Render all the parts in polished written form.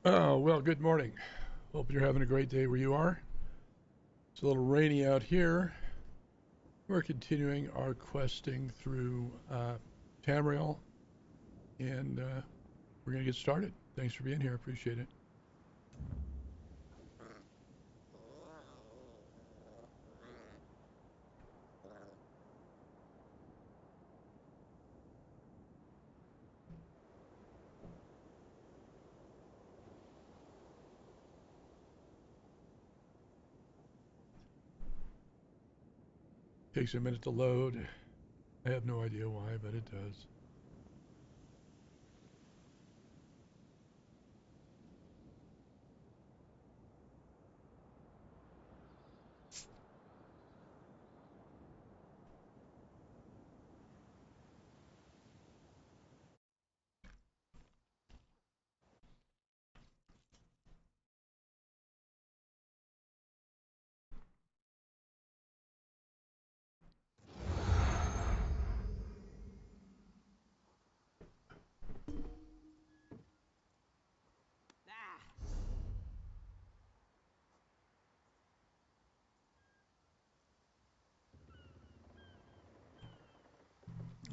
Oh, well, good morning. Hope you're having a great day where you are. It's a little rainy out here. We're continuing our questing through Tamriel, and we're going to get started. Thanks for being here. Appreciate it. Takes a minute to load. I have no idea why, but it does.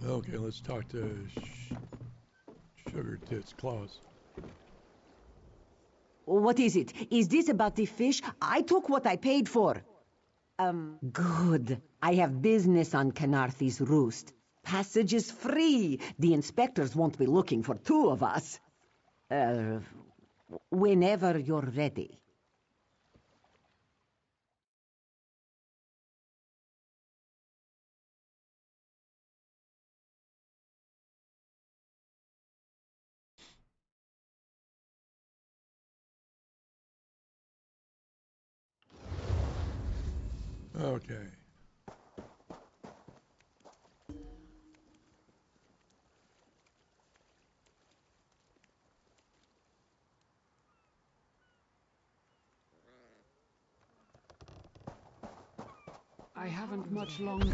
Okay, let's talk to Sugar Tits Claus. What is it? Is this about the fish? I took what I paid for. Good. I have business on Canarthy's roost. Passage is free. The inspectors won't be looking for two of us. Whenever you're ready. Okay. I haven't much longer.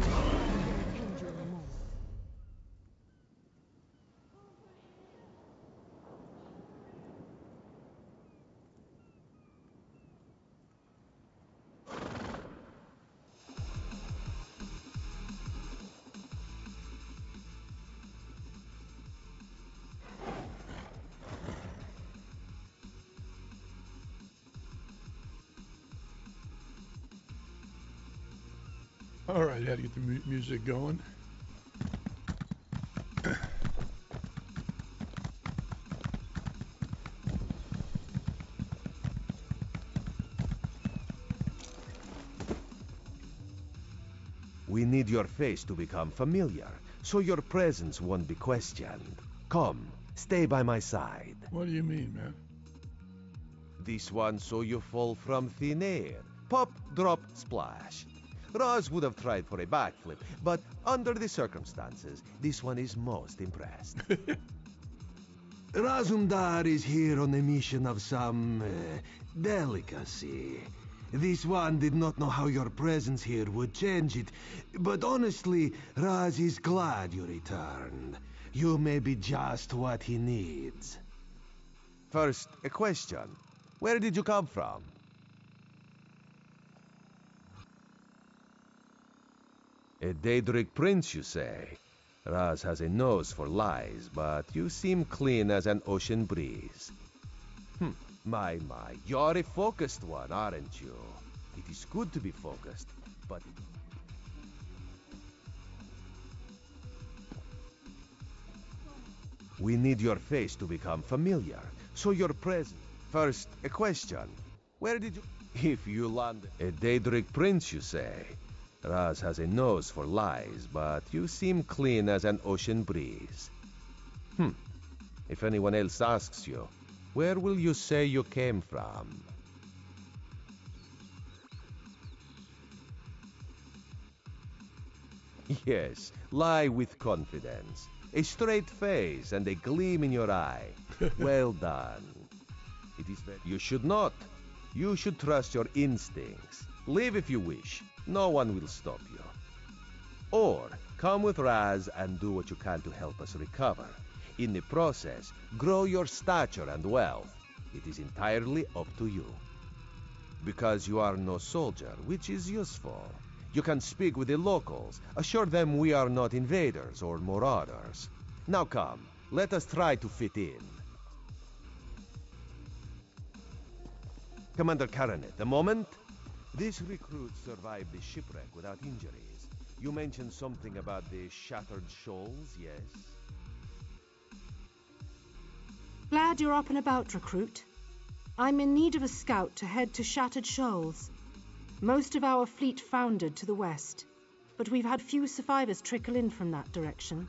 All right, had to get the music going. We need your face to become familiar, so your presence won't be questioned. Come, stay by my side. What do you mean, man? This one so you fall from thin air. Pop, drop, splash. Roz would have tried for a backflip, but under the circumstances, this one is most impressed. Razumdar is here on a mission of some delicacy. This one did not know how your presence here would change it, but honestly, Raz is glad you returned. You may be just what he needs. First, a question. Where did you come from? A Daedric prince, you say? Raz has a nose for lies, but you seem clean as an ocean breeze. My, you're a focused one, aren't you? It is good to be focused, but... We need your face to become familiar, so you're present. First, a question. Where did you... If you landed... A Daedric prince, you say? Raz has a nose for lies, but you seem clean as an ocean breeze. If anyone else asks you, where will you say you came from? Yes, lie with confidence. A straight face and a gleam in your eye. Well done. It is that you should not. You should trust your instincts. Leave if you wish. No one will stop you. Or come with Raz and do what you can to help us recover. In the process, grow your stature and wealth. It is entirely up to you. Because you are no soldier, which is useful. You can speak with the locals, assure them we are not invaders or marauders. Now come, let us try to fit in. Commander Caranet, a moment. This recruit survived the shipwreck without injuries. You mentioned something about the Shattered Shoals, yes? Glad you're up and about, recruit. I'm in need of a scout to head to Shattered Shoals. Most of our fleet foundered to the west, but we've had few survivors trickle in from that direction.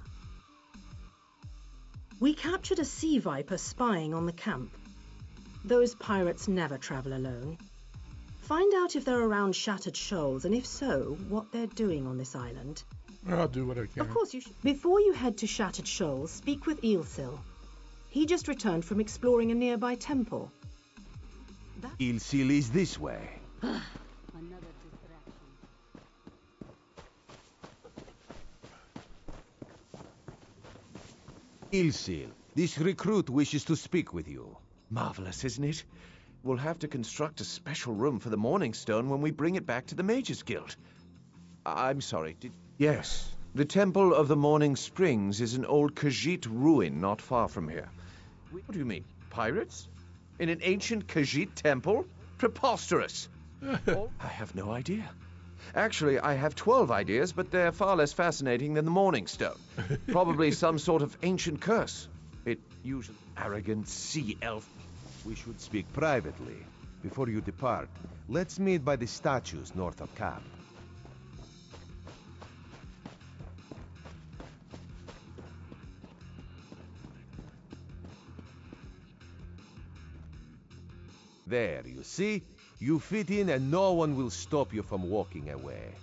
We captured a sea viper spying on the camp. Those pirates never travel alone. Find out if they're around Shattered Shoals, and if so, what they're doing on this island. I'll do what I can. Of course you should. Before you head to Shattered Shoals, speak with Eelsil. He just returned from exploring a nearby temple. Eelsil is this way. Another distraction. Eelsil, this recruit wishes to speak with you. Marvelous, isn't it? We'll have to construct a special room for the Morning Stone when we bring it back to the Mages Guild. I'm sorry, Yes, the Temple of the Morning Springs is an old Khajiit ruin not far from here. What do you mean, pirates? In an ancient Khajiit temple? Preposterous! I have no idea. Actually, I have 12 ideas, but they're far less fascinating than the Morning Stone. Probably some sort of ancient curse. It usually arrogant sea elf. We should speak privately. Before you depart, let's meet by the statues north of camp. There, you see? You fit in and no one will stop you from walking away.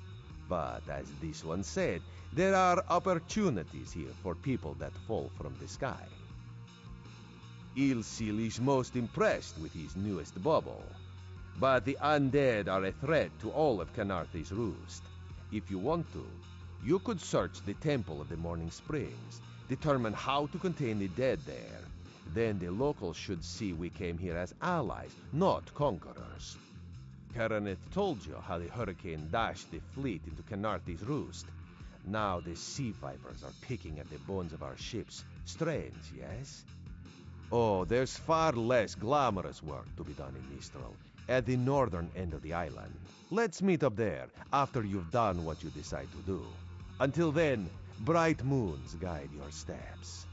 But as this one said, there are opportunities here for people that fall from the sky. Eelsil is most impressed with his newest bubble. But the undead are a threat to all of Canarthy's Roost. If you want to, you could search the Temple of the Morning Springs, determine how to contain the dead there. Then the locals should see we came here as allies, not conquerors. Caranet told you how the hurricane dashed the fleet into Canarthy's Roost. Now the sea vipers are picking at the bones of our ships. Strange, yes? Oh, there's far less glamorous work to be done in Mistral, at the northern end of the island. Let's meet up there, after you've done what you decide to do. Until then, bright moons guide your steps.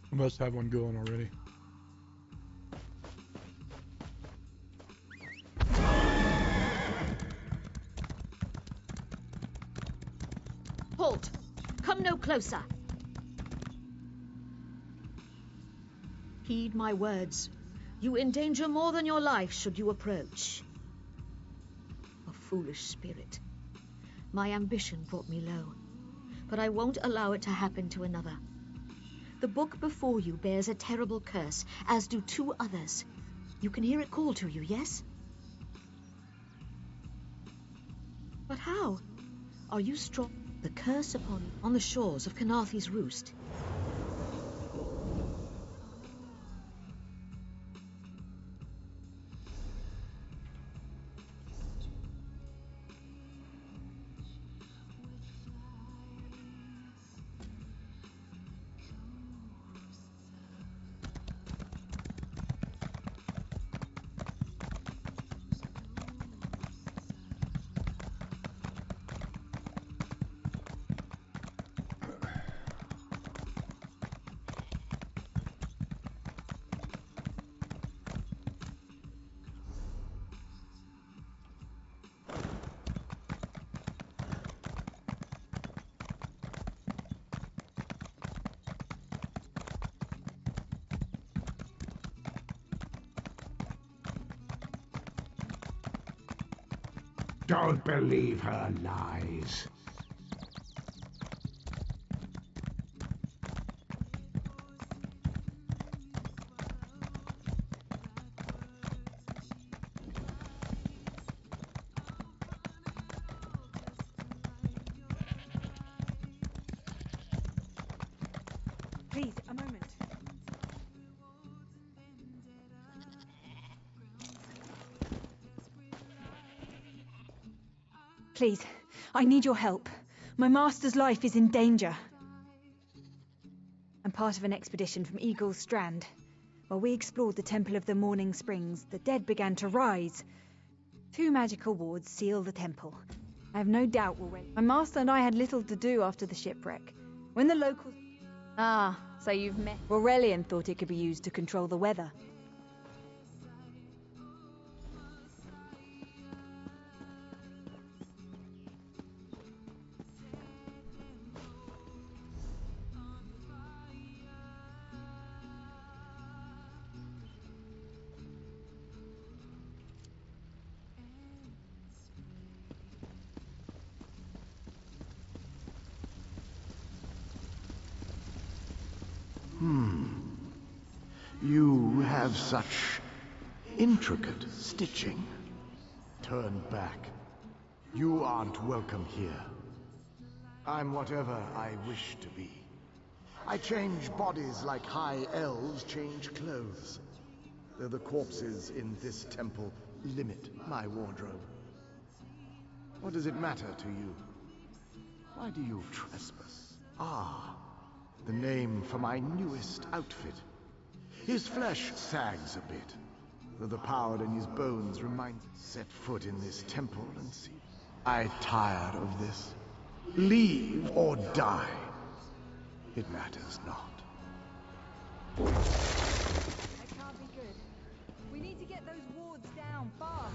We must have one going already. Halt! Come no closer! Heed my words. You endanger more than your life should you approach. A foolish spirit. My ambition brought me low. but I won't allow it to happen to another. The book before you bears a terrible curse, as do 2 others. You can hear it call to you, yes? But how? Are you strong? The curse upon you on the shores of Canarthy's Roost. Don't believe her lies. Please, a moment. Please, I need your help. My master's life is in danger. I'm part of an expedition from Eagle's Strand. While we explored the Temple of the Morning Springs, the dead began to rise. 2 magical wards seal the temple. I have no doubt we'll win. My master and I had little to do after the shipwreck. When the locals... Ah, so you've met... Aurelian thought it could be used to control the weather. You have such intricate stitching. Turn back. You aren't welcome here. I'm whatever I wish to be. I change bodies like high elves change clothes. Though the corpses in this temple limit my wardrobe. What does it matter to you? Why do you trespass? Ah, the name for my newest outfit. His flesh sags a bit, though the power in his bones reminds me. Set foot in this temple and see. I'm tired of this. Leave or die. It matters not. That can't be good. We need to get those wards down fast.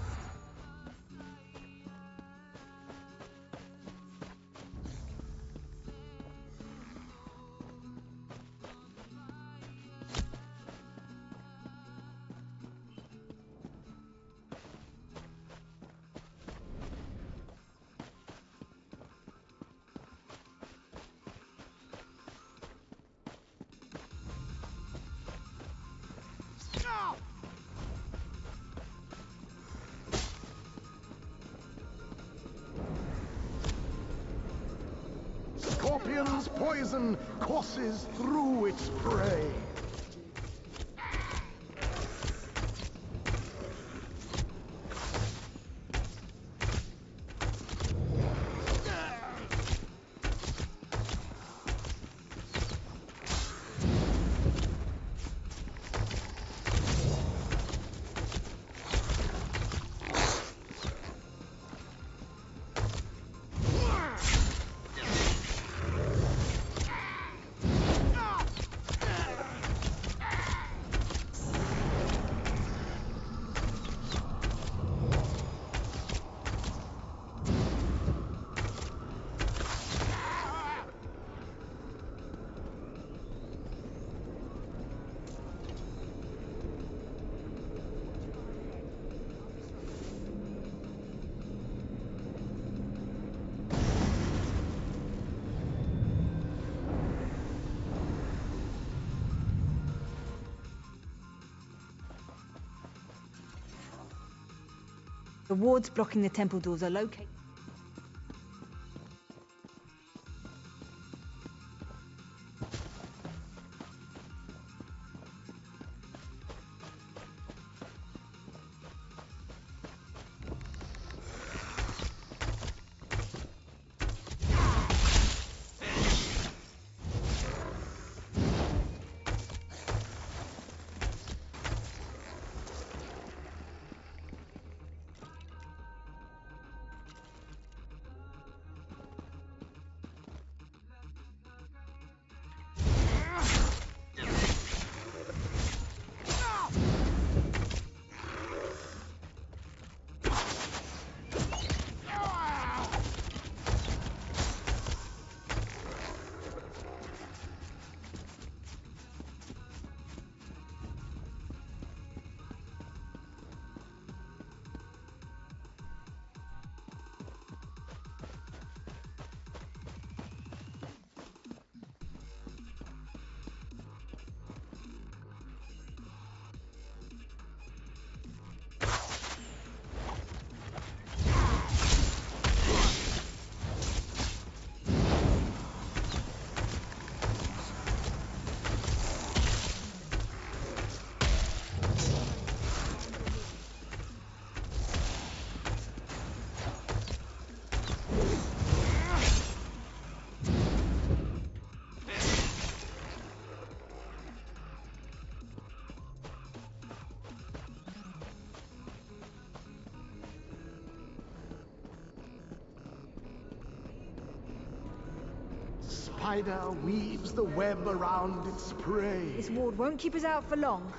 Scorpion's poison courses through its prey. The wards blocking the temple doors are located. Spider weaves the web around its prey. This ward won't keep us out for long.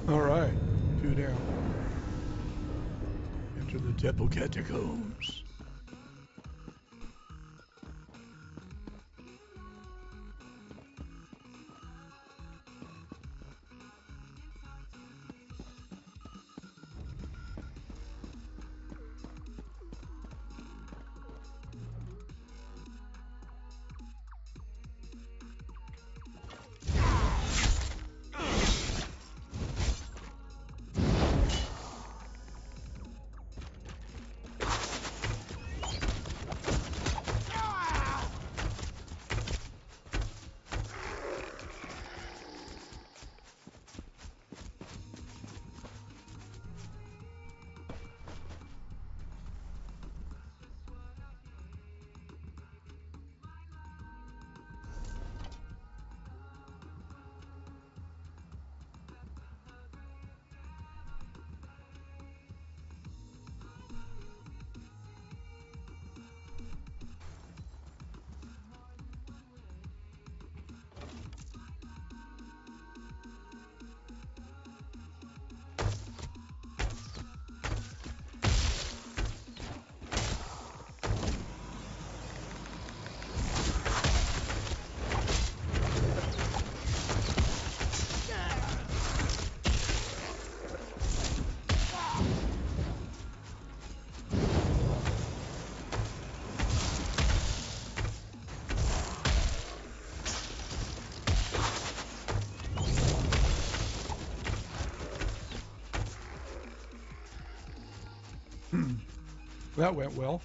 All right, 2 down. Enter the temple catacombs. That went well.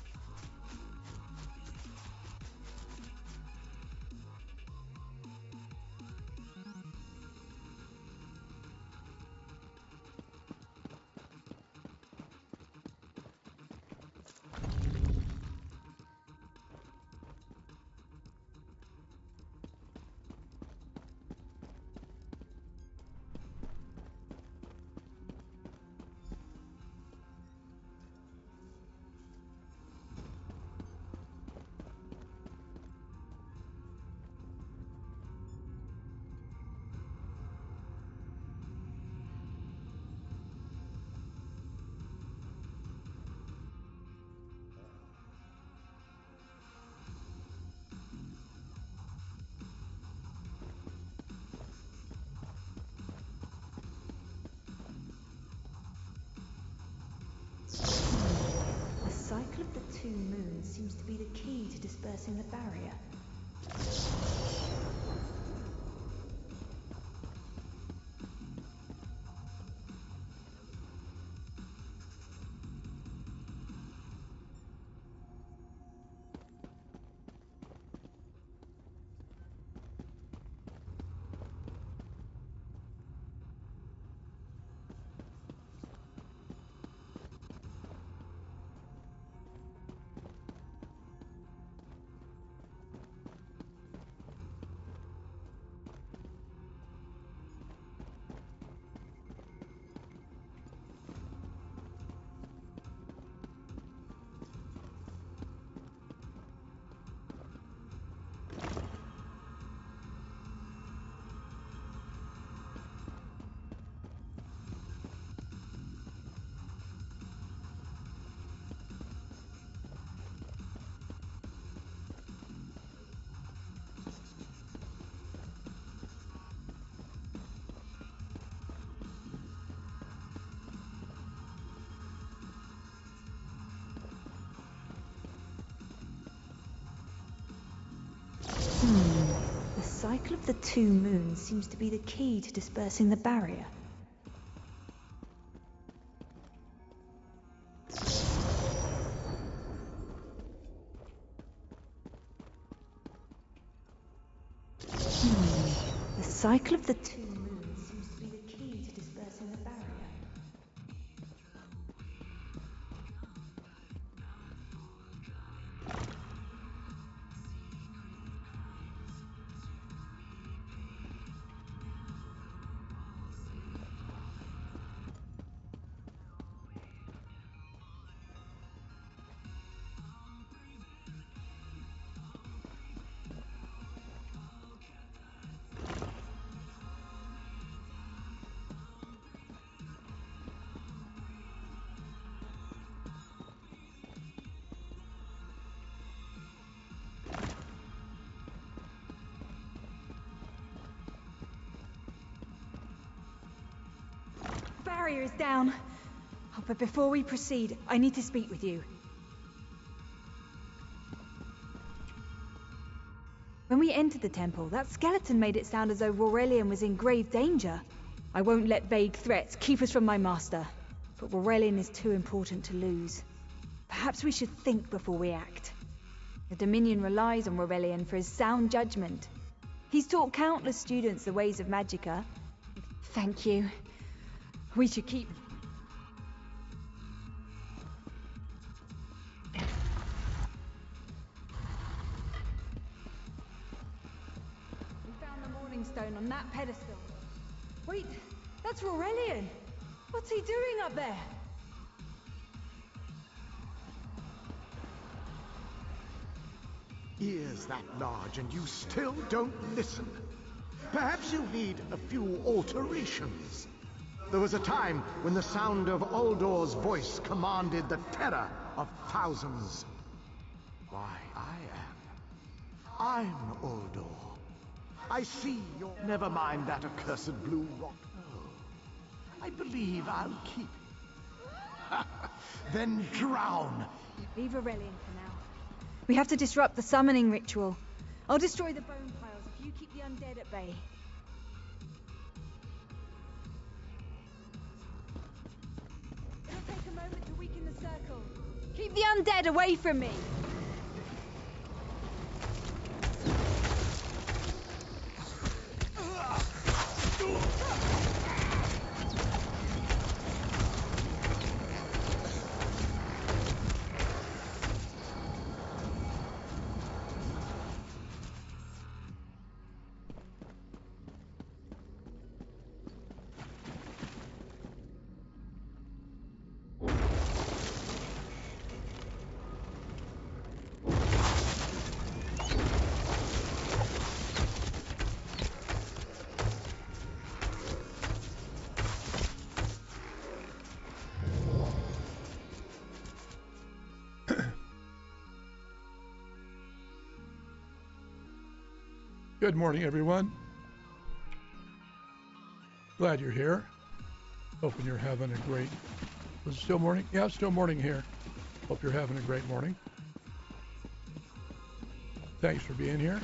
The cycle of the 2 moons seems to be the key to dispersing the barrier. cycle of the 2 moons seems to be the key to dispersing the barrier. The cycle of the 2 moons seems to be the key to dispersing the barrier. Barrier is down. Oh, but before we proceed, I need to speak with you. When we entered the temple, that skeleton made it sound as though Aurelian was in grave danger. I won't let vague threats keep us from my master, but Aurelian is too important to lose. Perhaps we should think before we act. The Dominion relies on Aurelian for his sound judgment. He's taught countless students the ways of Magicka. Thank you. We should keep... We found the Morning Stone on that pedestal. Wait, that's Aurelian! What's he doing up there? Ears that large and you still don't listen. Perhaps you need a few alterations. There was a time when the sound of Uldor's voice commanded the terror of thousands. Why, I'm Uldor. I see your... Never mind that accursed blue rock. Oh, I believe I'll keep it. Then drown. Leave Aurelian for now. We have to disrupt the summoning ritual. I'll destroy the bone piles if you keep the undead at bay. It'll take a moment to weaken the circle. Keep the undead away from me! Good morning, everyone. Glad you're here. Hoping you're having a great... Was it still morning? Yeah, it's still morning here. Hope you're having a great morning. Thanks for being here.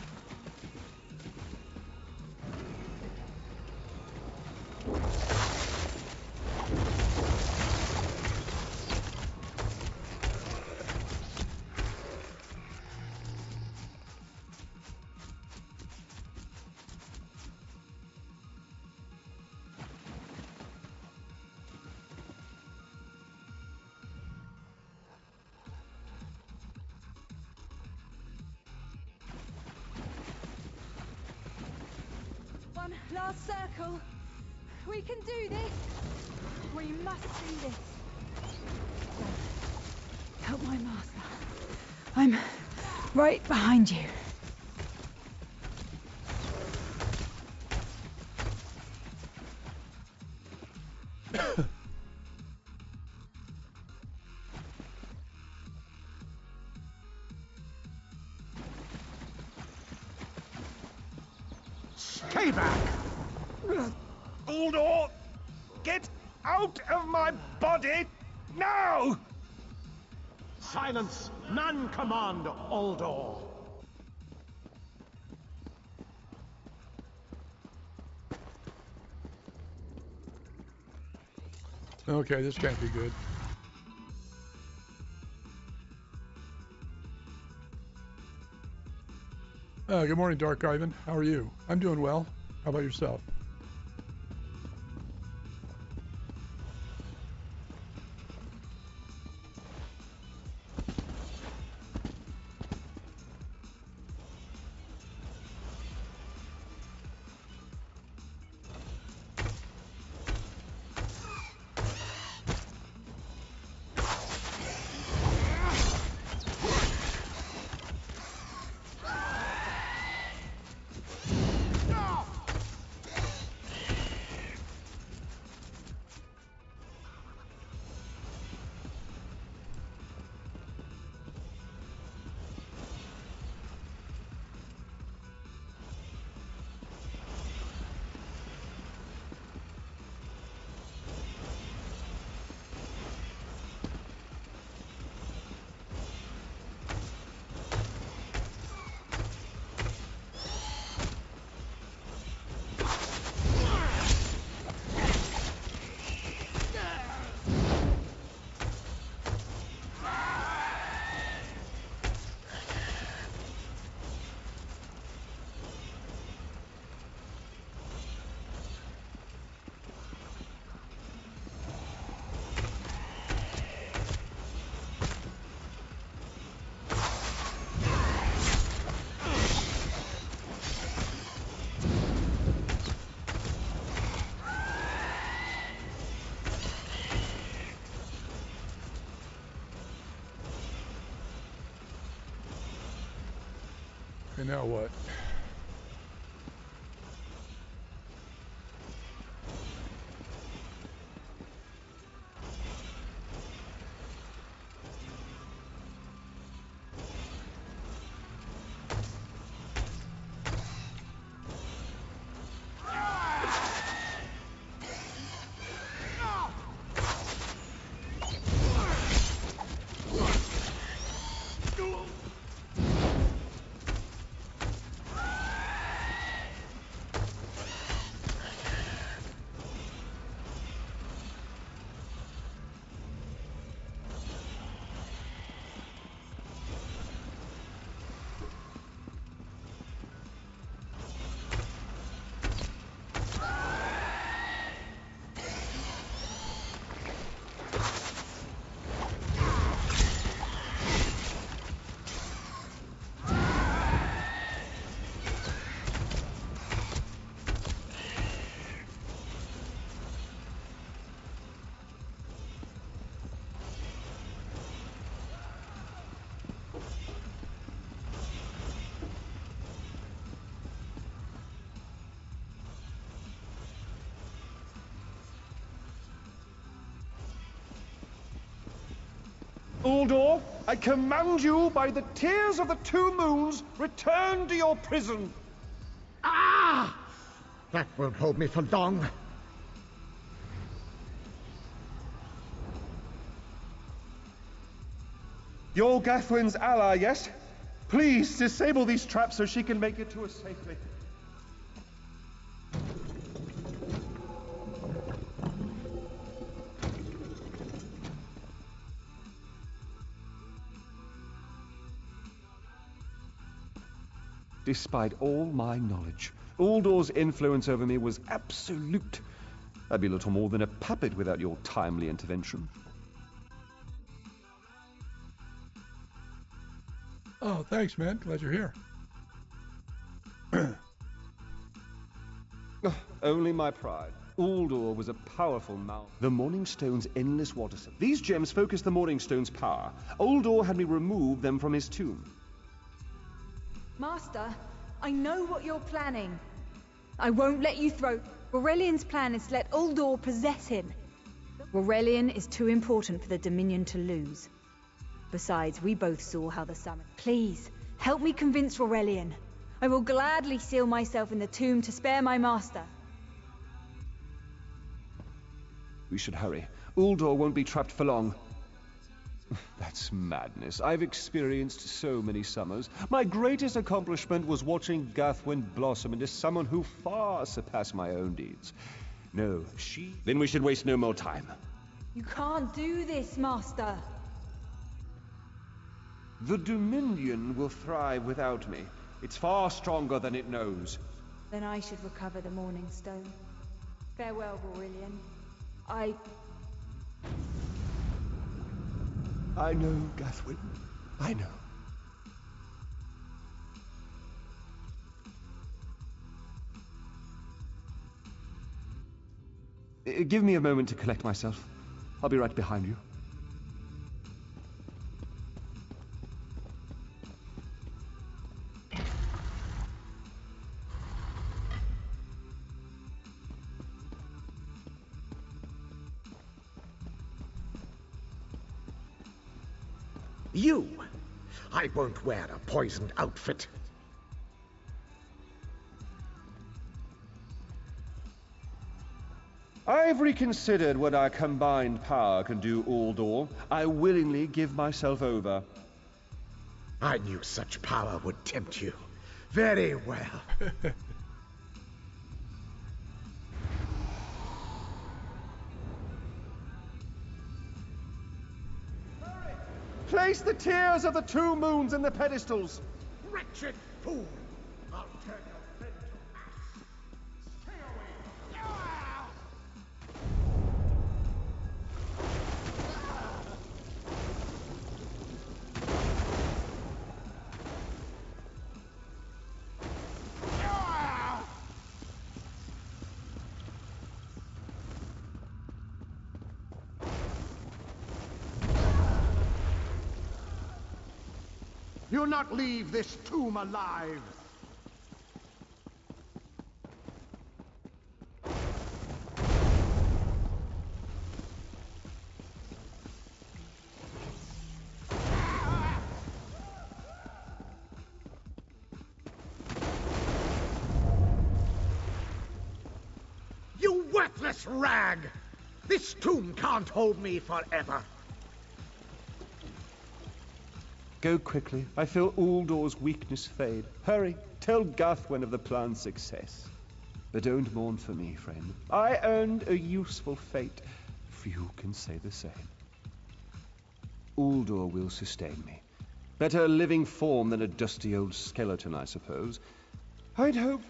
Last circle. We can do this. We must do this. Help my master. I'm right behind you. Stay back! Uldor! Get out of my body now! Silence! None command Uldor! Okay, this can't be good. Good morning, Dark Ivan. How are you? I'm doing well. How about yourself? And now what? Uldor, I command you by the tears of the two moons, return to your prison. Ah! That won't hold me for long. You're Gathwin's ally, yes? Please disable these traps so she can make it to us safely. Despite all my knowledge, Uldor's influence over me was absolute. I'd be little more than a puppet without your timely intervention. Oh, thanks, man. Glad you're here. Only my pride. Uldor was a powerful mount. The Morning Stone's endless water. These gems focus the Morning Stone's power. Uldor had me remove them from his tomb. Master, I know what you're planning. I won't let you throw. Aurelian's plan is to let Uldor possess him. Aurelian is too important for the Dominion to lose. Besides, we both saw how the summon. Please, help me convince Aurelian. I will gladly seal myself in the tomb to spare my master. We should hurry. Uldor won't be trapped for long. That's madness. I've experienced so many summers. My greatest accomplishment was watching Gathwin blossom into someone who far surpassed my own deeds. No, she... Then we should waste no more time. You can't do this, Master. The Dominion will thrive without me. It's far stronger than it knows. Then I should recover the Morning Stone. Farewell, Aurelian. I know, Gathwin. I know. Give me a moment to collect myself. I'll be right behind you. You! I won't wear a poisoned outfit. I've reconsidered what our combined power can do, Aldor. I willingly give myself over. I knew such power would tempt you. Very well. Place the tears of the two moons in the pedestals. Wretched fool! I'll turn your friend to ash. Stay away! You'll not leave this tomb alive! You worthless rag! This tomb can't hold me forever! Go quickly. I feel Uldor's weakness fade. Hurry, tell Gathwen of the plan's success. But don't mourn for me, friend. I earned a useful fate. Few can say the same. Uldor will sustain me. Better a living form than a dusty old skeleton, I suppose. I'd hope...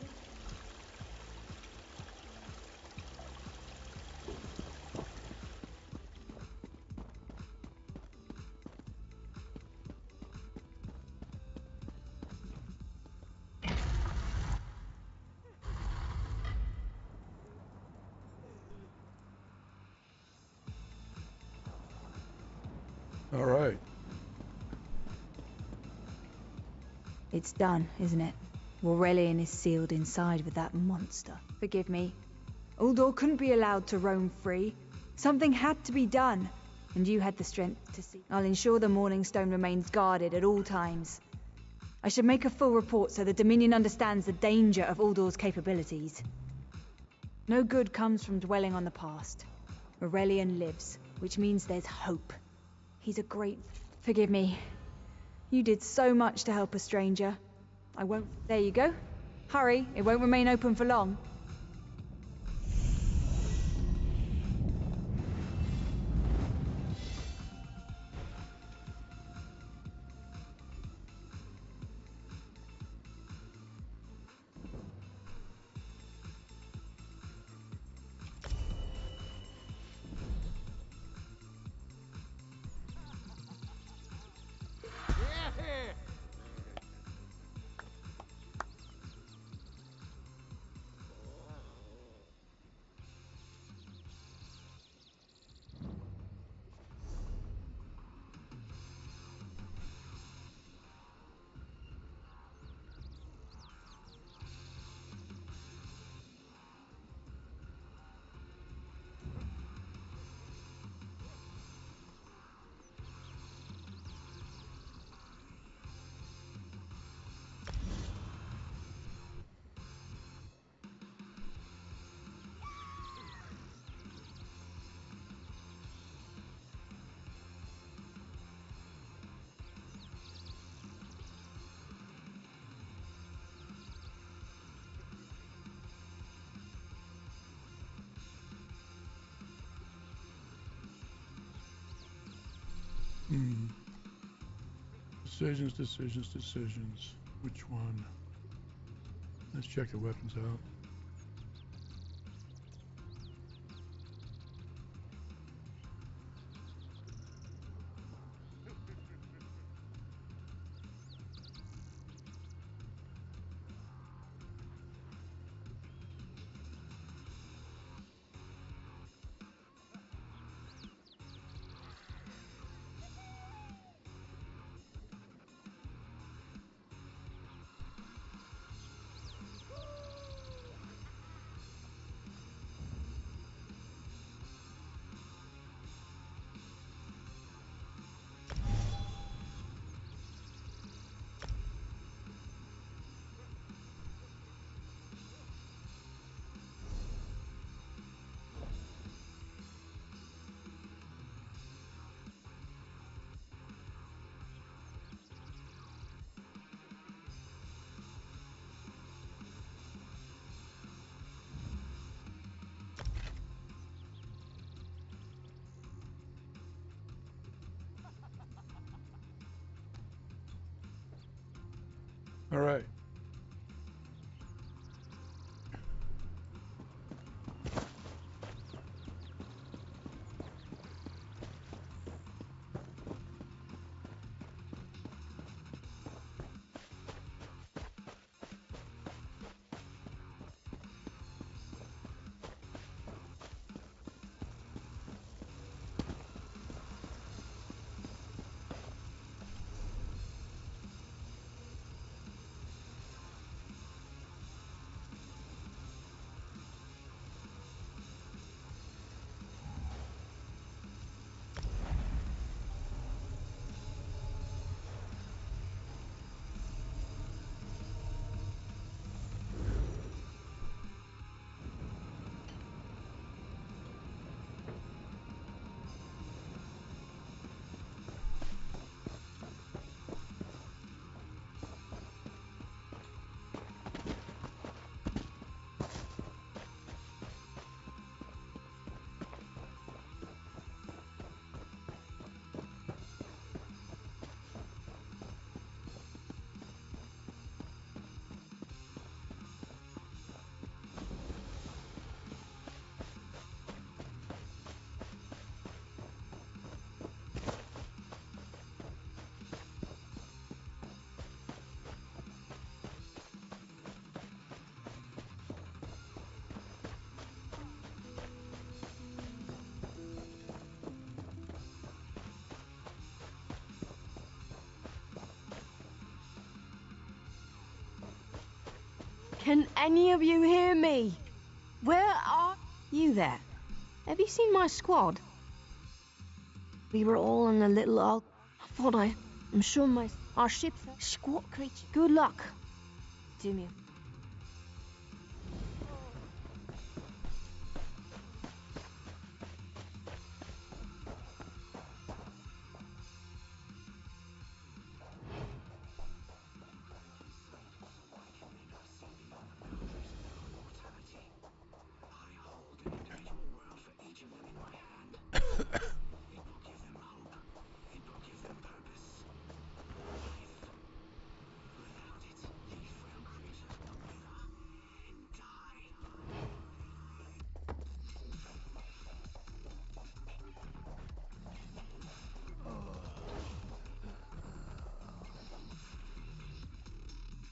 All right. It's done, isn't it? Aurelian is sealed inside with that monster. Forgive me. Uldor couldn't be allowed to roam free. Something had to be done, and you had the strength to see. I'll ensure the Morning Stone remains guarded at all times. I should make a full report so the Dominion understands the danger of Uldor's capabilities. No good comes from dwelling on the past. Aurelian lives, which means there's hope. He's a great... Forgive me. You did so much to help a stranger. I won't... There you go. Hurry, it won't remain open for long. Decisions. Which one? Let's check the weapons out. All right. Can any of you hear me? Where are you there? Have you seen my squad? We were all in a little I'm sure our ship's a squat creature. Good luck. To me.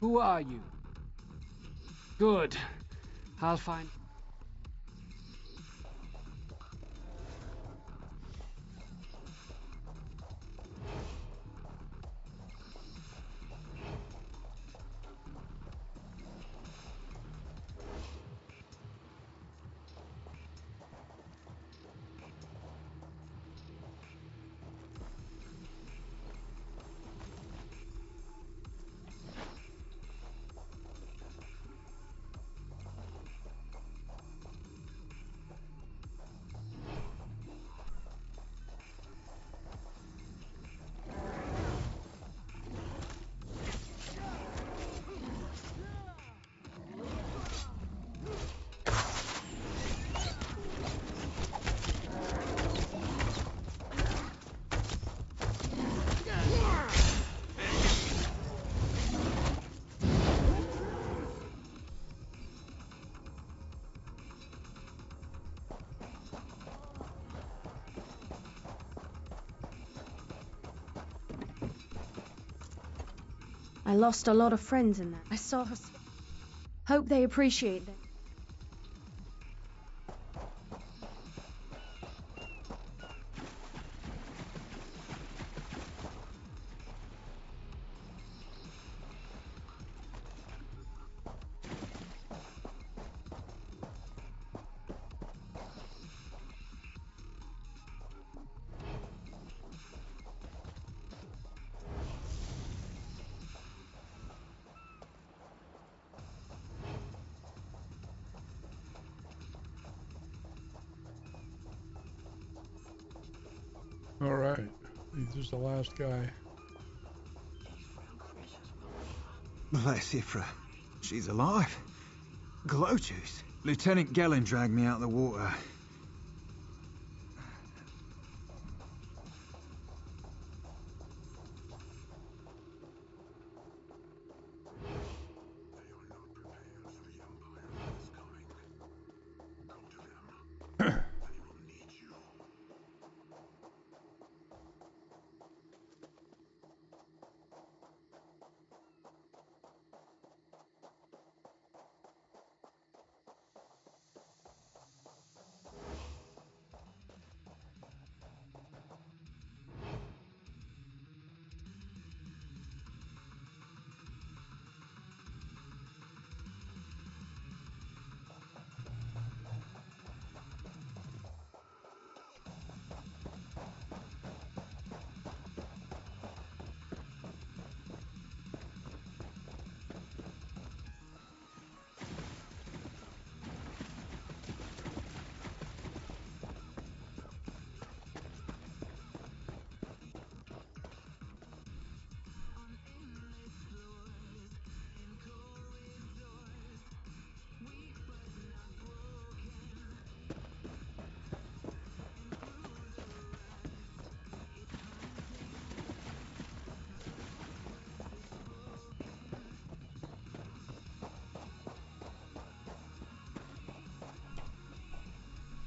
Who are you? Good. I'll find... I lost a lot of friends in that. I saw her. Hope they appreciate that. All right, this is the last guy. Bless Ifra. She's alive. Glow juice. Lieutenant Gellin dragged me out of the water.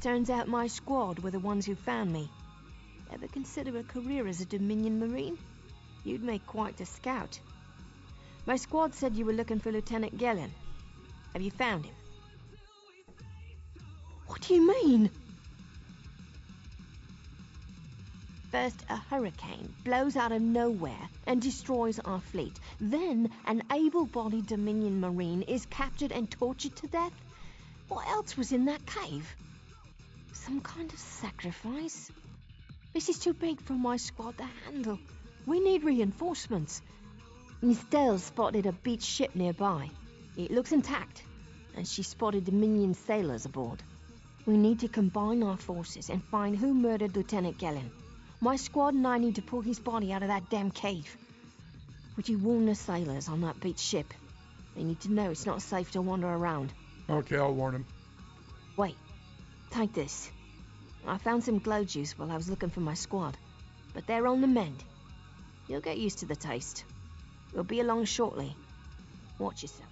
Turns out my squad were the ones who found me. Ever consider a career as a Dominion Marine? You'd make quite a scout. My squad said you were looking for Lieutenant Gellin. Have you found him? What do you mean? First, a hurricane blows out of nowhere and destroys our fleet. Then, an able-bodied Dominion Marine is captured and tortured to death. What else was in that cave? Some kind of sacrifice? This is too big for my squad to handle. We need reinforcements. Miss Dale spotted a beached ship nearby. It looks intact, and she spotted Dominion sailors aboard. We need to combine our forces and find who murdered Lieutenant Gellin. My squad and I need to pull his body out of that damn cave. Would you warn the sailors on that beached ship? They need to know it's not safe to wander around. Okay, I'll warn him. Wait. Take this. I found some glow juice while I was looking for my squad, but they're on the mend. You'll get used to the taste. We'll be along shortly. Watch yourself.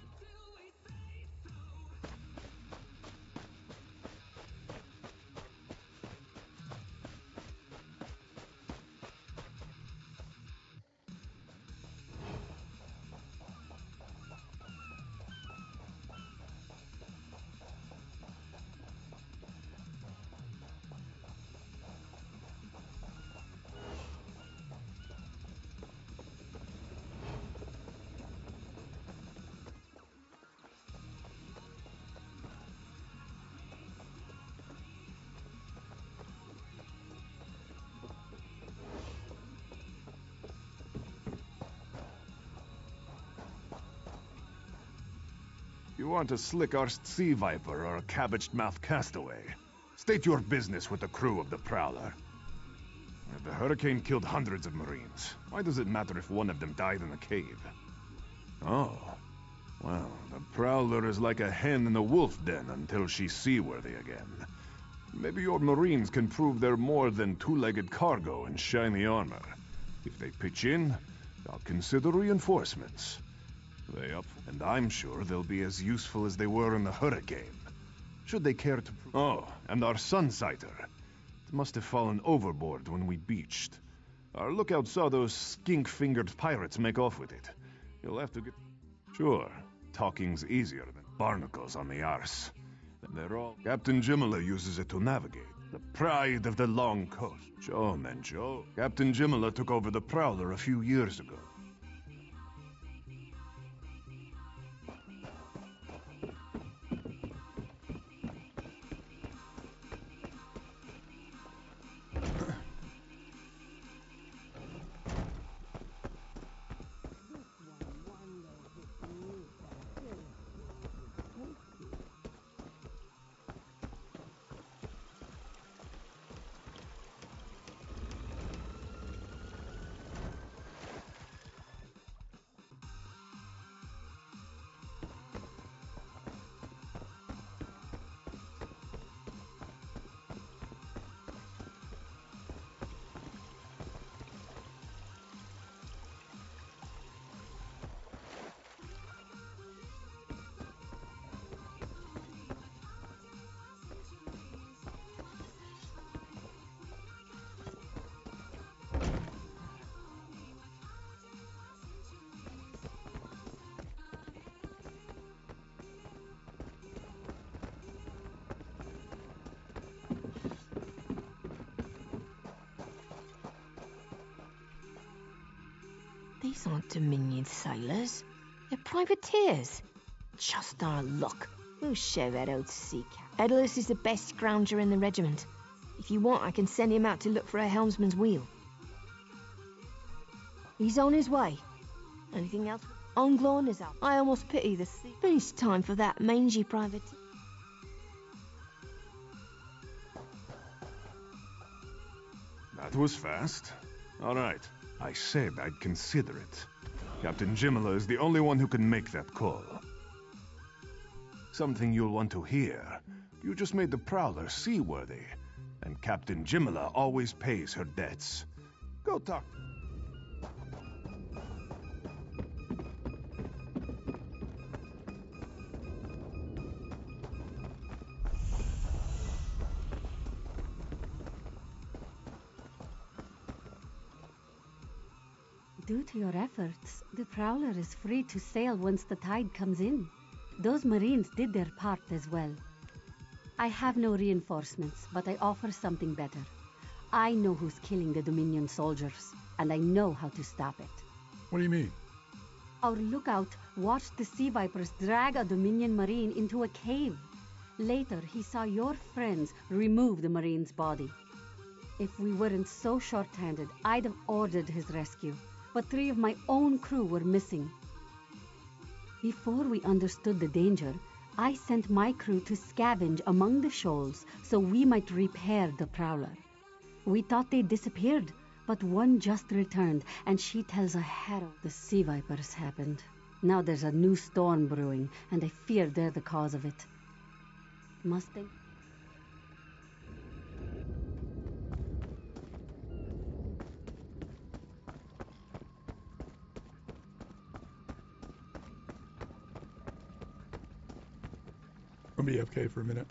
You want a slick-arsed sea viper or a cabbage-mouthed castaway? State your business with the crew of the Prowler. The hurricane killed hundreds of Marines. Why does it matter if one of them died in the cave? Oh. Well, the Prowler is like a hen in a wolf den until she's seaworthy again. Maybe your Marines can prove they're more than two-legged cargo in shiny armor. If they pitch in, I'll consider reinforcements. They up, and I'm sure they'll be as useful as they were in the hurricane. Should they care to... Oh, and our Sunsighter. It must have fallen overboard when we beached. Our lookout saw those skink-fingered pirates make off with it. You'll have to get... Sure, talking's easier than barnacles on the arse. They're all... Captain Jimala uses it to navigate. The pride of the long coast. Joe, man, Joe. Captain Jimala took over the Prowler a few years ago. These aren't Dominion sailors. They're privateers. Just our luck. We'll show that old sea cat. Edalus is the best scrounger in the regiment. If you want, I can send him out to look for a helmsman's wheel. He's on his way. Anything else? Onglon is out. I almost pity the sea. But it's time for that mangy privateer. That was fast. All right. I said I'd consider it. Captain Jimala is the only one who can make that call. Something you'll want to hear. You just made the Prowler seaworthy, and Captain Jimala always pays her debts. Go talk. Due to your efforts, the Prowler is free to sail once the tide comes in. Those Marines did their part as well. I have no reinforcements, but I offer something better. I know who's killing the Dominion soldiers, and I know how to stop it. What do you mean? Our lookout watched the Sea Vipers drag a Dominion Marine into a cave. Later, he saw your friends remove the Marine's body. If we weren't so short-handed, I'd have ordered his rescue. But 3 of my own crew were missing. Before we understood the danger, I sent my crew to scavenge among the shoals so we might repair the Prowler. We thought they disappeared, but one just returned, and she tells a harrow the Sea Vipers happened. Now there's a new storm brewing, and I fear they're the cause of it. Must they? I'll be AFK for a minute.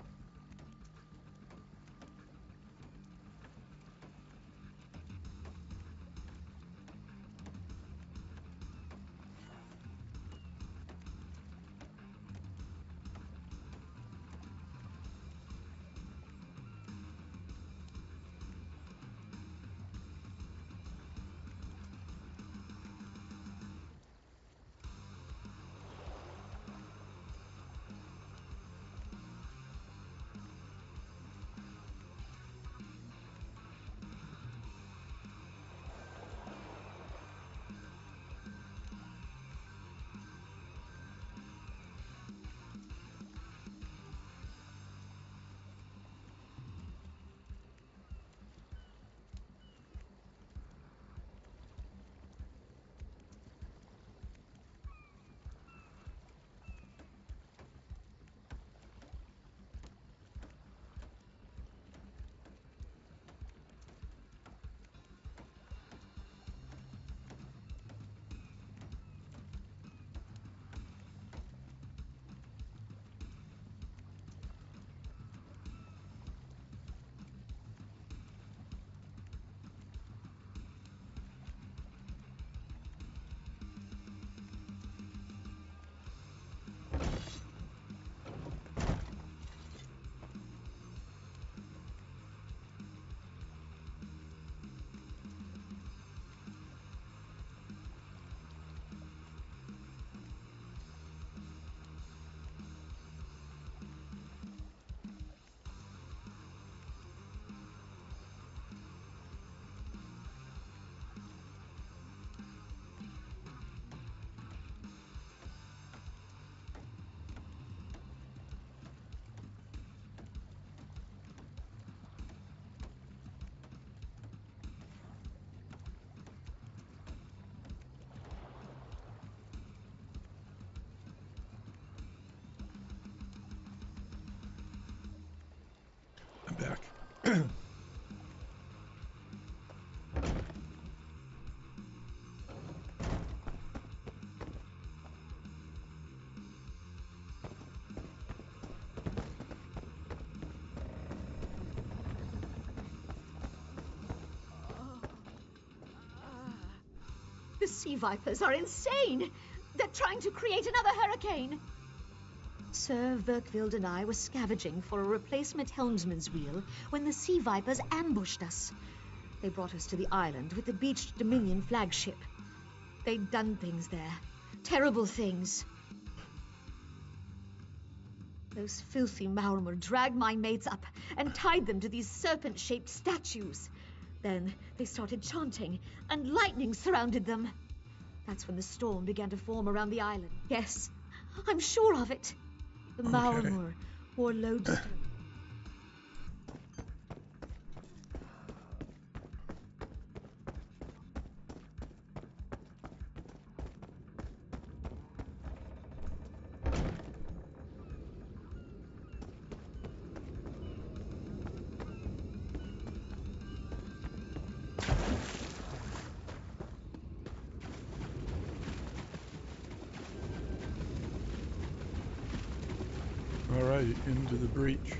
The sea vipers are insane! They're trying to create another hurricane! Sir Verkvild and I were scavenging for a replacement helmsman's wheel when the sea vipers ambushed us. They brought us to the island with the beached Dominion flagship. They'd done things there. Terrible things. Those filthy Maormer dragged my mates up and tied them to these serpent-shaped statues. Then they started chanting, and lightning surrounded them. That's when the storm began to form around the island. Yes, I'm sure of it. The Maormer wore lodestone. All right, into the breach.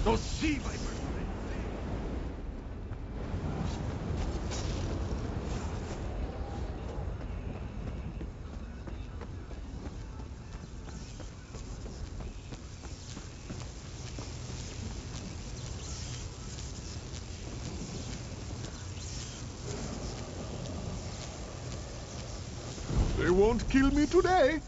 Those sea vipers! They won't kill me today!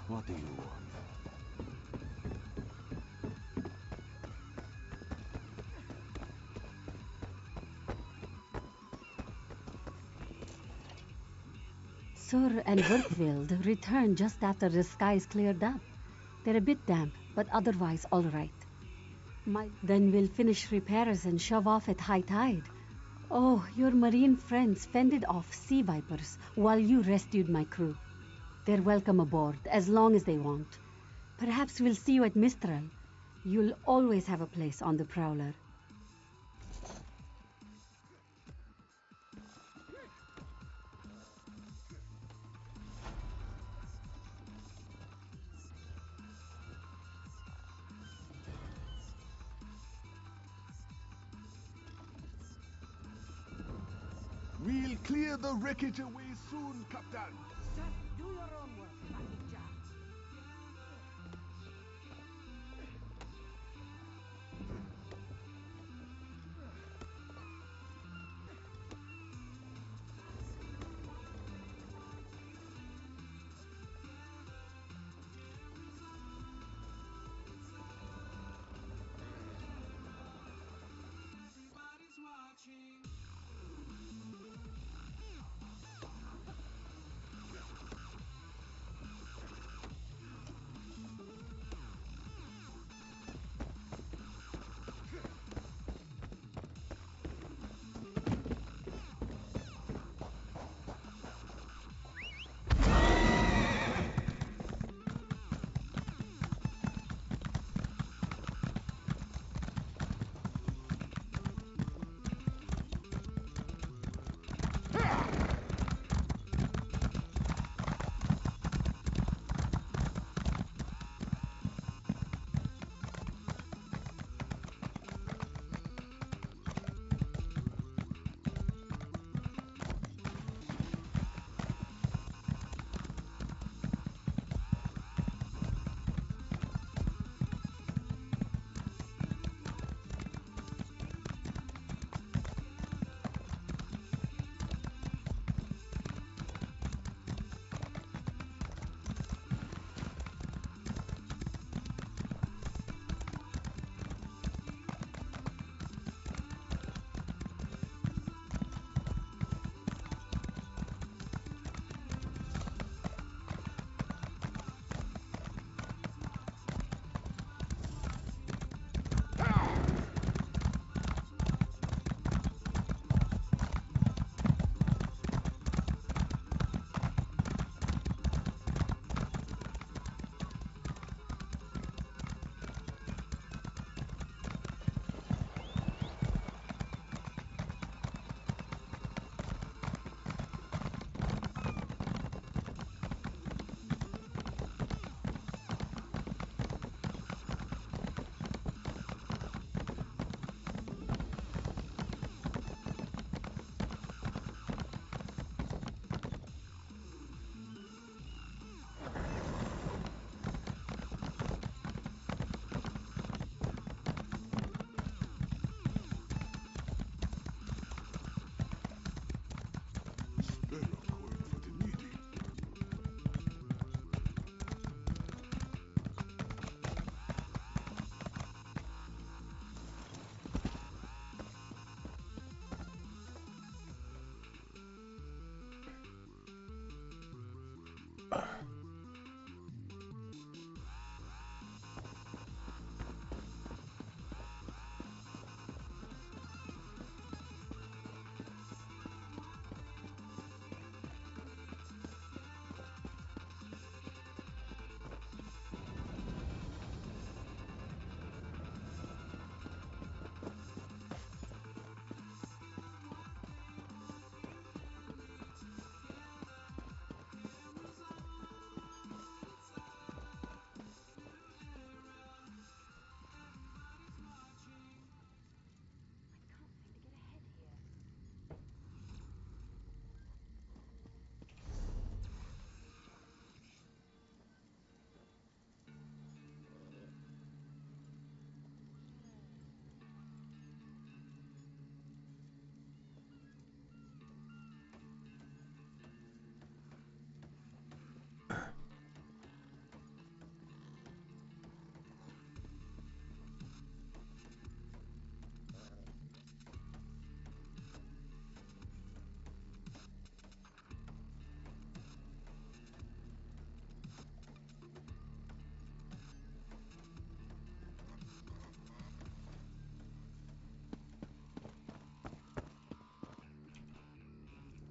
What do you want? Sir and Berkfield returned just after the skies cleared up. They're a bit damp, but otherwise all right. Then we'll finish repairs and shove off at high tide. Oh, your marine friends fended off sea vipers while you rescued my crew. They're welcome aboard, as long as they want. Perhaps we'll see you at Mistral. You'll always have a place on the Prowler. We'll clear the wreckage away soon, Captain. Just do your own work, Captain Jack.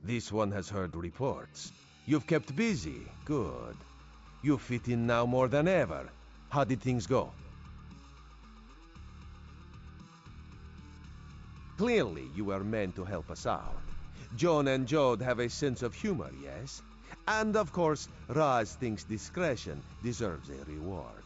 This one has heard reports. You've kept busy. Good. You fit in now more than ever. How did things go? Clearly, you were meant to help us out. John and Jode have a sense of humor, yes? And of course, Raz thinks discretion deserves a reward.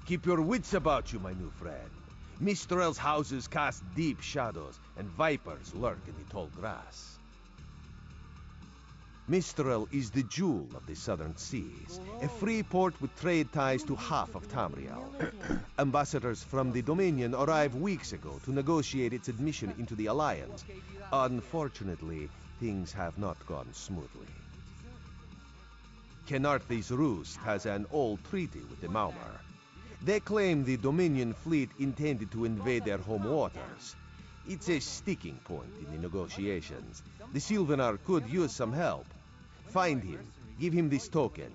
Keep your wits about you, my new friend. Mistral's houses cast deep shadows, and vipers lurk in the tall grass. Mistral is the jewel of the southern seas, a free port with trade ties to half of Tamriel. Ambassadors from the Dominion arrived weeks ago to negotiate its admission into the Alliance. Unfortunately, things have not gone smoothly. Kenarthi's Roost has an old treaty with the Maumar. They claim the Dominion fleet intended to invade their home waters. It's a sticking point in the negotiations. The Sylvanar could use some help. Find him, give him this token.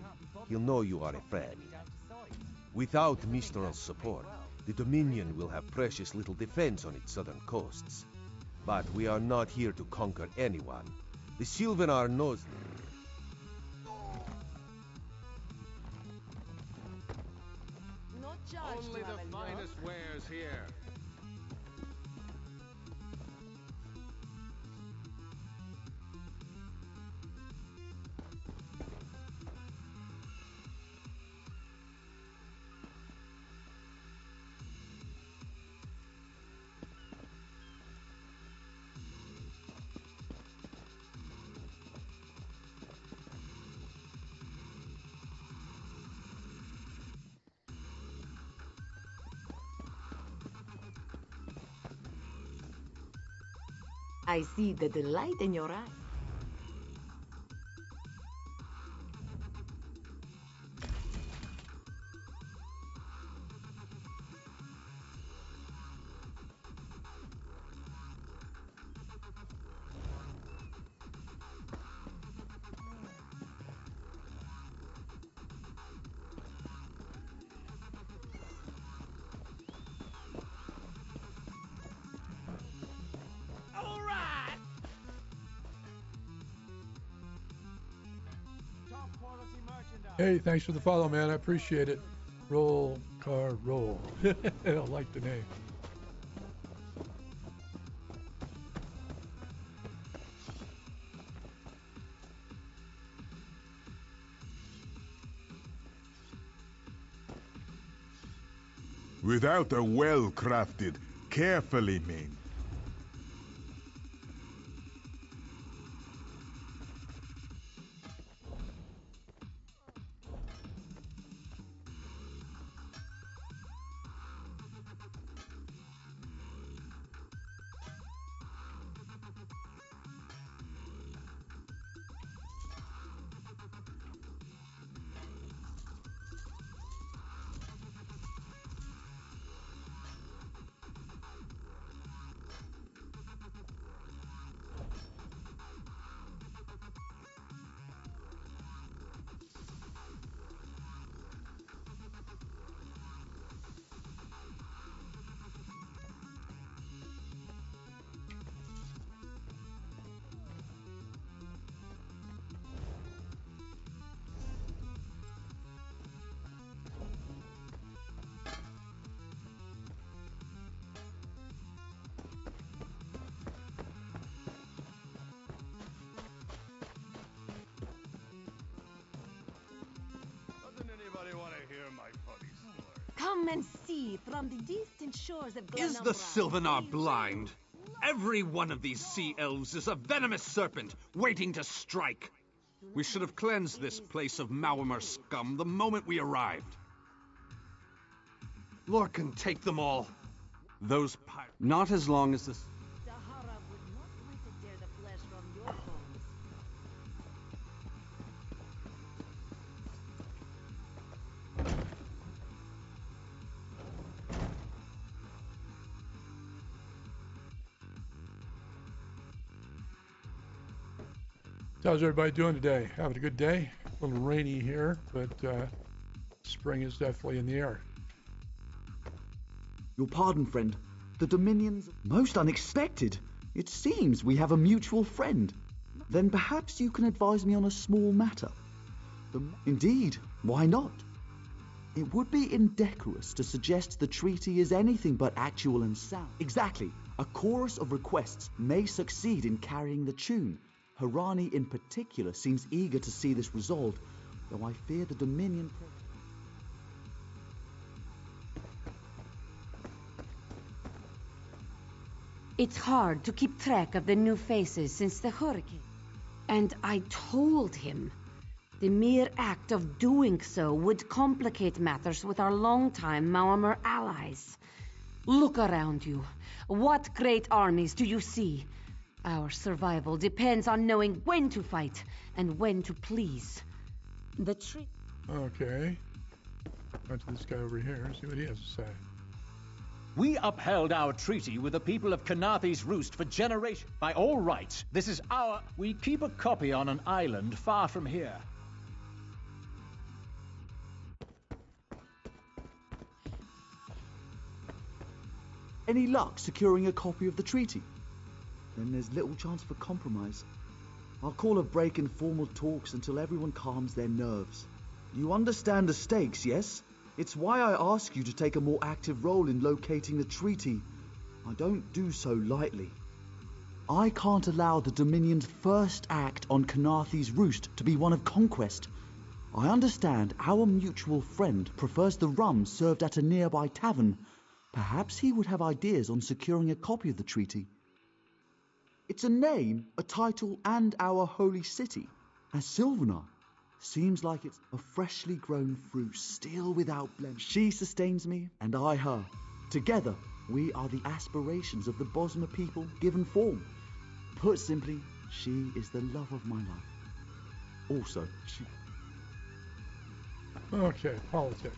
He'll know you are a friend. Without Mistral's support, the Dominion will have precious little defense on its southern coasts. But we are not here to conquer anyone. The Sylvanar knows this. Only the finest wares here. I see the delight in your eyes. Hey, thanks for the follow, man. I appreciate it. Roll, car, roll. I like the name. Without a well-crafted, carefully made Come and see from the distant shores of Is the Sylvanar blind? Every one of these sea elves is a venomous serpent waiting to strike. We should have cleansed this place of Maumar scum the moment we arrived. Lorcan, take them all. Those pirates. Not as long as the... Sahara would not want to tear the flesh from your bones. How's everybody doing today? Having a good day? A little rainy here, but spring is definitely in the air. Your pardon, friend. The Dominion's most unexpected. It seems we have a mutual friend. Then perhaps you can advise me on a small matter. Indeed, why not? It would be indecorous to suggest the treaty is anything but actual and sound. Exactly. A chorus of requests may succeed in carrying the tune. Harani in particular seems eager to see this resolved, though I fear the Dominion... It's hard to keep track of the new faces since the hurricane. And I told him the mere act of doing so would complicate matters with our longtime Maormer allies. Look around you. What great armies do you see? Our survival depends on knowing when to fight and when to please. The tree. Okay. On to this guy over here, see what he has to say. We upheld our treaty with the people of Canarthy's Roost for generations. By all rights, this is our... We keep a copy on an island far from here. Any luck securing a copy of the treaty? Then there's little chance for compromise. I'll call a break in formal talks until everyone calms their nerves. You understand the stakes, yes? It's why I ask you to take a more active role in locating the treaty. I don't do so lightly. I can't allow the Dominion's first act on Canarthy's Roost to be one of conquest. I understand our mutual friend prefers the rum served at a nearby tavern. Perhaps he would have ideas on securing a copy of the treaty. It's a name, a title, and our holy city. As Sylvanar, seems like it's a freshly grown fruit, still without blemish. She sustains me, and I her. Together, we are the aspirations of the Bosmer people given form. Put simply, she is the love of my life. Also, she... Okay, politics.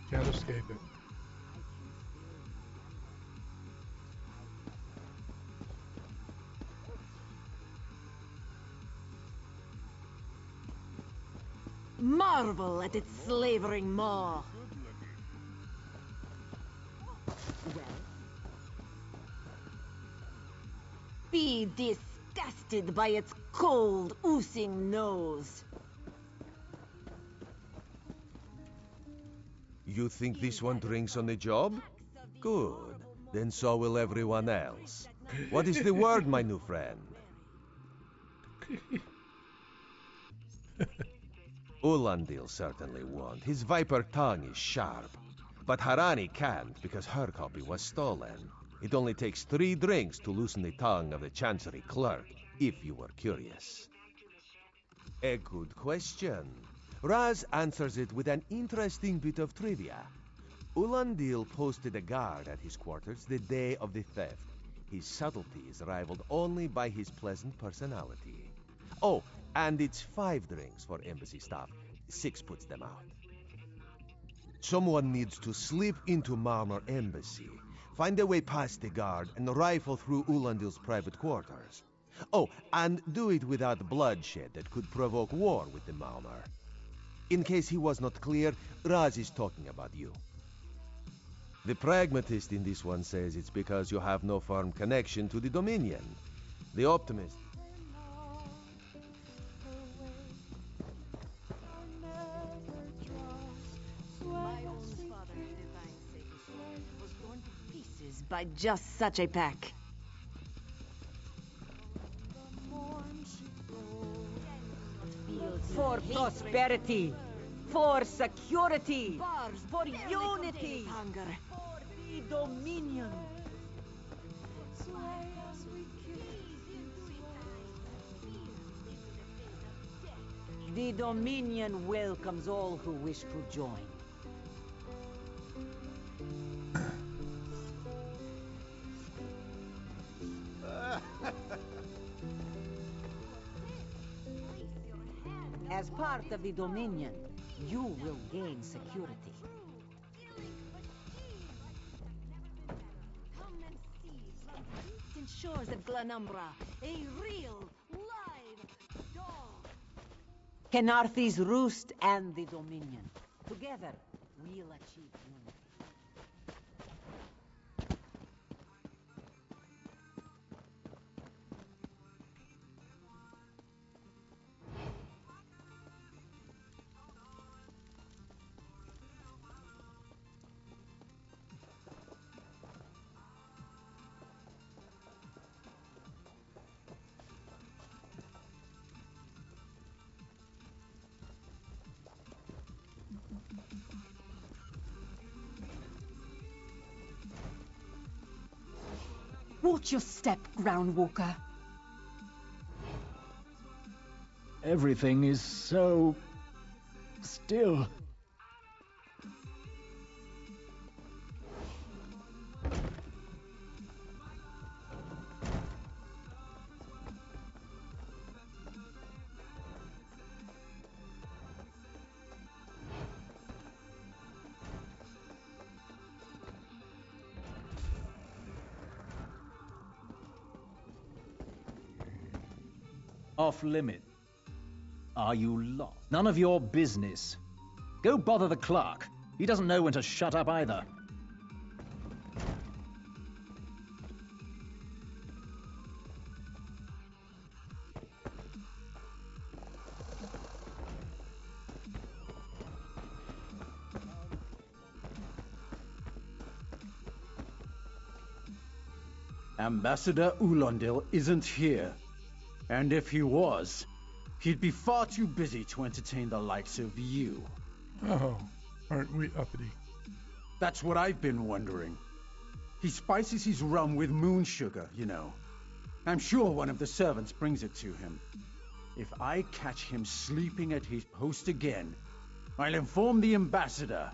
Can't escape it. Marvel at its slavering maw. Well, be disgusted by its cold, oozing nose. You think this one drinks on the job? Good. Then so will everyone else. What is the word, my new friend? Ulandil certainly won't. His viper tongue is sharp. But Harani can't because her copy was stolen. It only takes 3 drinks to loosen the tongue of the Chancery clerk, if you were curious. A good question. Raz answers it with an interesting bit of trivia. Ulandil posted a guard at his quarters the day of the theft. His subtlety is rivaled only by his pleasant personality. Oh, and it's 5 drinks for embassy staff. 6 puts them out. Someone needs to slip into Marmor Embassy, find a way past the guard, and rifle through Ulandil's private quarters. Oh, and do it without bloodshed that could provoke war with the Marmor. In case he was not clear, Raz is talking about you. The pragmatist in this one says it's because you have no firm connection to the Dominion. The optimist... By just such a pack. For prosperity, for security, for unity, hunger, for the Dominion. The Dominion welcomes all who wish to join. As part of the Dominion, you will gain security. Come and see from the distant shores of Glanumbra, a real, live dog. Canarthy's Roost and the Dominion. Together, we'll achieve unity. Watch your step, Groundwalker. Everything is so still. Off limit. Are you lost? None of your business. Go bother the clerk. He doesn't know when to shut up either. Ambassador Ulondil isn't here. And if he was, he'd be far too busy to entertain the likes of you. Oh, aren't we uppity? That's what I've been wondering. He spices his rum with moon sugar, you know. I'm sure one of the servants brings it to him. If I catch him sleeping at his post again, I'll inform the ambassador.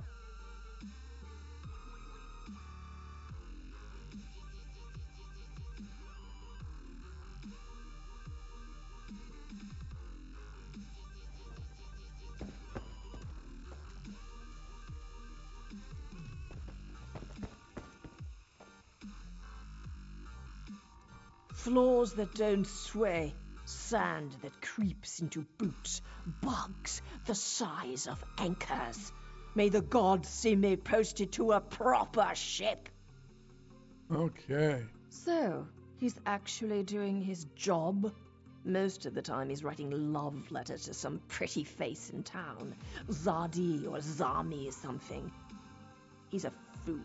Floors that don't sway, sand that creeps into boots, bugs the size of anchors. May the gods see me posted to a proper ship. Okay. So, he's actually doing his job? Most of the time he's writing love letters to some pretty face in town. Zadi or Zami or something. He's a fool.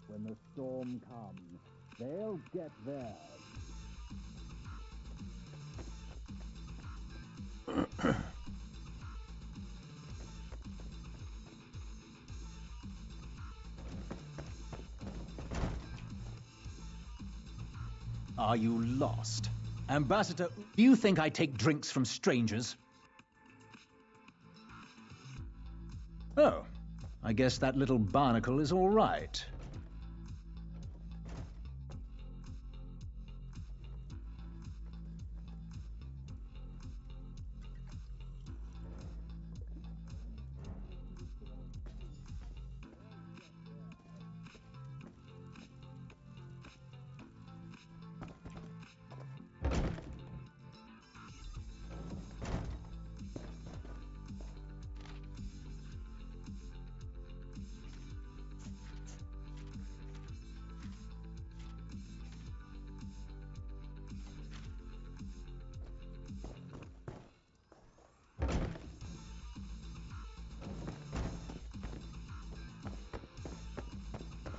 When the storm comes, they'll get theirs. Are you lost? Ambassador, do you think I take drinks from strangers? Oh, I guess that little barnacle is all right.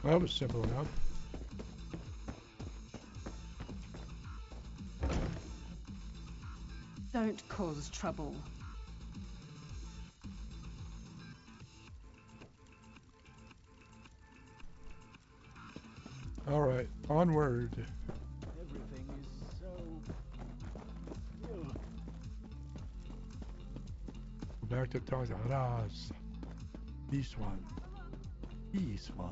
That was simple enough. Don't cause trouble. All right, onward. Everything is so still. Back to Tagaras. This one. This one.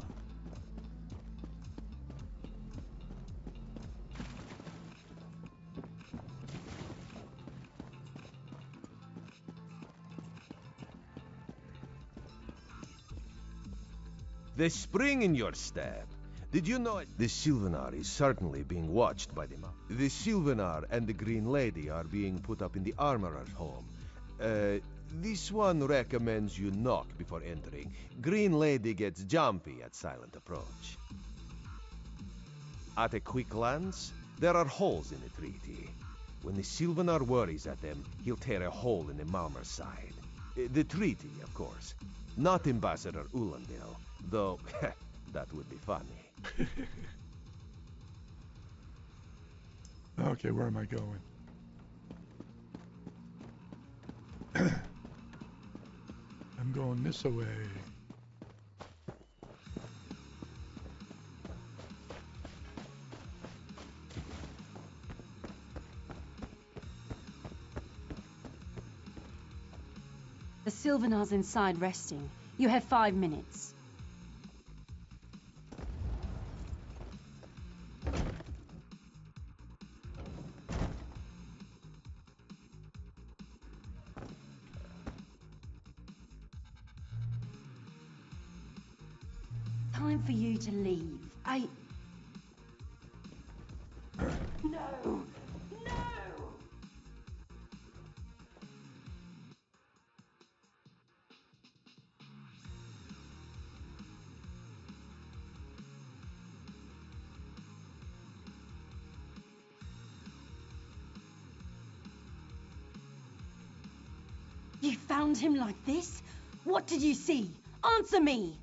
The spring in your step. Did you know it? The Sylvanar is certainly being watched by the mob. The Sylvanar and the Green Lady are being put up in the armorer's home. This one recommends you knock before entering. Green Lady gets jumpy at silent approach. At a quick glance, there are holes in the treaty. When the Sylvanar worries at them, he'll tear a hole in the Malmer's side. The treaty, of course. Not Ambassador Ulandil, though that would be funny. Okay, where am I going? I'm going this way. The Sylvanar's inside resting. You have 5 minutes. Time for you to leave. No! You found him like this? What did you see? Answer me!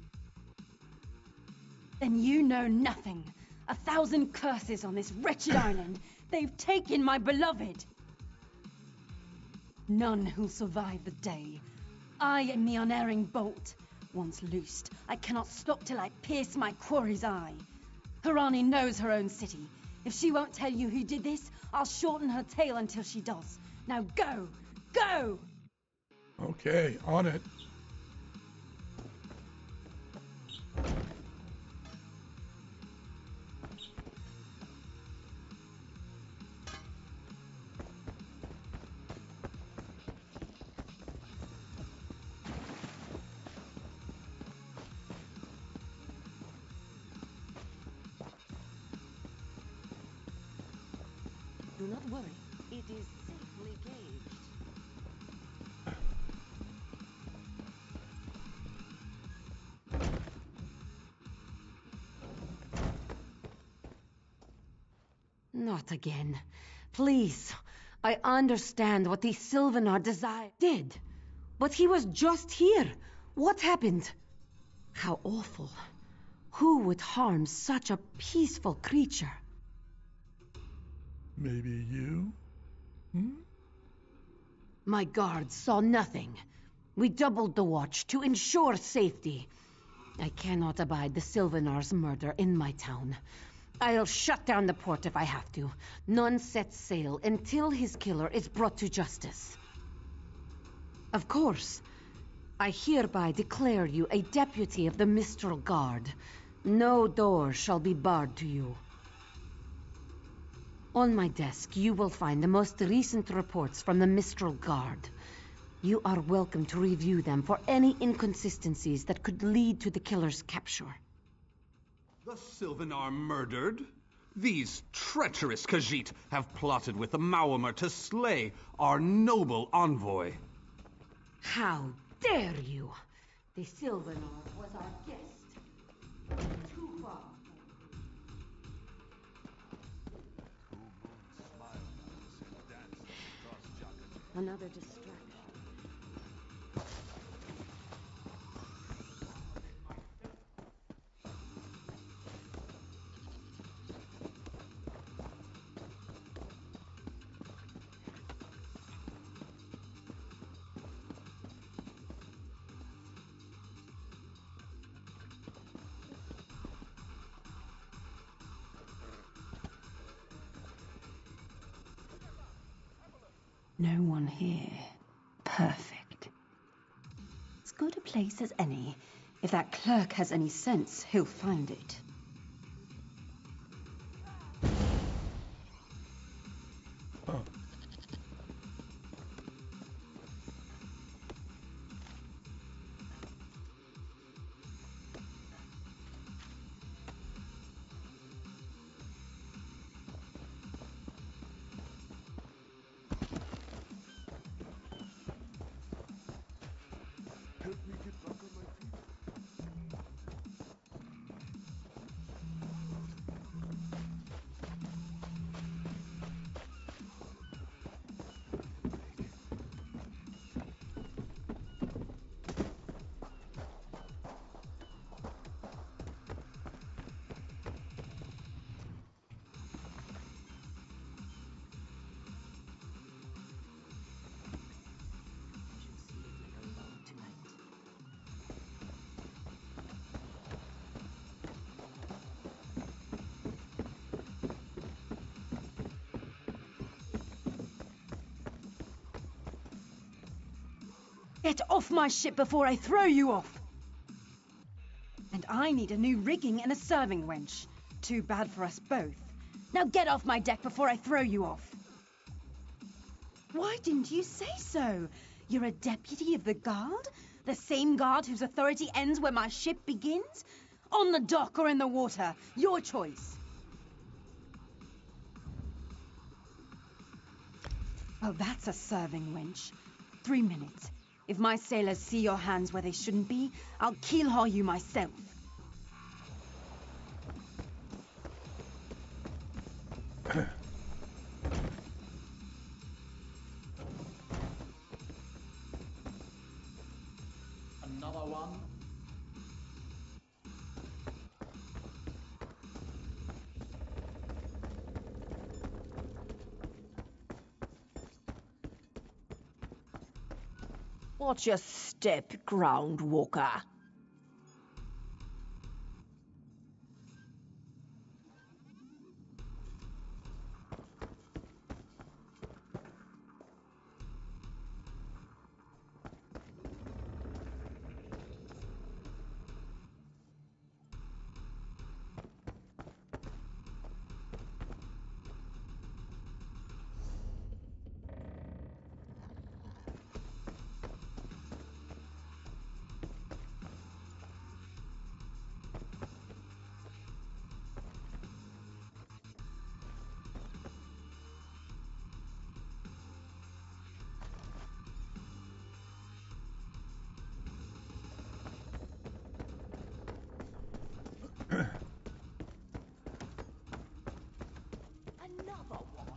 Then you know nothing. 1,000 curses on this wretched island. They've taken my beloved. None who'll survive the day. I am the unerring bolt. Once loosed, I cannot stop till I pierce my quarry's eye. Harani knows her own city. If she won't tell you who did this, I'll shorten her tail until she does. Now go! Go! Okay, on it. Do not worry. It is safely gauged. Not again. Please. I understand what the Sylvanar desire did. But he was just here. What happened? How awful. Who would harm such a peaceful creature? Maybe you? My guards saw nothing. We doubled the watch to ensure safety. I cannot abide the Sylvanar's murder in my town. I'll shut down the port if I have to. None sets sail until his killer is brought to justice. Of course, I hereby declare you a deputy of the Mistral Guard. No door shall be barred to you. On my desk, you will find the most recent reports from the Mistral Guard. You are welcome to review them for any inconsistencies that could lead to the killer's capture. The Sylvanar murdered? These treacherous Khajiit have plotted with the Maormer to slay our noble envoy. How dare you! The Sylvanar was our guest. Too far. Another distraction. No one here. Perfect. As good a place as any. If that clerk has any sense, he'll find it. Oh. Get off my ship before I throw you off! And I need a new rigging and a serving wench. Too bad for us both. Now get off my deck before I throw you off! Why didn't you say so? You're a deputy of the guard? The same guard whose authority ends where my ship begins? On the dock or in the water? Your choice. Well, that's a serving wench. 3 minutes. If my sailors see your hands where they shouldn't be, I'll keel-haul you myself. Another one. Watch your step, ground walker. Another one.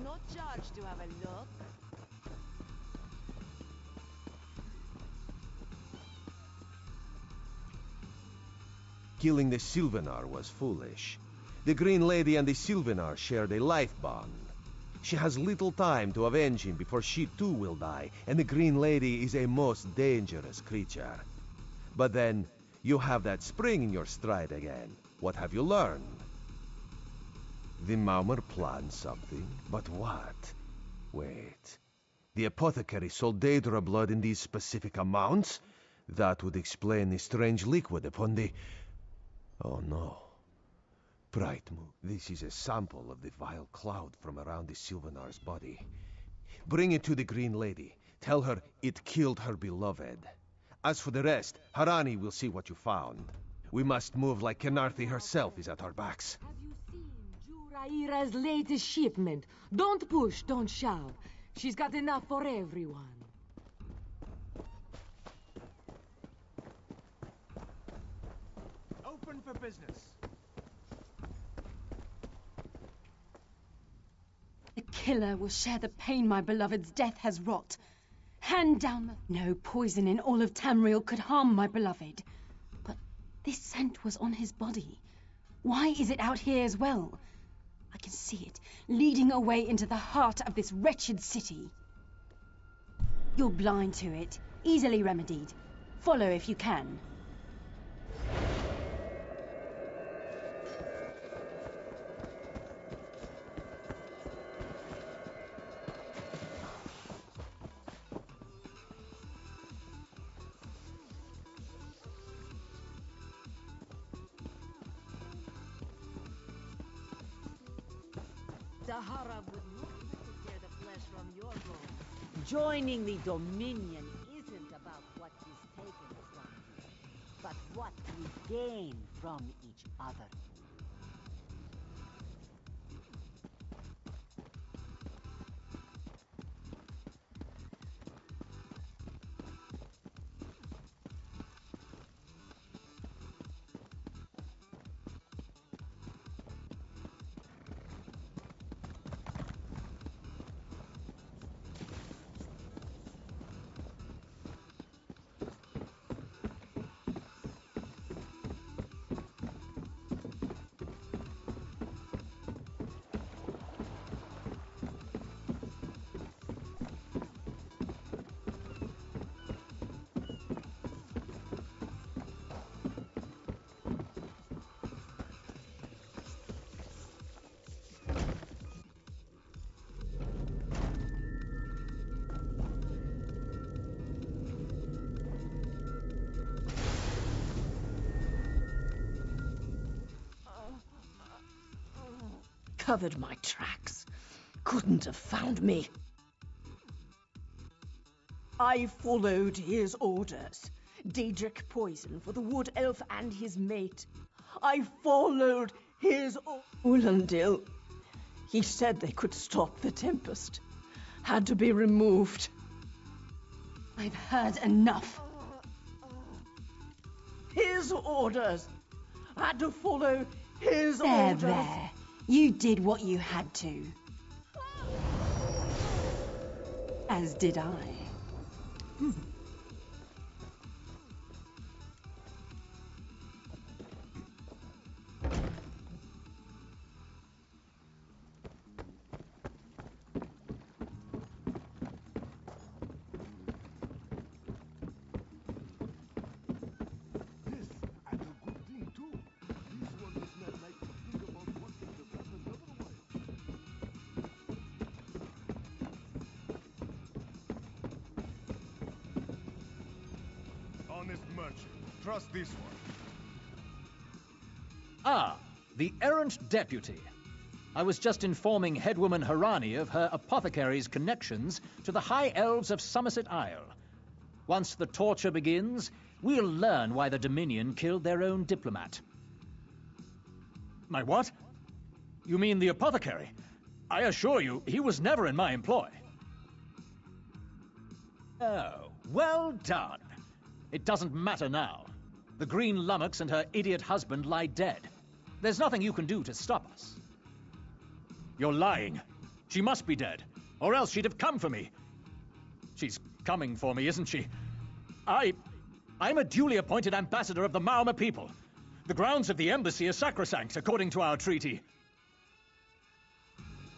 Not charged to have a look. Killing the Sylvanar was foolish. The Green Lady and the Sylvanar shared a life bond. She has little time to avenge him before she too will die, and the Green Lady is a most dangerous creature. But then, you have that spring in your stride again. What have you learned? The Maumer planned something, but what? Wait. The apothecary sold Daedra blood in these specific amounts? That would explain the strange liquid upon the... Oh no. Brightmoon, this is a sample of the vile cloud from around the Sylvanar's body. Bring it to the Green Lady. Tell her it killed her beloved. As for the rest, Harani will see what you found. We must move like Kenarthi herself is at our backs. Raira's latest shipment. Don't push, don't shove. She's got enough for everyone. Open for business. The killer will share the pain my beloved's death has wrought. Hand down the... No poison in all of Tamriel could harm my beloved. But this scent was on his body. Why is it out here as well? I can see it, leading away into the heart of this wretched city. You're blind to it, easily remedied. Follow if you can. Sahara would not like to tear the flesh from your bones. Joining the Dominion isn't about what is taken from you, but what we gain from each other. covered my tracks. Couldn't have found me. I followed his orders. Daedric poison for the wood elf and his mate. I followed his Ulandil. He said they could stop the tempest. Had to be removed. I've heard enough. His orders. Had to follow his orders. There. You did what you had to. As did I. Honest merchant. Trust this one. Ah, the errant deputy. I was just informing headwoman Harani of her apothecary's connections to the High Elves of Somerset Isle. Once the torture begins, we'll learn why the Dominion killed their own diplomat. My what? You mean the apothecary? I assure you, he was never in my employ. Oh, well done. It doesn't matter now. The Green Lummox and her idiot husband lie dead. There's nothing you can do to stop us. You're lying. She must be dead, or else she'd have come for me. She's coming for me, isn't she? I'm a duly appointed ambassador of the Mauma people. The grounds of the embassy are sacrosanct, according to our treaty.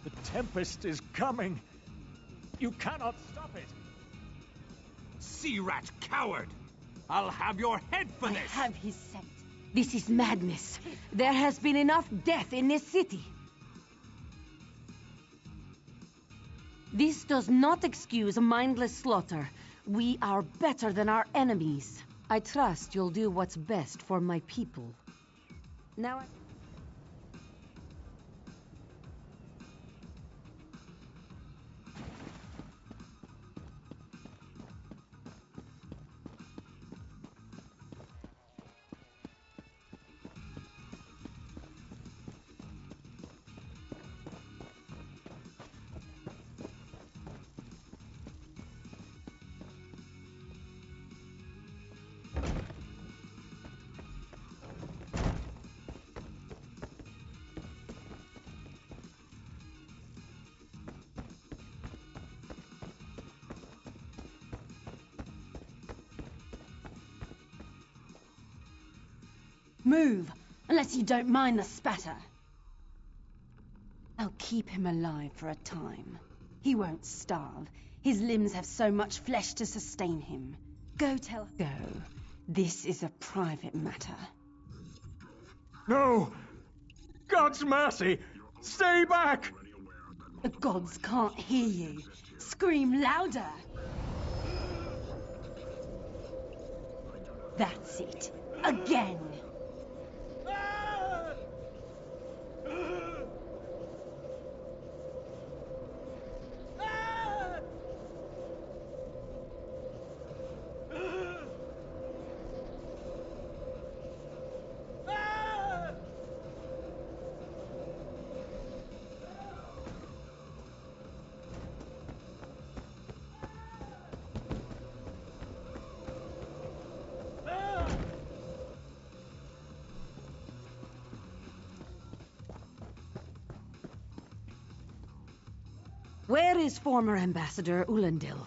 The tempest is coming. You cannot stop it. Sea rat coward! I'll have your head for this! I have his scent. This is madness. There has been enough death in this city. This does not excuse mindless slaughter. We are better than our enemies. I trust you'll do what's best for my people. Now Move, unless you don't mind the spatter. I'll keep him alive for a time. He won't starve. His limbs have so much flesh to sustain him. Go tell... Go. This is a private matter. No! God's mercy! Stay back! The gods can't hear you. Scream louder! That's it. Again! where is former Ambassador Ulandil?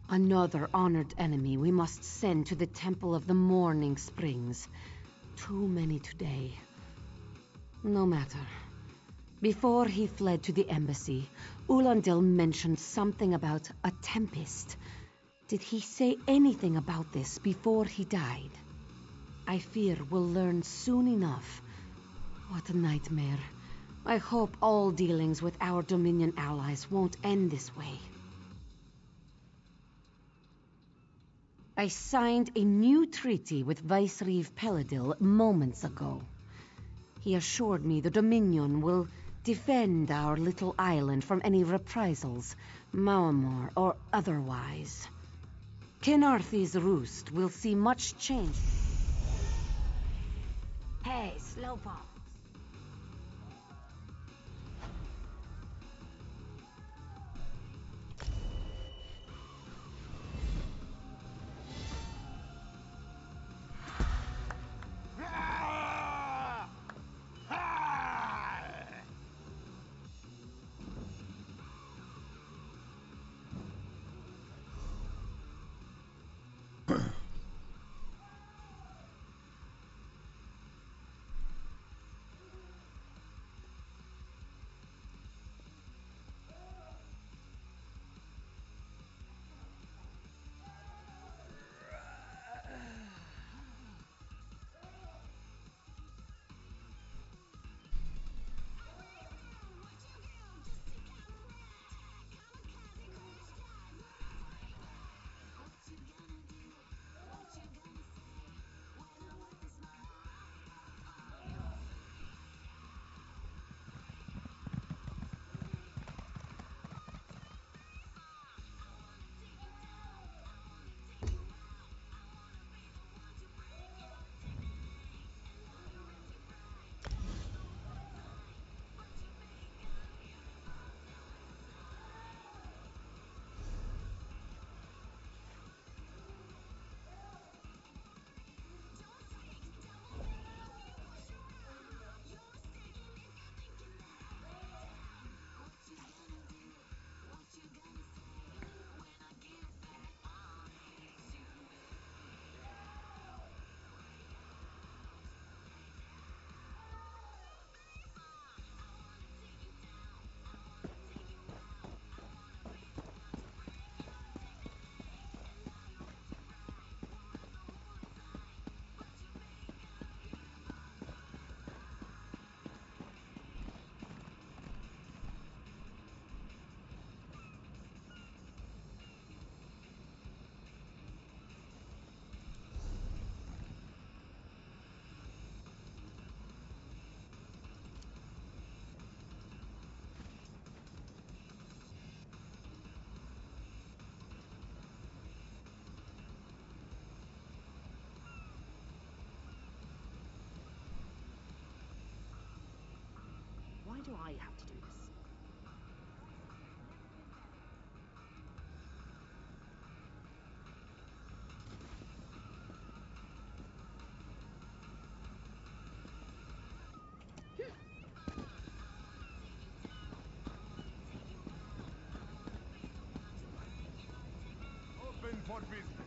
Another honored enemy we must send to the Temple of the Morning Springs. Too many today. No matter. Before he fled to the embassy, Ulandil mentioned something about a tempest. Did he say anything about this before he died? I fear we'll learn soon enough. What a nightmare. I hope all dealings with our Dominion allies won't end this way. I signed a new treaty with Vicereeve Peladil moments ago. He assured me the Dominion will defend our little island from any reprisals, Maomor or otherwise. Kenarthy's roost will see much change. Hey, Slowpoke. Why do I have to do this? Open for business.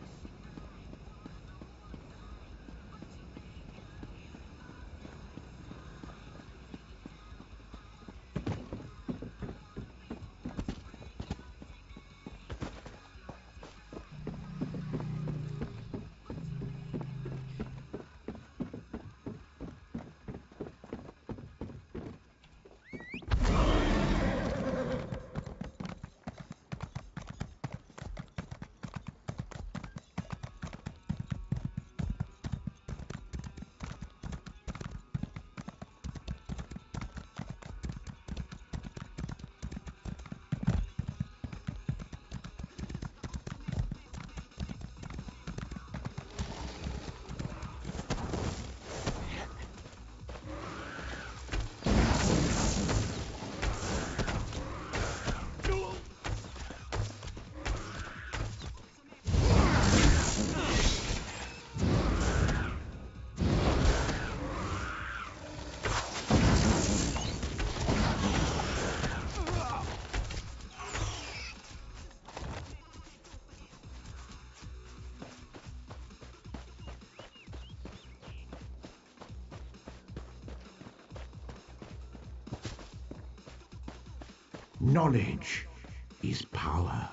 Knowledge is power.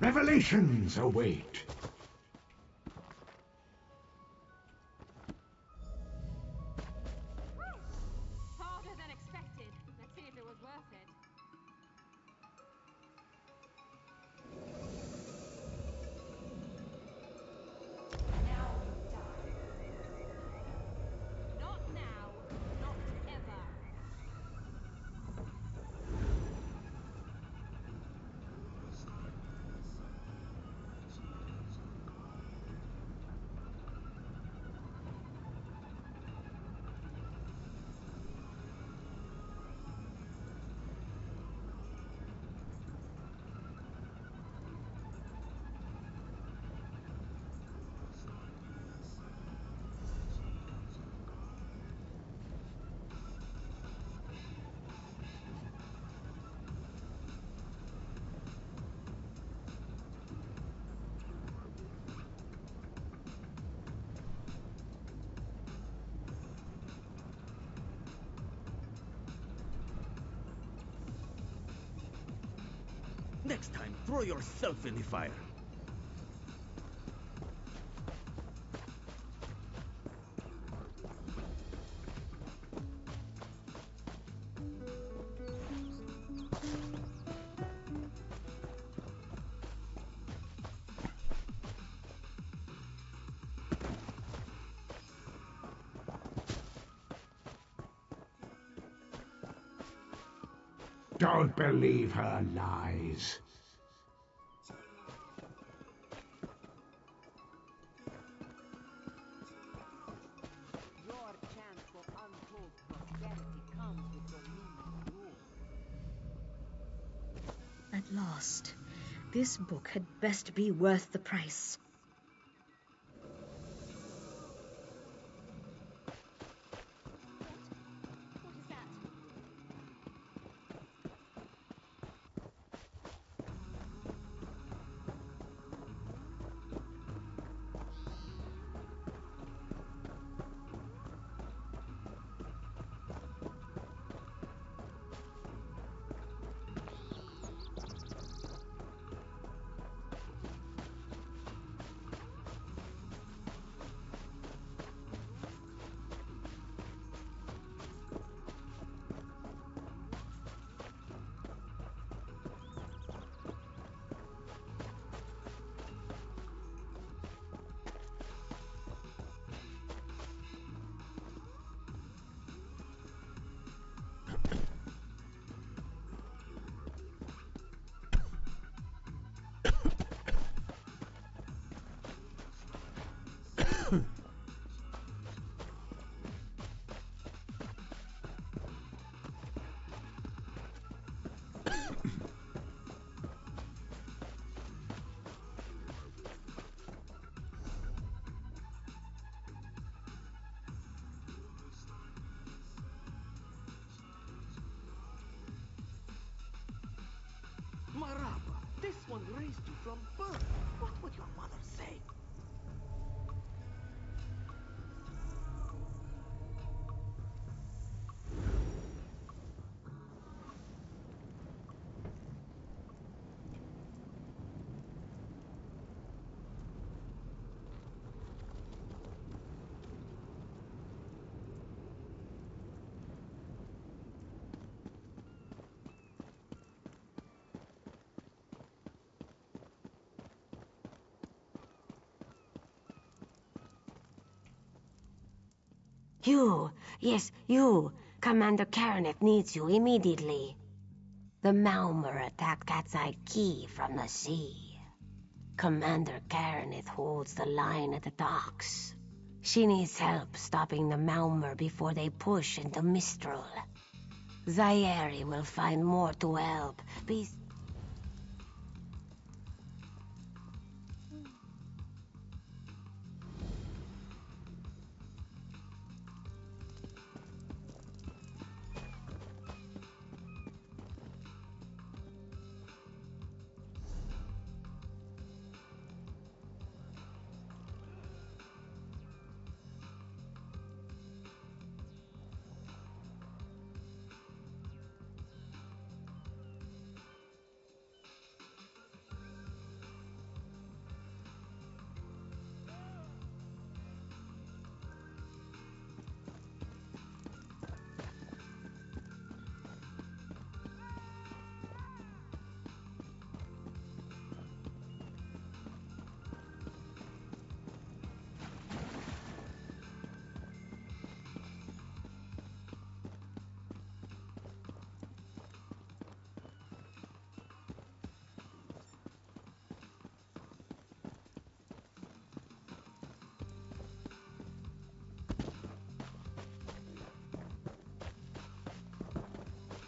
Revelations await. Harder than expected. Let's see if it was worth it. Not now, not ever. Next time, throw yourself in the fire. Don't believe her lies. Your chance for untold prosperity comes with Dominion rule. At last, this book had best be worth the price. Marapa, this one raised you from birth. What would your mother say? You, yes, you. Commander Karaneth needs you immediately. The Malmer attacked Cat's Eye Key from the sea. Commander Karaneth holds the line at the docks. She needs help stopping the Malmer before they push into Mistral. Zairi will find more to help. Be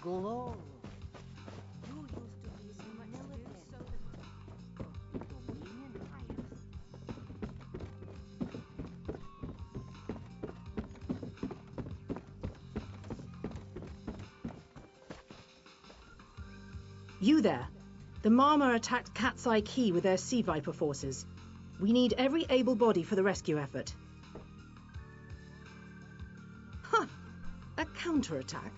glory. You used to be so militant. Dominion hires. You there. The Marma attacked Cat's Eye Key with their Sea Viper forces. We need every able body for the rescue effort. Huh. A counterattack?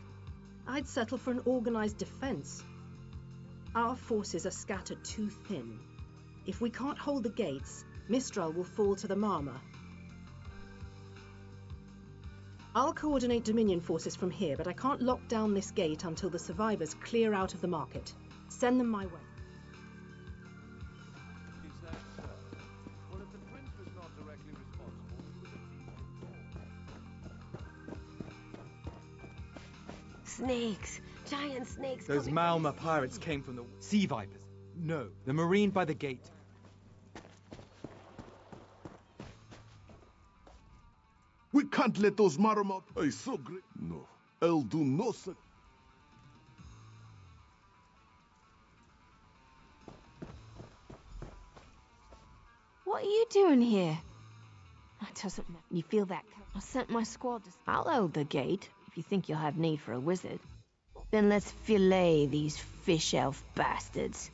I'd settle for an organized defense. Our forces are scattered too thin. If we can't hold the gates, Mistral will fall to the Marma. I'll coordinate Dominion forces from here, but I can't lock down this gate until the survivors clear out of the market. Send them my way. Is that so? Well, if the prince was not directly responsible, he was a Snakes! Giant snakes! Those Malma pirates came from the Sea Vipers. No, the Marine by the gate. We can't let those Marmot... I so great. No, I'll do no such... What are you doing here? That doesn't matter. You feel that? I sent my squad to... I'll hold the gate, if you think you'll have need for a wizard. Then let's fillet these fish elf bastards.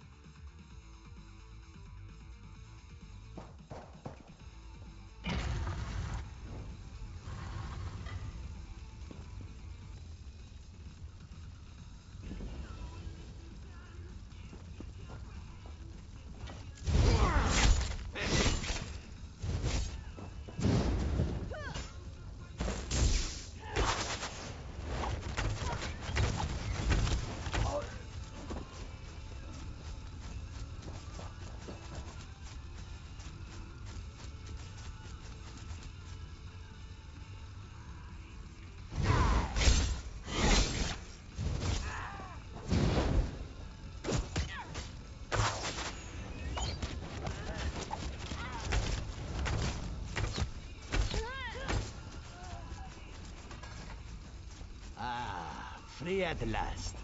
Free at last.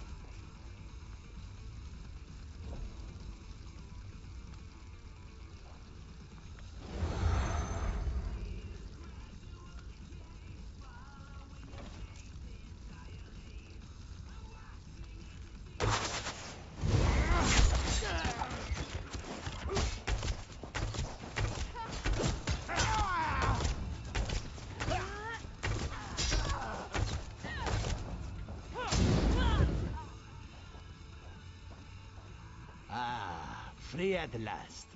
Free at last.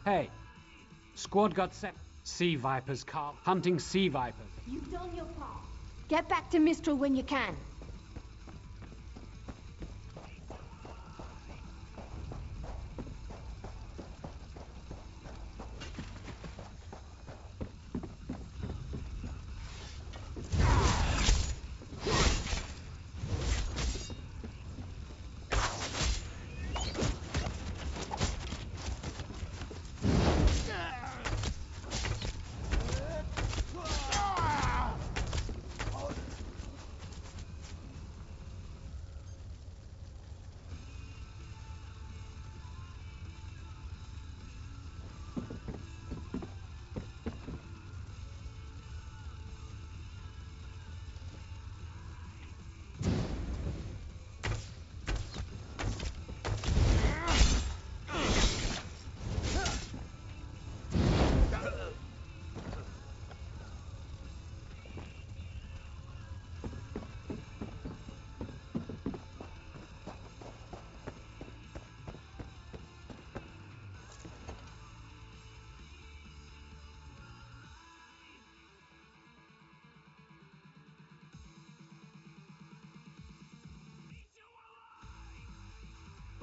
Hey, squad got set. Sea Vipers, Carl. Hunting Sea Vipers. You've done your part. Get back to Mistral when you can.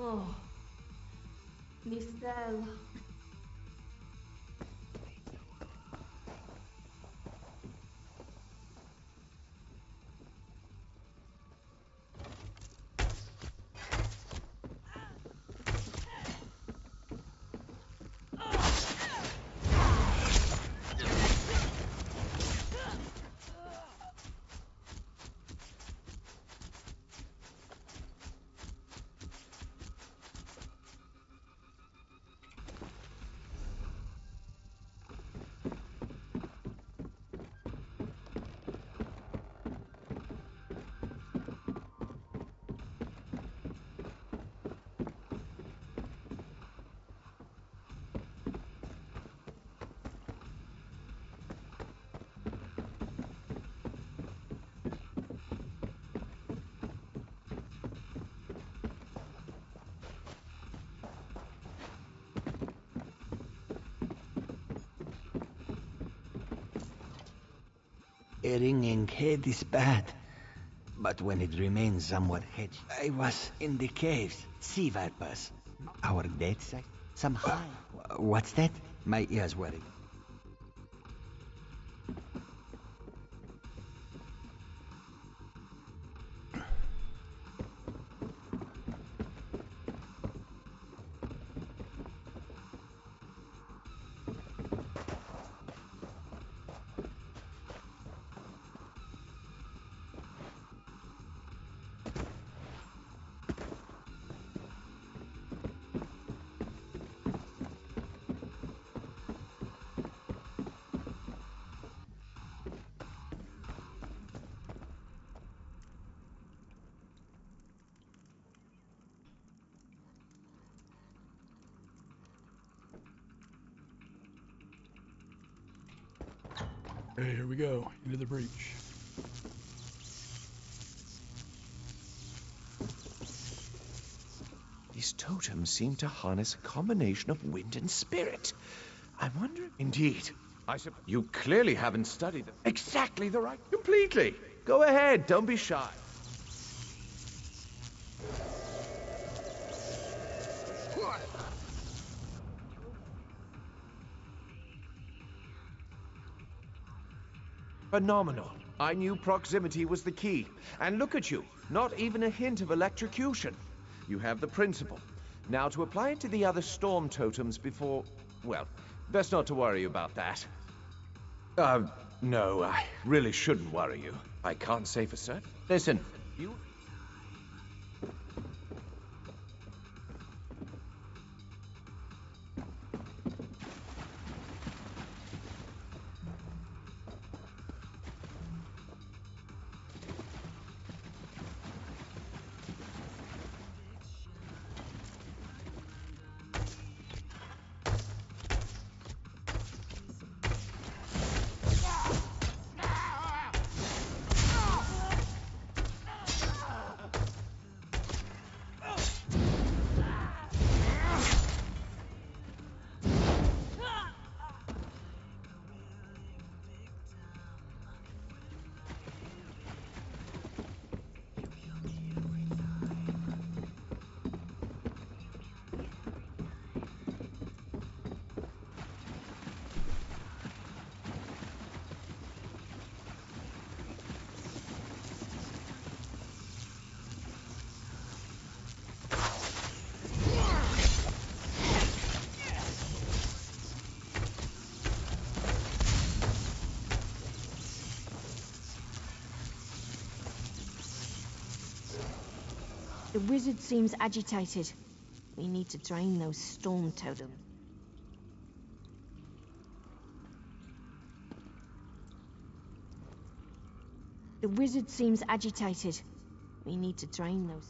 Oh, Mistral. A ringing head is bad, but when it remains somewhat hedged. I was in the caves, sea vipers. Our dead side? Some high. What's that? My ears worry. Okay, here we go, into the breach. These totems seem to harness a combination of wind and spirit. I wonder... Indeed. You clearly haven't studied them. Exactly the right... Completely. Go ahead, don't be shy. Phenomenal. I knew proximity was the key. And look at you, not even a hint of electrocution. You have the principle. Now to apply it to the other storm totems before... Well, best not to worry about that. No, I really shouldn't worry you. I can't say for certain. Listen, you... The wizard seems agitated. We need to drain those storm totems. The wizard seems agitated. We need to drain those...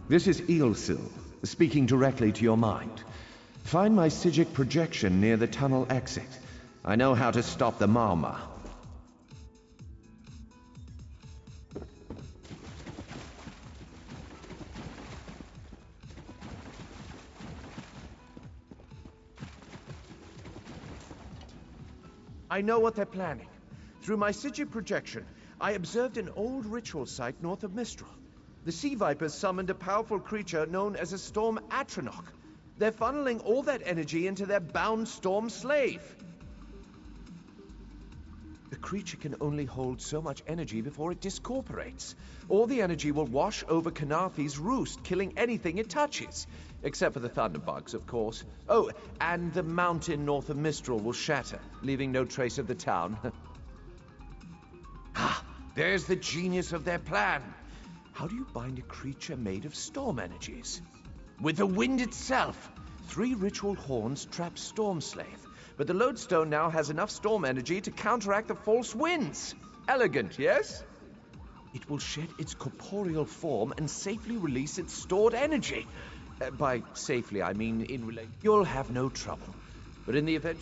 This is Eelsil, speaking directly to your mind. Find my Psijic projection near the tunnel exit. I know how to stop the Marma. I know what they're planning. Through my Psijic projection, I observed an old ritual site north of Mistral. The Sea Vipers summoned a powerful creature known as a Storm Atronach. They're funneling all that energy into their bound Storm Slave. The creature can only hold so much energy before it discorporates. All the energy will wash over Canarthi's roost, killing anything it touches. Except for the thunderbugs, of course. Oh, and the mountain north of Mistral will shatter, leaving no trace of the town. Ah, there's the genius of their plan. How do you bind a creature made of storm energies? With the wind itself. 3 ritual horns trap Storm Slave, but the lodestone now has enough storm energy to counteract the false winds. Elegant, yes? It will shed its corporeal form and safely release its stored energy. By safely, I mean in relation. You'll have no trouble. But in the event...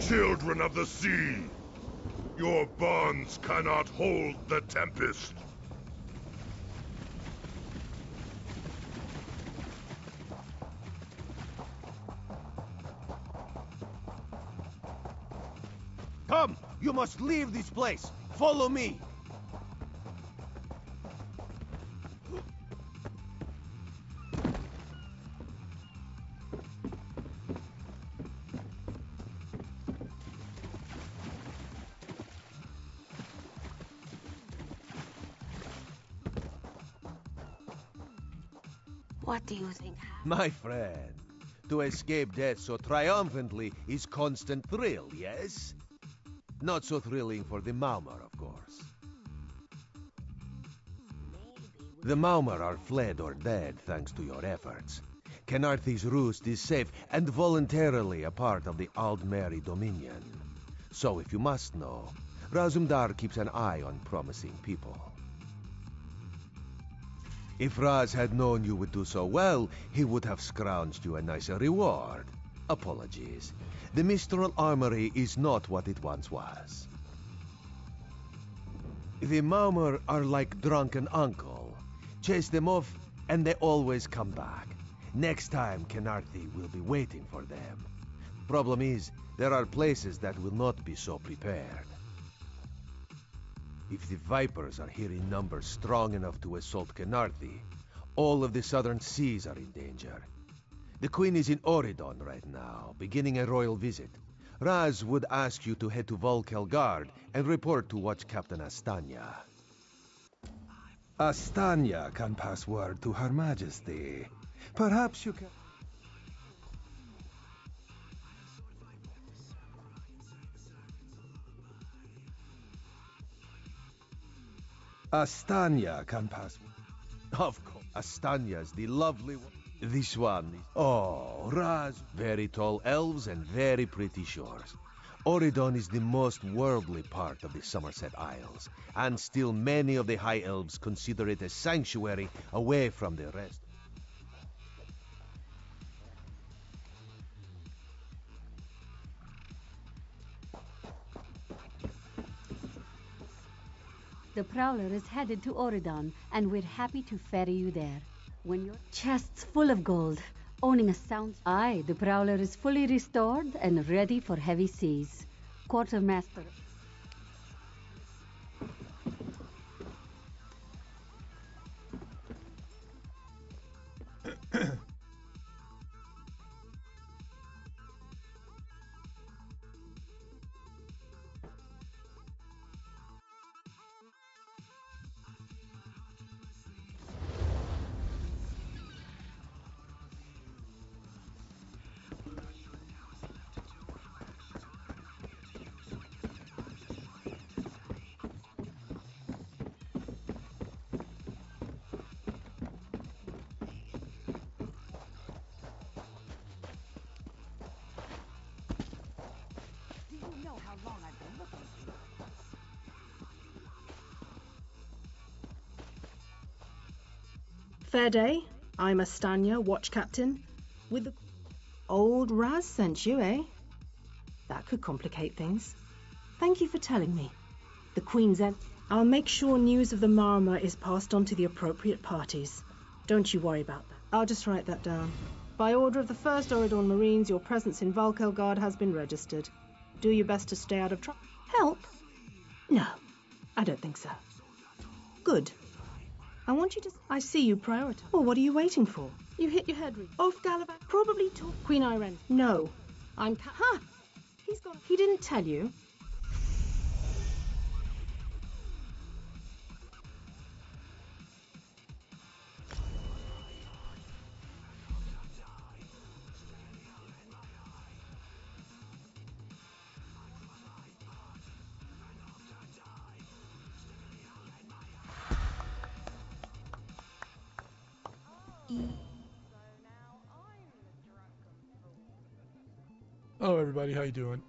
Children of the sea, your bonds cannot hold the tempest. Come! You must leave this place! Follow me! What do you think? My friend, to escape death so triumphantly is constant thrill, yes? Not so thrilling for the Maumar, of course. The Maumar are fled or dead thanks to your efforts. Kenarthi's roost is safe and voluntarily a part of the Aldmeri Dominion. So if you must know, Razumdar keeps an eye on promising people. If Raz had known you would do so well, he would have scrounged you a nicer reward. Apologies. The Mistral Armory is not what it once was. The Maumar are like drunken uncle. Chase them off, and they always come back. Next time, Kenarthi will be waiting for them. Problem is, there are places that will not be so prepared. If the Vipers are here in numbers strong enough to assault Kenarthi, all of the southern seas are in danger. The Queen is in Oridon right now, beginning a royal visit. Raz would ask you to head to Volkelgard and report to Watch Captain Astanya. Astanya can pass word to Her Majesty. Perhaps you can... Astanya can pass... Of course, Astanya's the lovely one. This one is... Oh, Raz. Very tall elves and very pretty shores. Oridon is the most worldly part of the Somerset Isles, and still many of the High Elves consider it a sanctuary away from the rest. The Prowler is headed to Oridon, and we're happy to ferry you there. When your chest's full of gold, owning a sound... Aye, the Prowler is fully restored and ready for heavy seas. Quartermaster... Fair day. I'm Astanya, watch captain. With the... Old Raz sent you, eh? That could complicate things. Thank you for telling me. The Queen's end... I'll make sure news of the Marmor is passed on to the appropriate parties. Don't you worry about that. I'll just write that down. By order of the 1st Oridon Marines, your presence in Valkelgard has been registered. Do your best to stay out of trouble. Help? No, I don't think so. Good. I want you to... I see you prioritize. Well, what are you waiting for? You hit your head, off Gallivant. Probably to Queen Irene. No. I'm... Ha! He's gone. He didn't tell you. Hello, everybody. How you doing?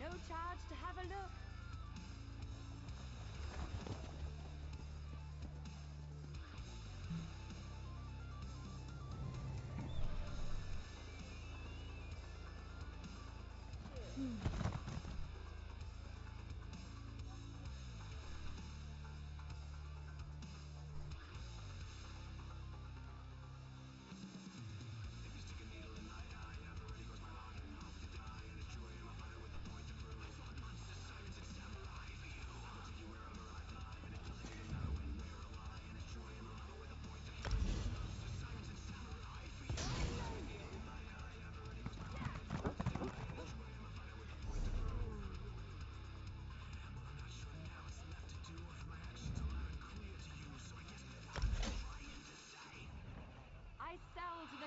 No charge to have a look.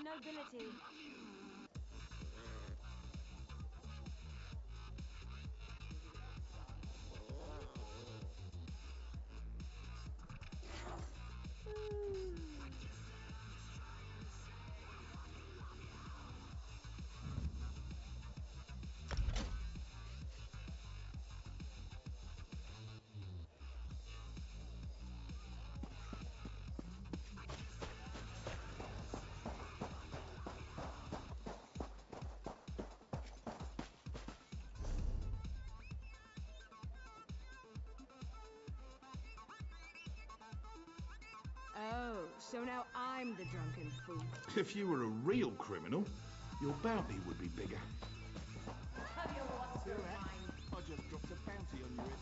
nobility. Oh, so now I'm the drunken fool. If you were a real criminal, your bounty would be bigger. I just dropped a bounty on you.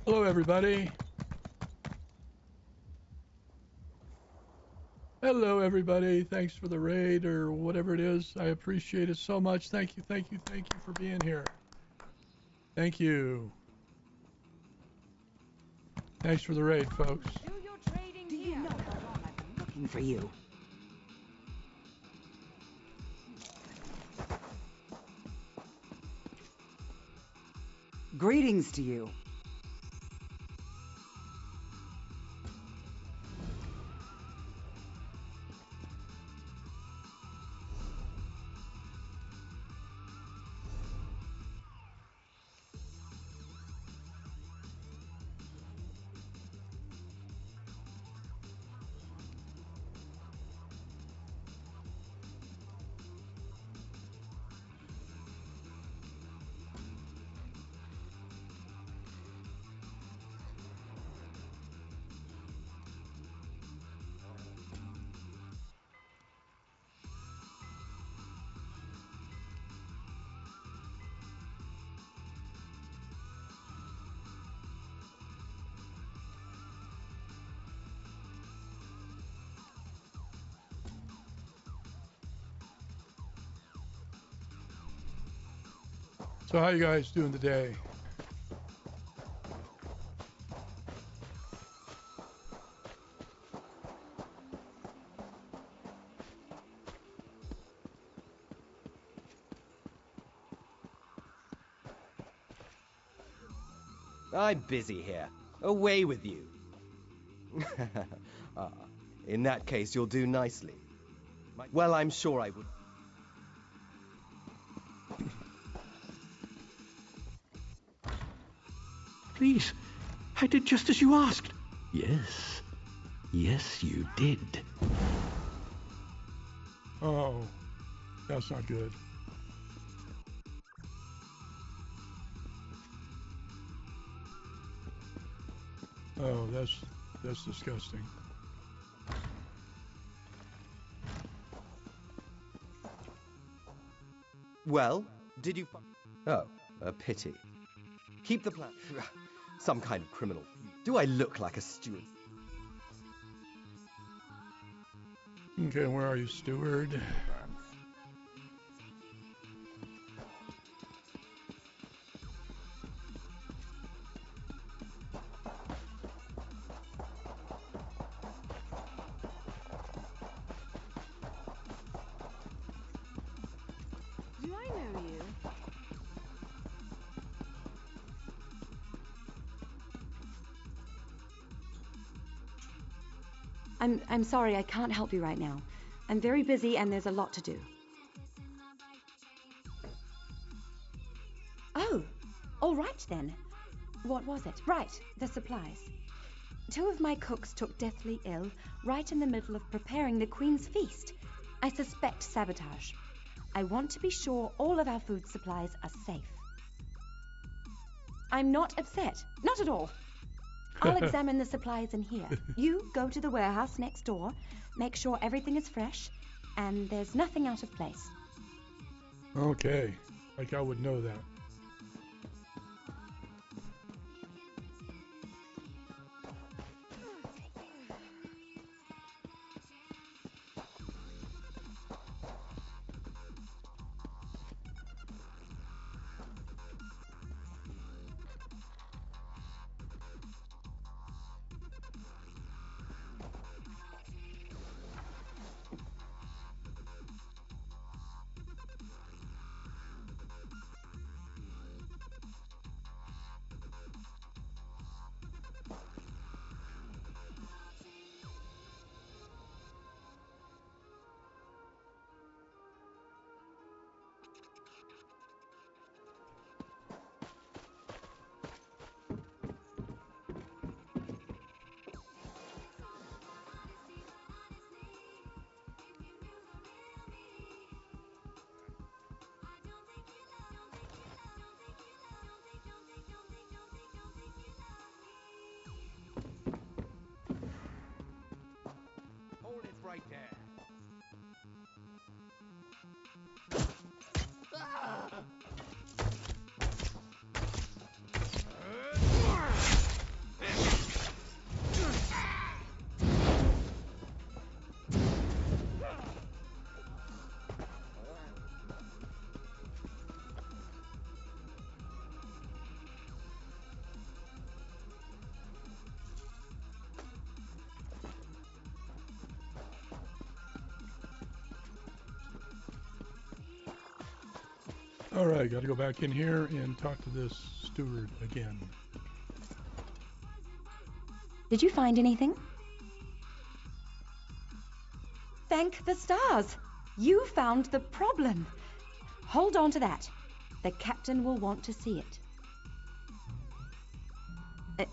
Hello, everybody. Hello, everybody. Thanks for the raid or whatever it is. I appreciate it so much. Thank you, thank you, thank you for being here. Thank you. Thanks for the raid, folks. Do your trading Do you know how long I've been looking for you? Greetings to you. So how you guys doing today? I'm busy here. Away with you. In that case, you'll do nicely. Well, I'm sure I would. Please, I did just as you asked. Yes. Yes, you did. Oh, that's not good. Oh, that's disgusting. Well, did you... Oh, a pity. Keep the plan. Some kind of criminal. Do I look like a steward? Okay, where are you, steward? Do I know you? I'm sorry, I can't help you right now. I'm very busy and there's a lot to do. Oh, all right then. What was it? Right, the supplies. 2 of my cooks took deathly ill right in the middle of preparing the Queen's feast. I suspect sabotage. I want to be sure all of our food supplies are safe. I'm not upset. Not at all. I'll examine the supplies in here. You go to the warehouse next door, make sure everything is fresh, and there's nothing out of place. Okay, like I would know that. Hold it right there. All right, got to go back in here and talk to this steward again. Did you find anything? Thank the stars! You found the problem. Hold on to that. The captain will want to see it.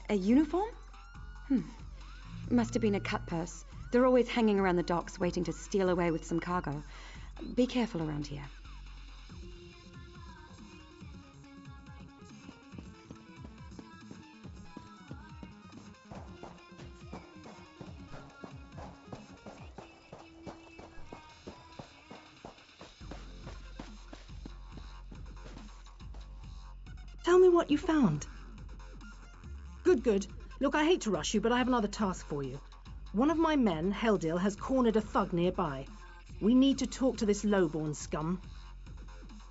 A uniform? Must have been a cut purse. They're always hanging around the docks waiting to steal away with some cargo. Be careful around here. Tell me what you found. Good. Look, I hate to rush you, but I have another task for you. One of my men, Heldil, has cornered a thug nearby. We need to talk to this lowborn scum.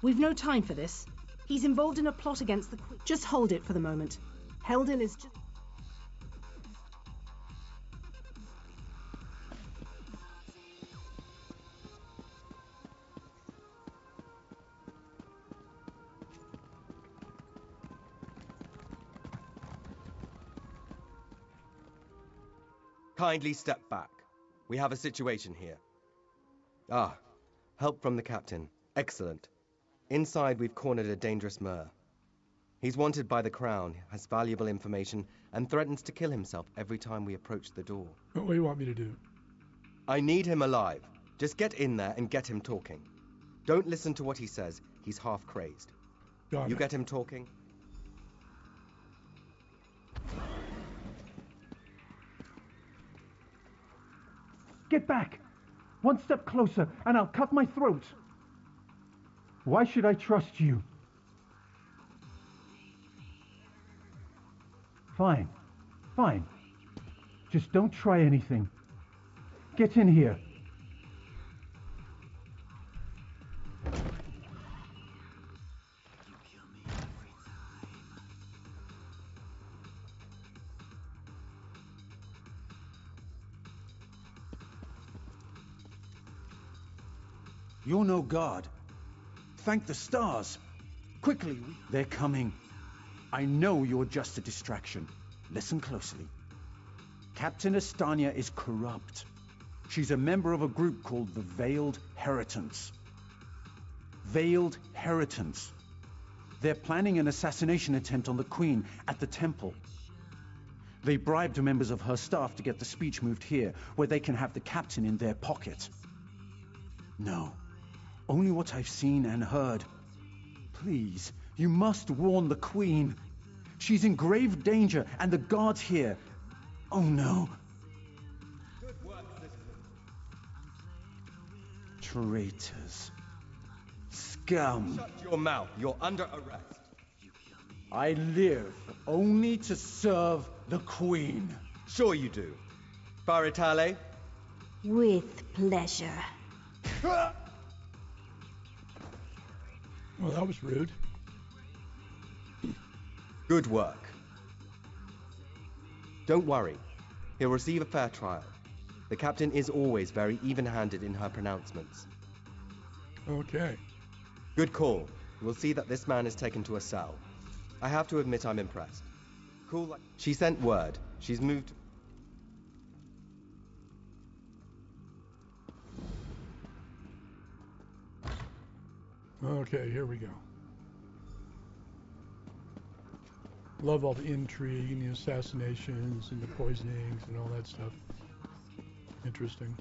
We've no time for this. He's involved in a plot against the Queen. Just hold it for the moment. Heldil is just... Kindly step back. We have a situation here. Ah, help from the captain. Excellent. Inside, we've cornered a dangerous Mer. He's wanted by the Crown, has valuable information, and threatens to kill himself every time we approach the door. What do you want me to do? I need him alive. Just get in there and get him talking. Don't listen to what he says. He's half crazed. Got you it. get him talking? Get back! One step closer, and I'll cut my throat! Why should I trust you? Fine. Just don't try anything. Get in here. You're no god. Thank the stars. Quickly, they're coming. I know you're just a distraction. Listen closely. Captain Estania is corrupt. She's a member of a group called the Veiled Heritants. Veiled Heritants. They're planning an assassination attempt on the Queen at the temple. They bribed members of her staff to get the speech moved here, where they can have the captain in their pocket. No, only what I've seen and heard. Please, you must warn the Queen. She's in grave danger, and the guards here. Oh no. Good work, citizen. Traitors. Scum. Shut your mouth. You're under arrest. I live only to serve the Queen. Sure you do. Baritale? With pleasure. Well, that was rude. Good work. Don't worry. He'll receive a fair trial. The captain is always very even-handed in her pronouncements. Okay. Good call. We'll see that this man is taken to a cell. I have to admit I'm impressed. Cool. She sent word. She's moved... Okay, here we go. Love all the intrigue and the assassinations and the poisonings and all that stuff. Interesting.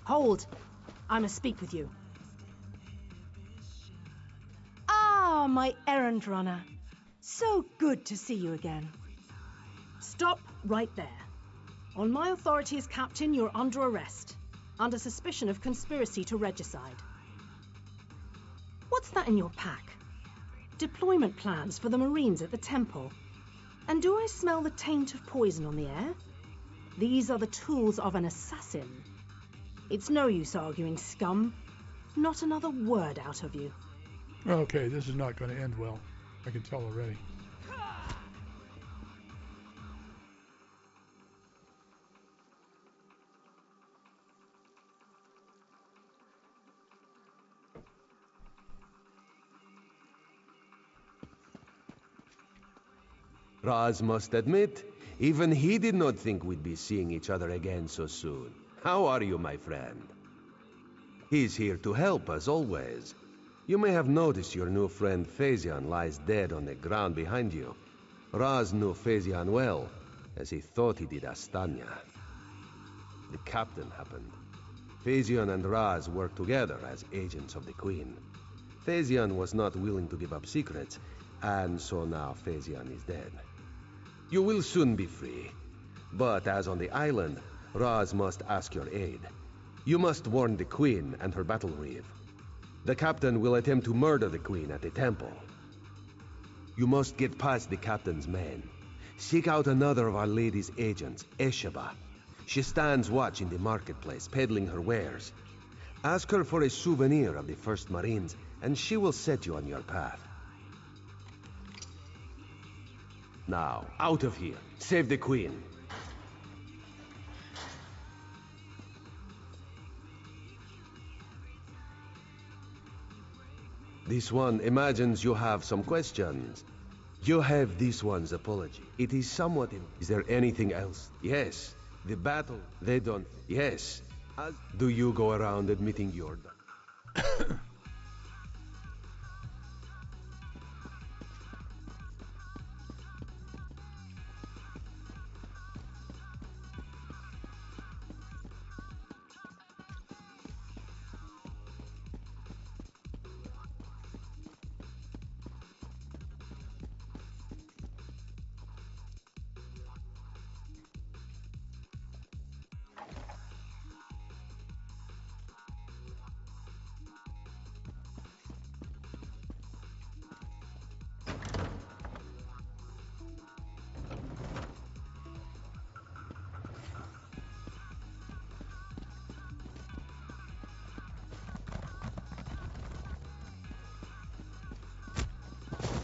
Hold! I must speak with you. Ah, my errand runner. So good to see you again. Stop right there. On my authority as captain, you're under arrest, under suspicion of conspiracy to regicide. What's that in your pack? Deployment plans for the Marines at the temple. And do I smell the taint of poison on the air? These are the tools of an assassin. It's no use arguing, scum. Not another word out of you. Okay, this is not going to end well. I can tell already. Raz must admit, even he did not think we'd be seeing each other again so soon. How are you, my friend? He's here to help, as always. You may have noticed your new friend Phaezion lies dead on the ground behind you. Raz knew Phaezion well, as he thought he did Astanya. The captain happened. Phaezion and Raz worked together as agents of the Queen. Phaezion was not willing to give up secrets, and so now Phaezion is dead. You will soon be free. But as on the island, Raz must ask your aid. You must warn the Queen and her battle reeve. The captain will attempt to murder the Queen at the temple. You must get past the captain's men. Seek out another of Our Lady's agents, Esheba. She stands watch in the marketplace, peddling her wares. Ask her for a souvenir of the First Marines, and she will set you on your path. Now, out of here. Save the Queen. This one imagines you have some questions. You have this one's apology. It is somewhat Is there anything else? Yes. The battle, they don't... Yes. Do you go around admitting you're done?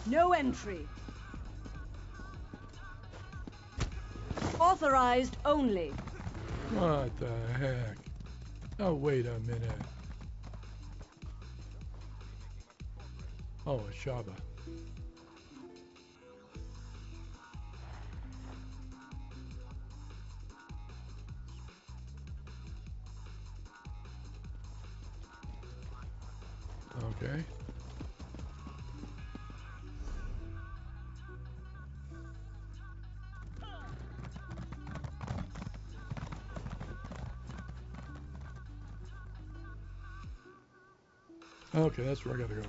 No entry. Authorized only. What the heck? Oh, wait a minute. Oh, a Shaba. Okay. Okay, that's where I gotta go.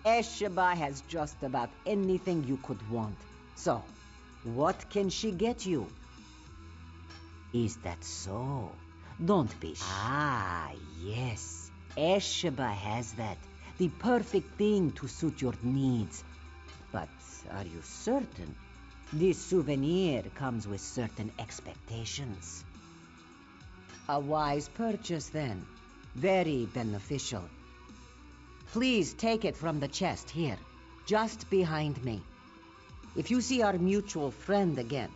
Esheba has just about anything you could want. So, what can she get you? Is that so? Don't be Ah, yes. Esheba has that. The perfect thing to suit your needs. But are you certain? This souvenir comes with certain expectations. A wise purchase, then. Very beneficial. Please take it from the chest here, just behind me. If you see our mutual friend again,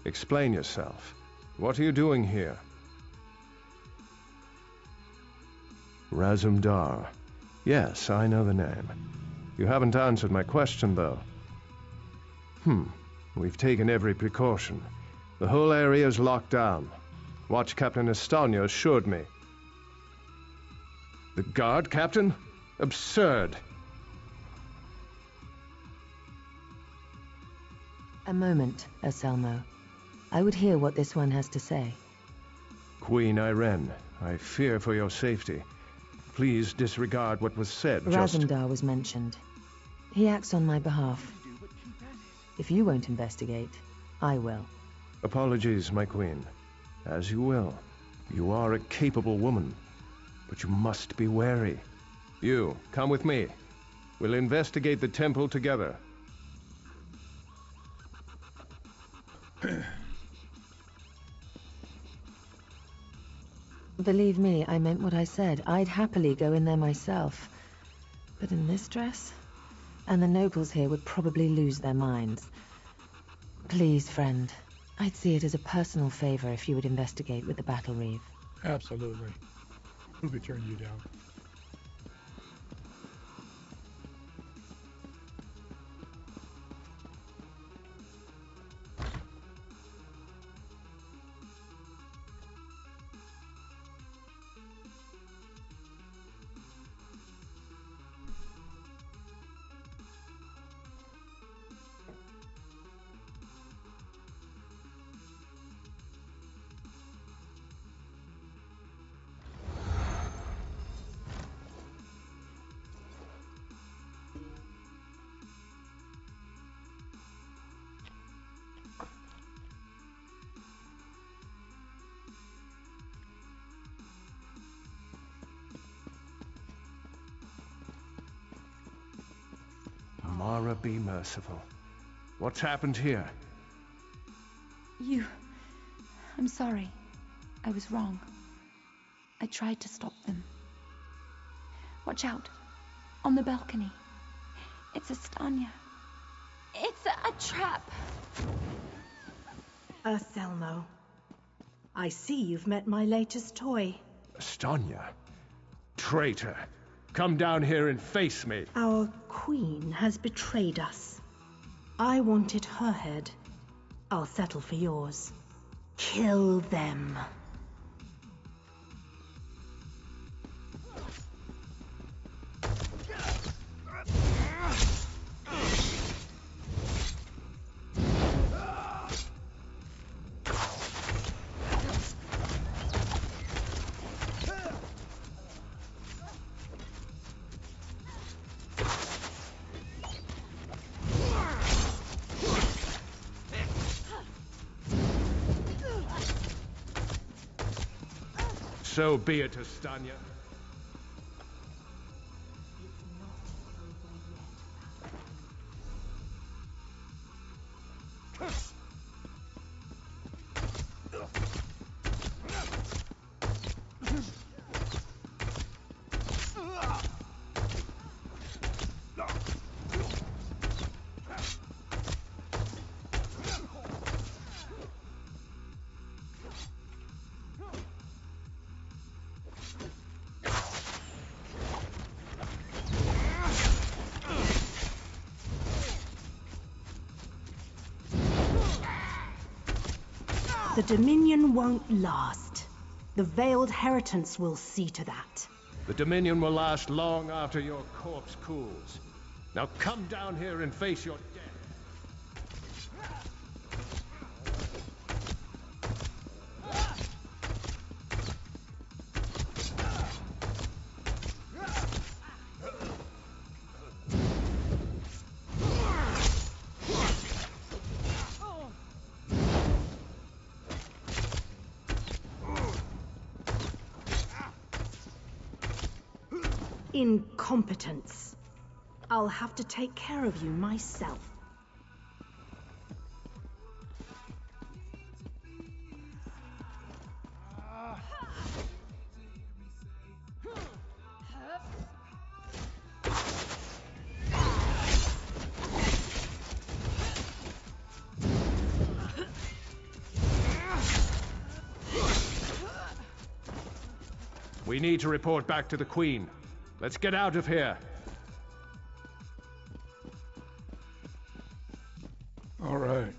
Explain yourself. What are you doing here? Razumdar. Yes, I know the name. You haven't answered my question, though. We've taken every precaution. The whole area is locked down. Watch Captain Estanio assured me. The guard, Captain? Absurd! A moment, Anselmo. I would hear what this one has to say. Queen Irene, I fear for your safety. Please disregard what was said. Razumdar was mentioned. He acts on my behalf. If you won't investigate, I will. Apologies, my queen. As you will. You are a capable woman. but you must be wary. You, come with me. We'll investigate the temple together. Believe me, I meant what I said. I'd happily go in there myself. But in this dress? And the nobles here would probably lose their minds. Please, friend. I'd see it as a personal favor if you would investigate with the Battle Reeve. Absolutely. Who could turn you down? Mara, be merciful. What's happened here? I'm sorry. I was wrong. I tried to stop them. Watch out. On the balcony. It's Estania. It's a trap! Thelmo. I see you've met my latest toy. Estania? Traitor! Come down here and face me! Our queen has betrayed us. I wanted her head. I'll settle for yours. Kill them. So be it, Estania. The Dominion won't last. The Veiled Heritance will see to that. The Dominion will last long after your corpse cools. Now come down here and face your death. Incompetence. I'll have to take care of you myself. We need to report back to the Queen. Let's get out of here. All right.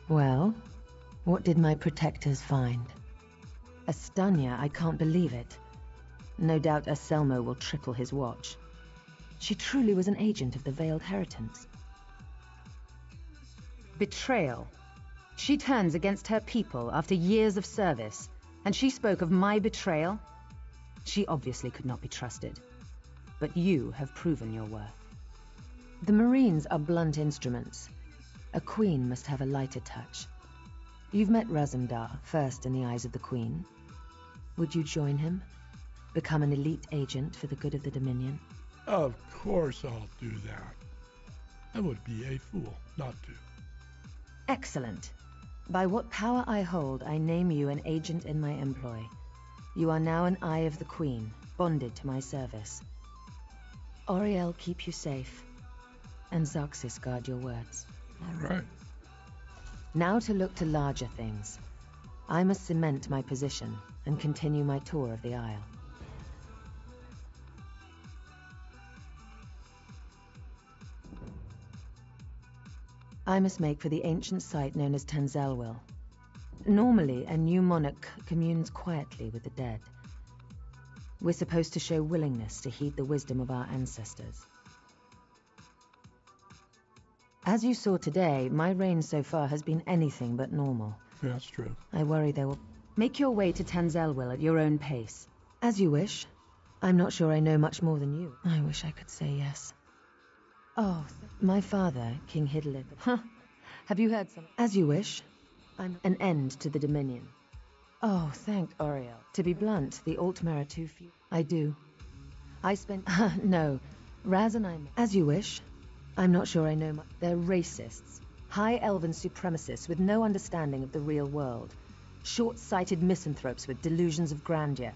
Well, what did my protectors find? Astanya, I can't believe it. No doubt Anselmo will triple his watch. She truly was an agent of the Veiled Heritance. Betrayal. She turns against her people after years of service, and she spoke of my betrayal? She obviously could not be trusted. But you have proven your worth. The Marines are blunt instruments. A queen must have a lighter touch. You've met Razumdar, first in the eyes of the Queen. Would you join him? Become an elite agent for the good of the Dominion? Of course I'll do that. I would be a fool not to. Excellent. By what power I hold, I name you an agent in my employ. You are now an Eye of the Queen, bonded to my service. Auriel keep you safe, and Xarxis guard your words. All right. Now to look to larger things. I must cement my position and continue my tour of the Isle. I must make for the ancient site known as Tanzelwil. Normally, a new monarch communes quietly with the dead. We're supposed to show willingness to heed the wisdom of our ancestors. As you saw today, my reign so far has been anything but normal. Yeah, that's true. I worry they will... Make your way to Tanzelwil at your own pace. As you wish. I'm not sure I know much more than you. I wish I could say yes. Oh, my father, King Hidalith. Huh. Have you heard some? As you wish. I'm an end to the Dominion. Oh, thank Auriel. To be blunt, the Altmer are too few. I do. I spent... No. Raz and I... As you wish. I'm not sure I know much. They're racists. High elven supremacists with no understanding of the real world. Short-sighted misanthropes with delusions of grandeur.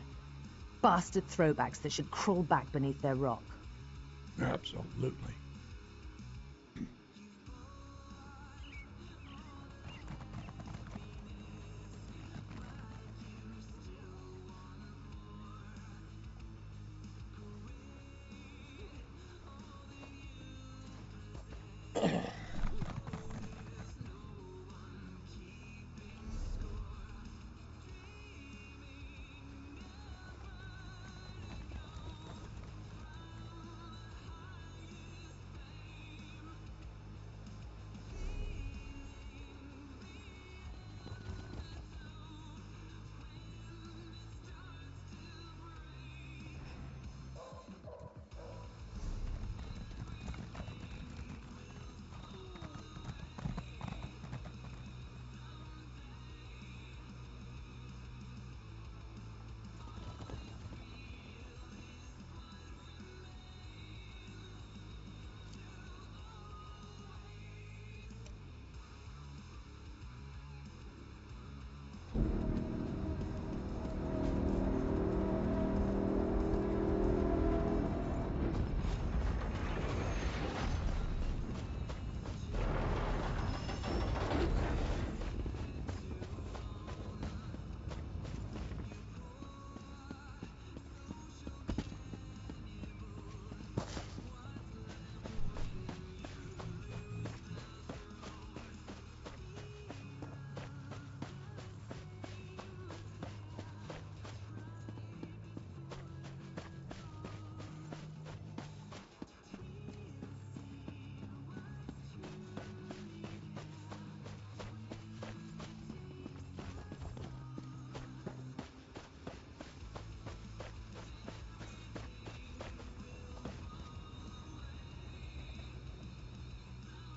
Bastard throwbacks that should crawl back beneath their rock. Absolutely.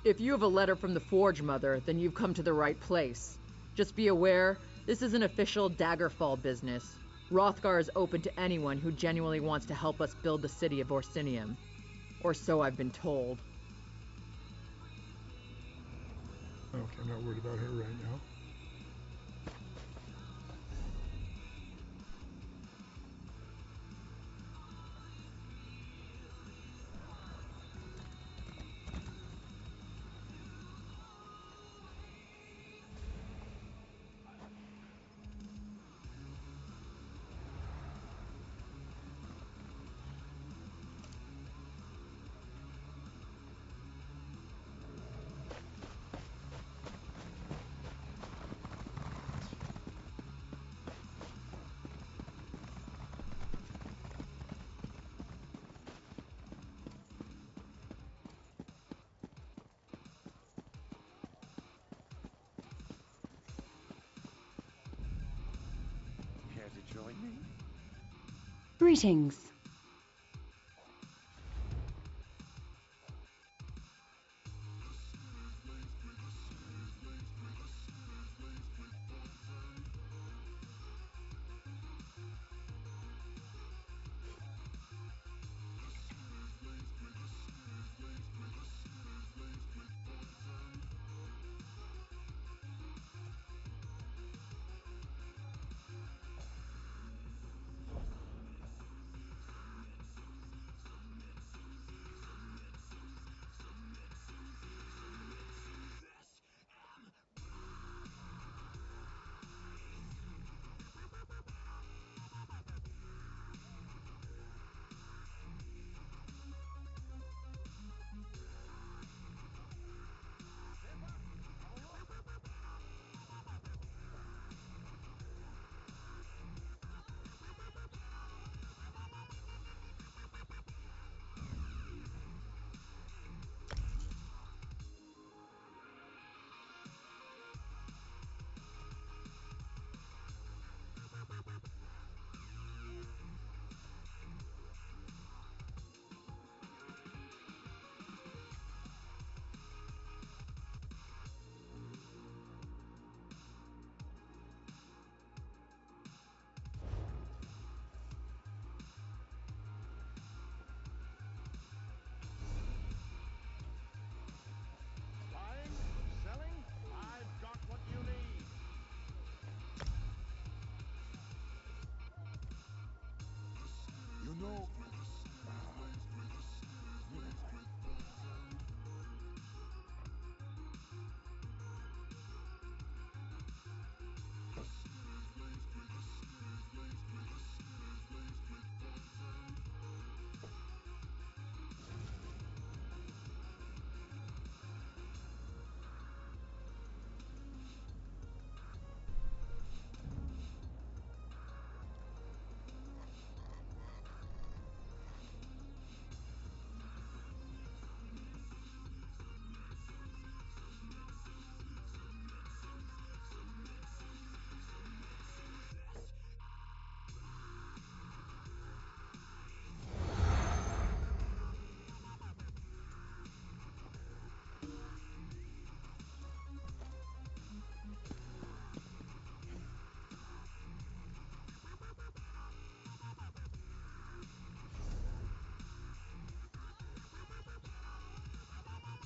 If you have a letter from the Forge Mother, then you've come to the right place. Just be aware, this is an official Daggerfall business. Hrothgar is open to anyone who genuinely wants to help us build the city of Orsinium. Or so I've been told. Okay, I'm not worried about her right now. joining? Greetings. Buying? Selling? I've got what you need. You know... never mind.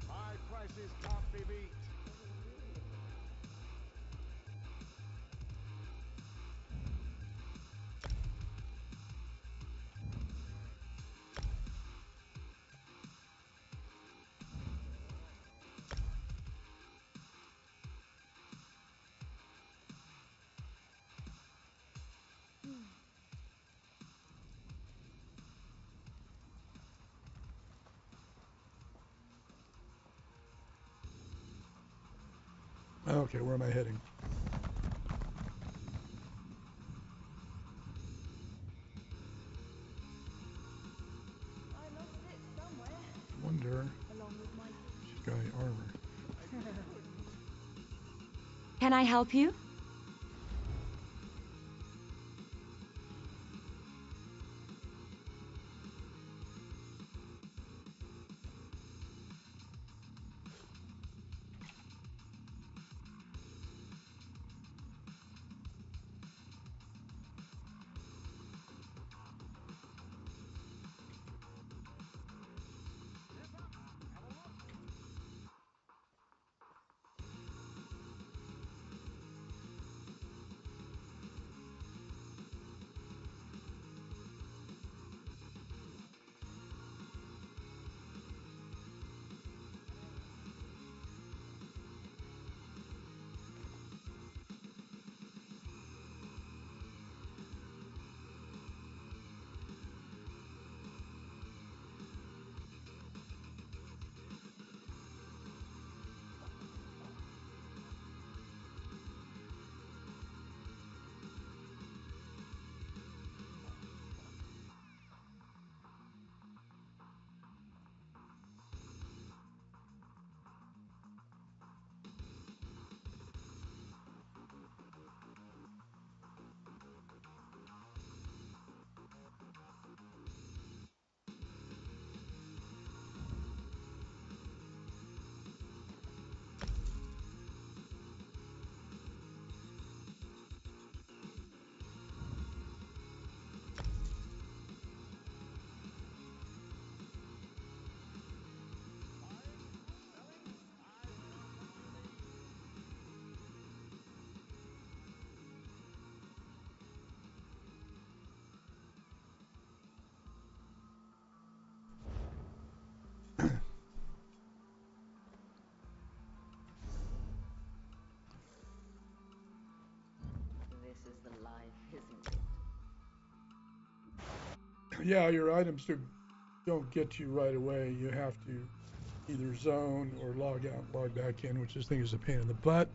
My prices can't be beat. Okay, where am I heading? I lost it somewhere. Wonder. Along with my Guy armor. Can I help you? Yeah, your items don't get you right away. You have to either zone or log out, log back in, which this thing is a pain in the butt,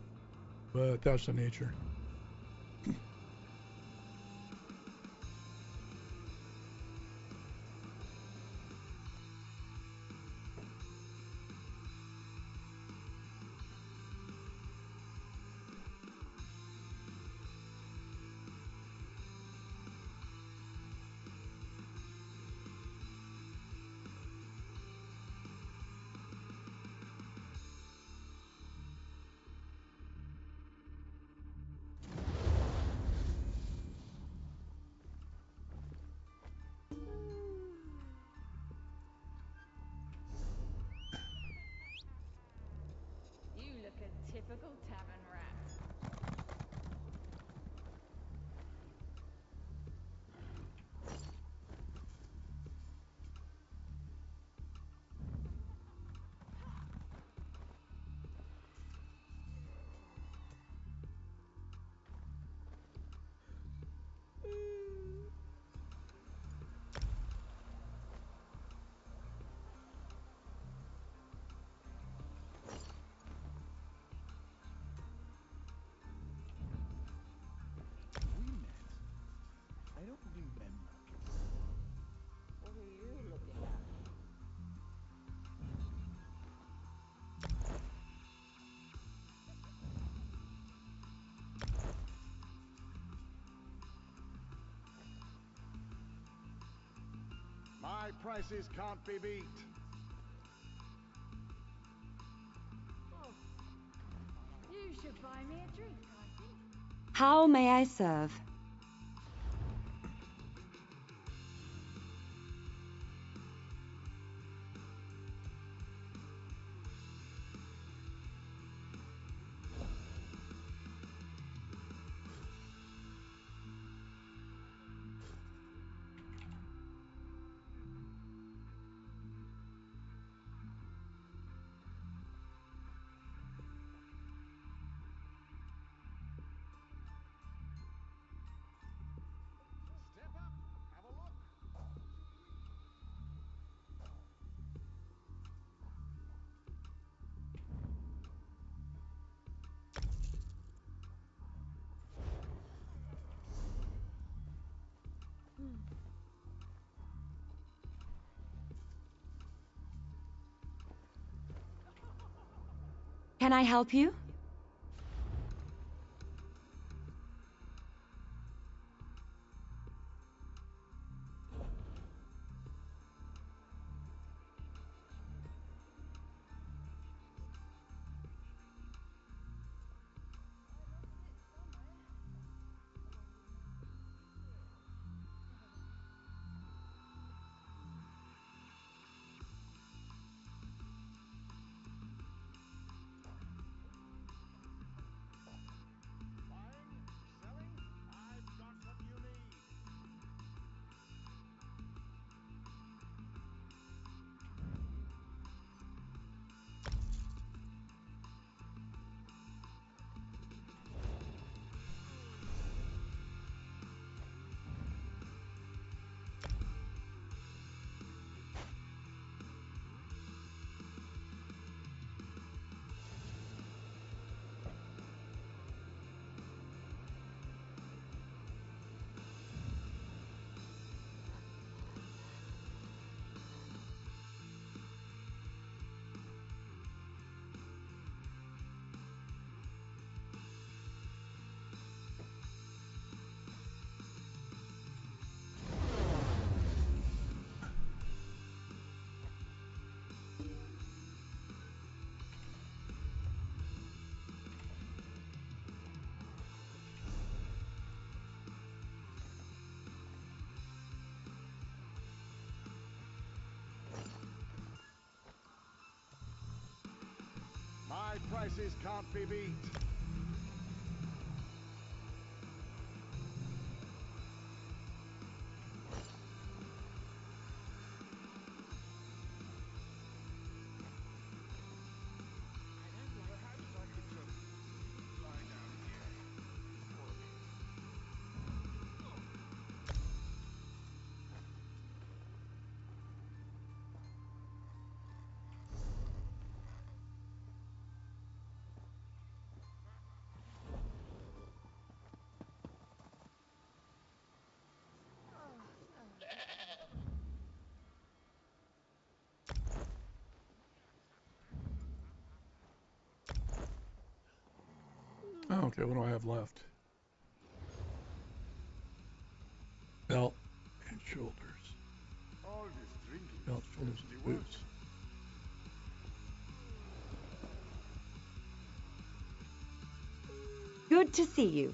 but that's the nature. You look a typical tavern rat. We met. I don't remember. What are you looking at? My prices can't be beat. Oh, you should buy me a drink, I think. How may I serve? Step up, have a look. Can I help you? Buying, selling, I've got what you need. My prices can't be beat. Perhaps I could just lie down here for a bit. Okay, what do I have left? Belt and shoulders. All this drinking Belt, is shoulders, thirsty and work. boots. Good to see you.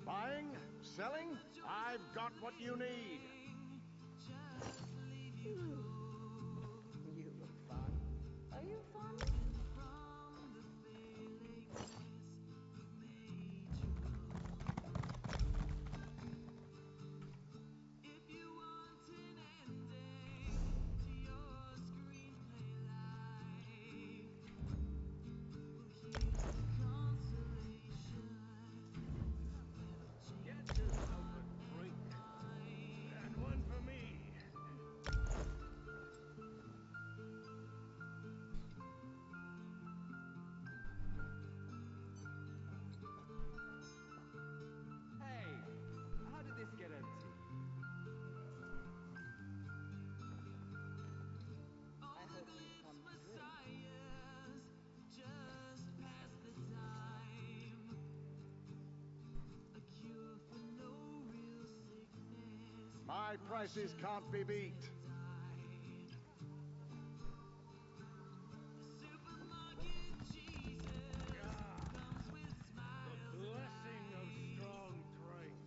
Buying? Selling? I've got what you need. You look fun. Are you fun? Get yourself a drink. And one for me. Hey, how did this get empty? I hope you come to drink. My prices can't be beat. The blessing of strong drink.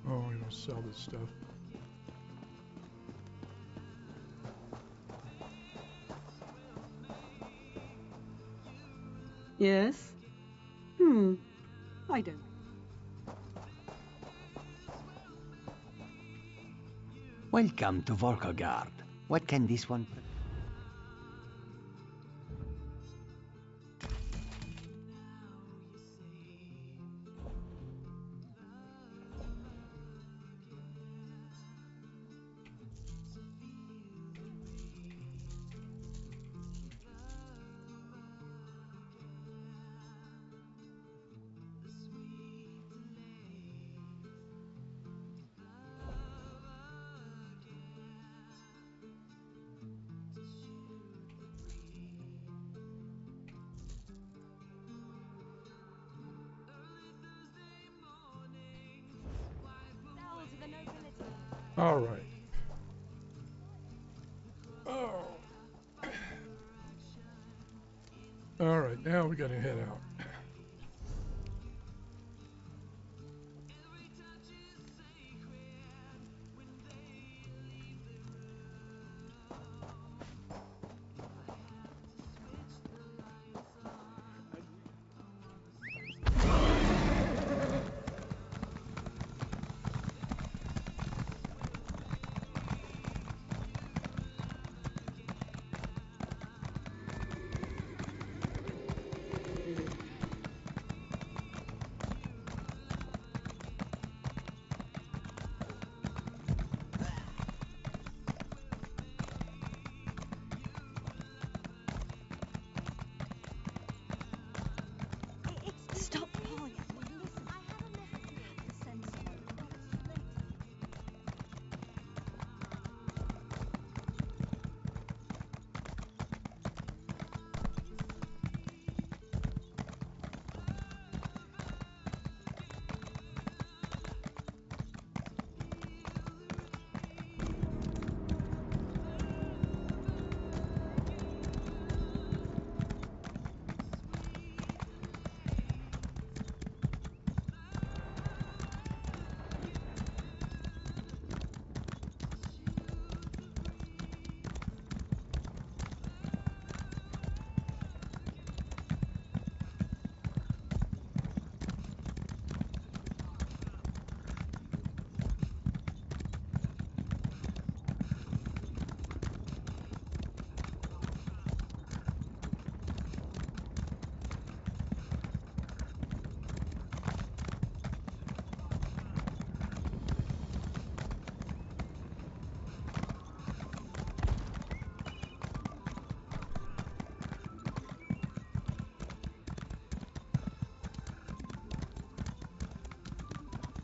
Oh, I'm gonna sell this stuff. Yes? I don't. Welcome to Volkagard. What can this one... All right. Oh. All right, now we gotta head out. Stop, Paul. Listen, I have a message you have to send someone.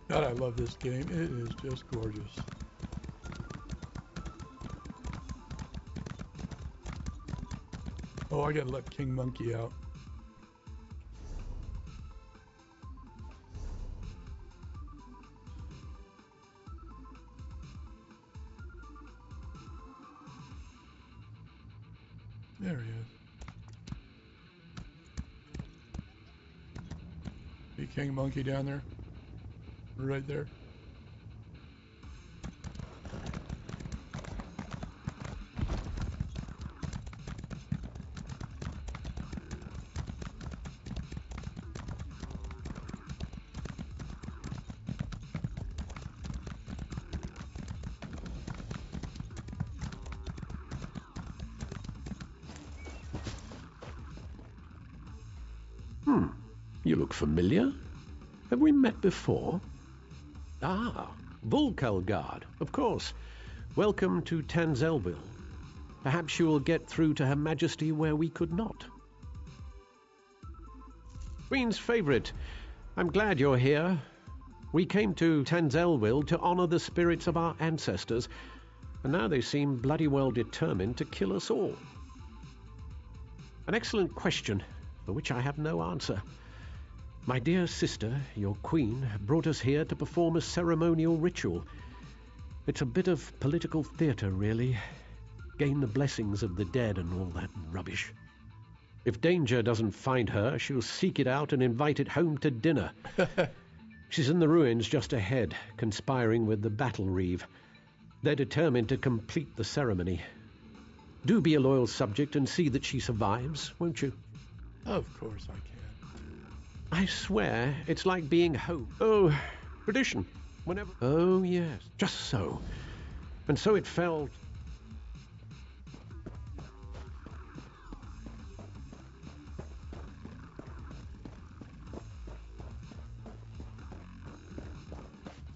God, I love this game. It is just gorgeous. Oh, I gotta let King Monkey out. There he is. See King Monkey down there? Right there. You look familiar. Have we met before? Ah, Volkelgard, of course. Welcome to Tanzelville. Perhaps you will get through to Her Majesty where we could not. Queen's favourite, I'm glad you're here. We came to Tanzelville to honour the spirits of our ancestors, and now they seem bloody well determined to kill us all. An excellent question, for which I have no answer. My dear sister, your queen, brought us here to perform a ceremonial ritual. It's a bit of political theatre, really. Gain the blessings of the dead and all that rubbish. If danger doesn't find her, she'll seek it out and invite it home to dinner. She's in the ruins just ahead, conspiring with the battle reeve. They're determined to complete the ceremony. Do be a loyal subject and see that she survives, won't you? Of course I can. I swear, it's like being home. Oh, tradition. Whenever... Oh, yes, just so. And so it felt...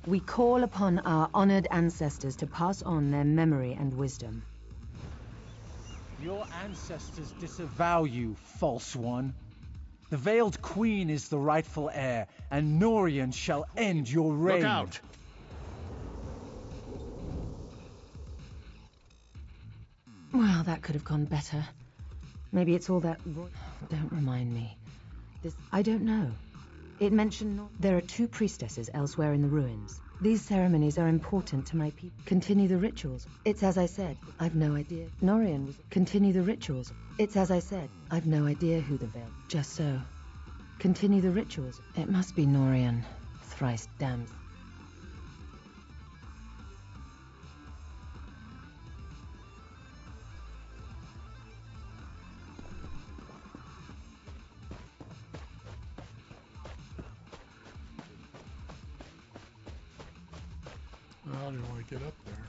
We call upon our honored ancestors to pass on their memory and wisdom. Your ancestors disavow you, false one. The Veiled Queen is the rightful heir, and Norian shall end your reign. Look out! Well, that could have gone better. Maybe it's all that... Don't remind me. I don't know. It mentioned... There are 2 priestesses elsewhere in the ruins. These ceremonies are important to my people. Continue the rituals. It's as I said. I've no idea. Norian was... Continue the rituals. It's as I said. I've no idea who the veil... Just so. Continue the rituals. It must be Norian. Thrice damned. I don't want to get up there.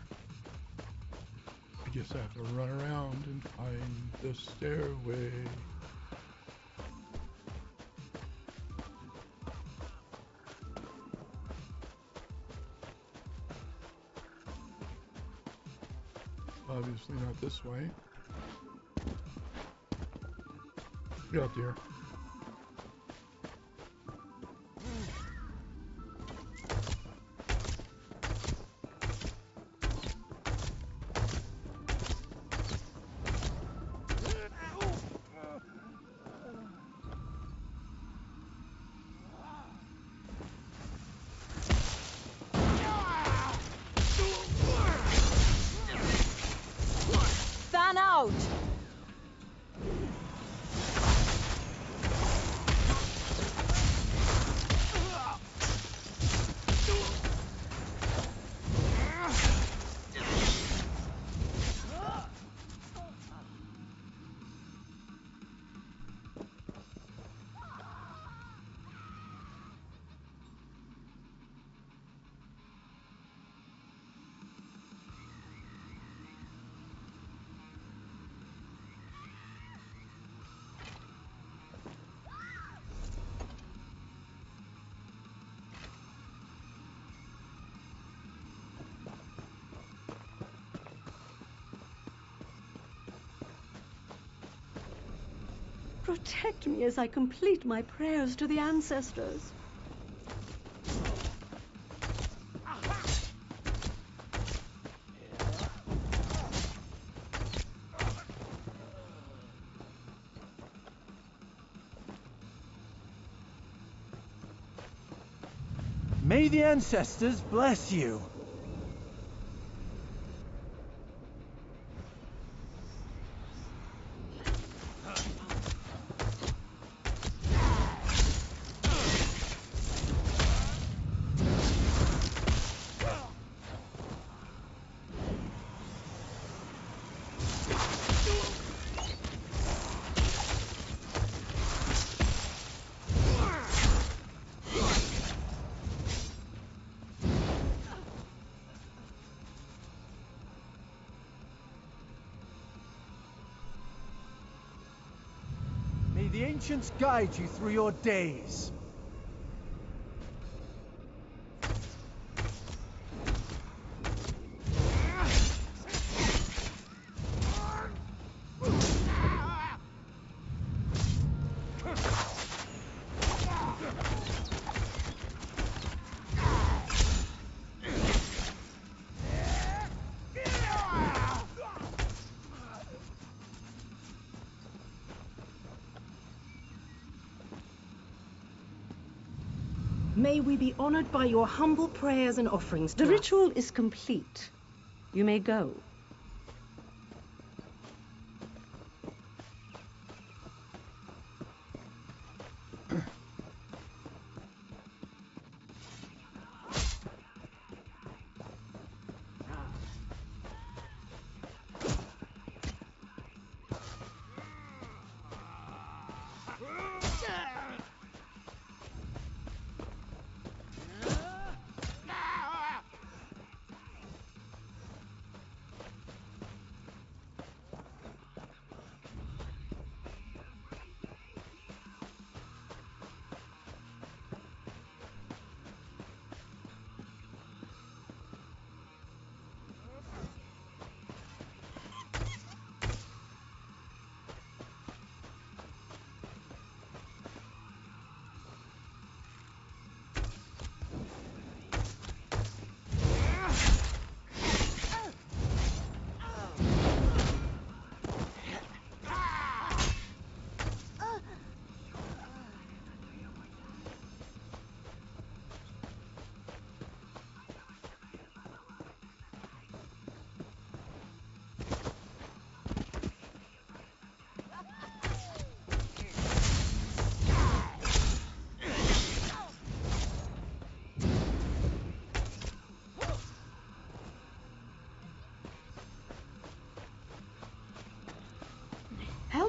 I guess I have to run around and find the stairway. Obviously not this way. Get up there. Fan out! Protect me as I complete my prayers to the ancestors. May the ancestors bless you. May the ancients guide you through your days. May we be honored by your humble prayers and offerings to The ritual is complete. You may go.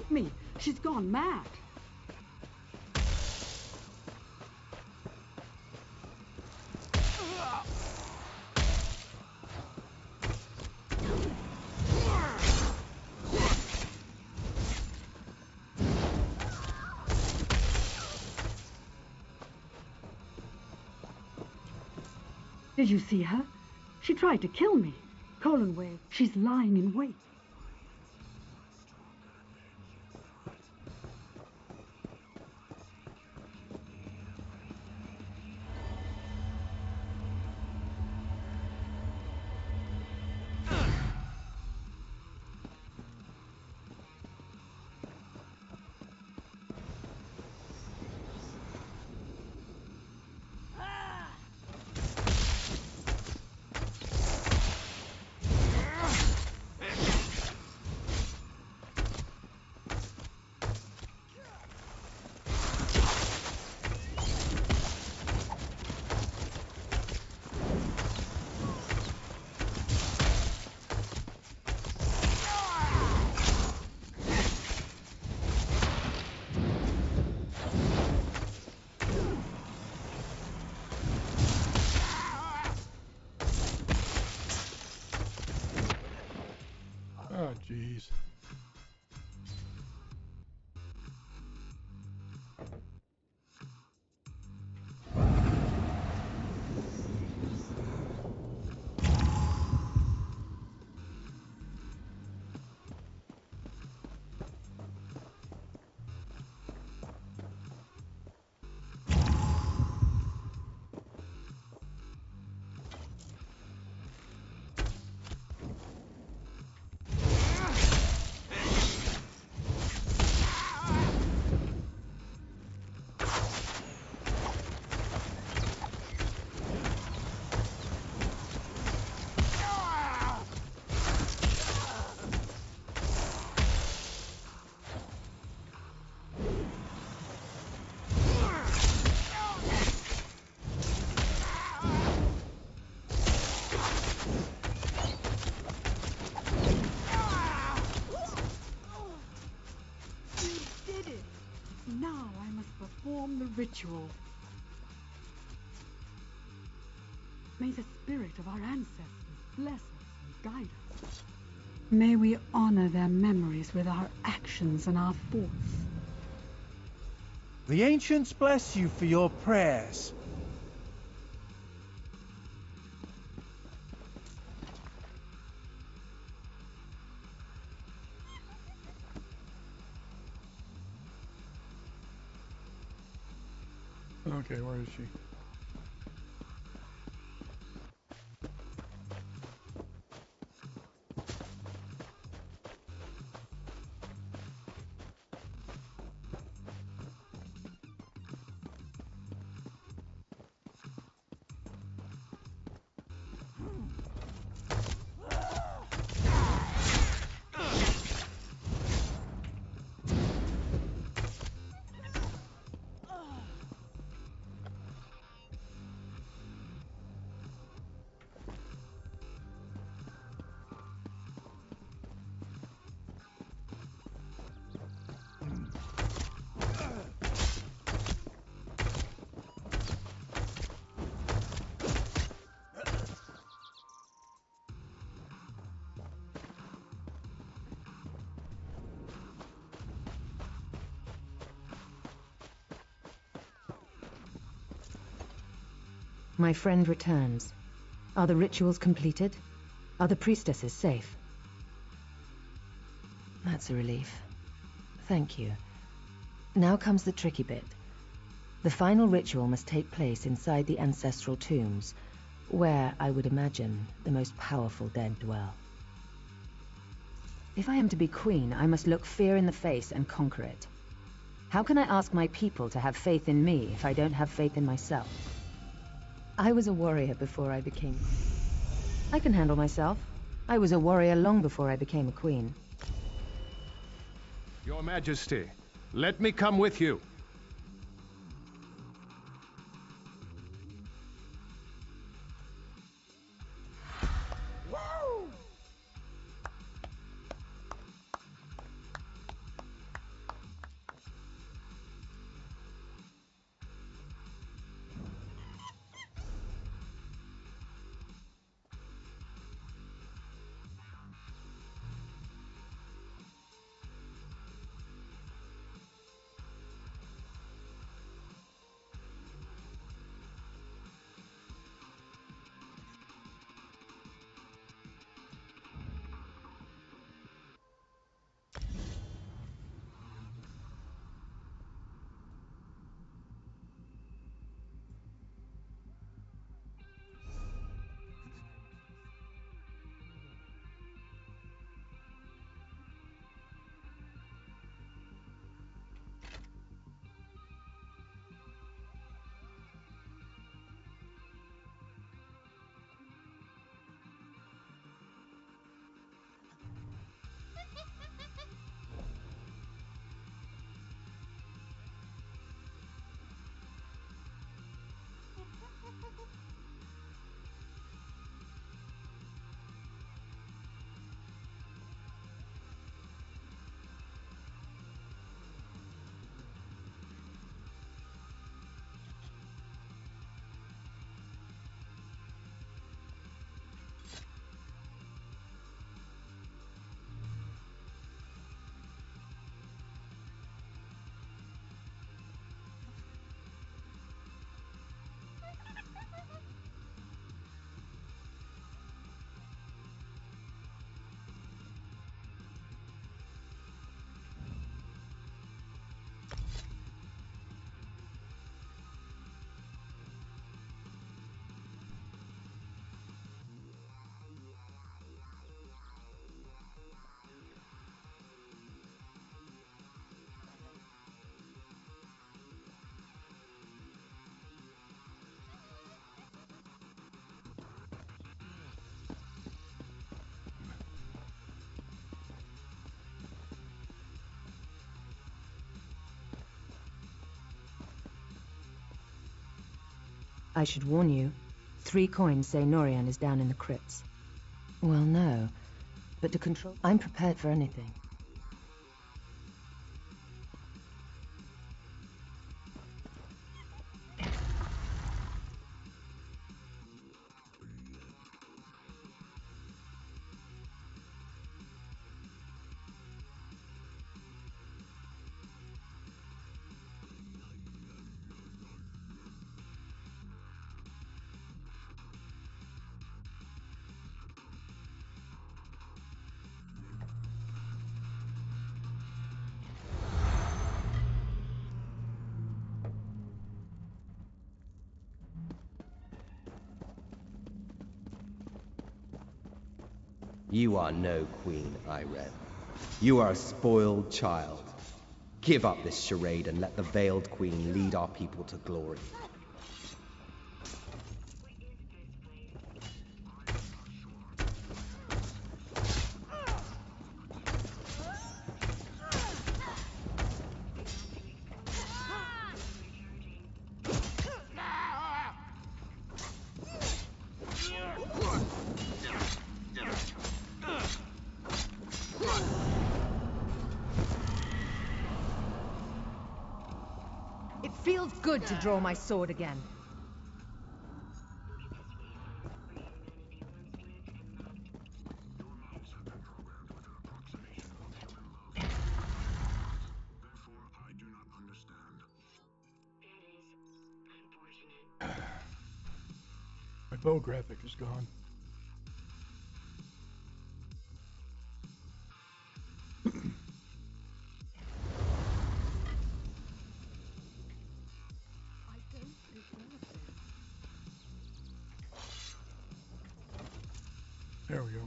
Help me! She's gone mad! Did you see her? She tried to kill me. Colonway, she's lying in wait. Oh, jeez. Now I must perform the ritual. May the spirit of our ancestors bless us and guide us. May we honor their memories with our actions and our thoughts. The ancients bless you for your prayers. Okay, where is she? My friend returns. Are the rituals completed? Are the priestesses safe? That's a relief. Thank you. Now comes the tricky bit. The final ritual must take place inside the ancestral tombs, where, I would imagine, the most powerful dead dwell. If I am to be queen, I must look fear in the face and conquer it. How can I ask my people to have faith in me if I don't have faith in myself? I was a warrior before I became... I can handle myself. I was a warrior long before I became a queen. Your Majesty, let me come with you. I should warn you. 3 coins say Norian is down in the crypts. Well, no. But to control... I'm prepared for anything. You are no queen, Irem. You are a spoiled child. Give up this charade and let the Veiled Queen lead our people to glory. It feels good to draw my sword again. My bow graphic is gone. There we go.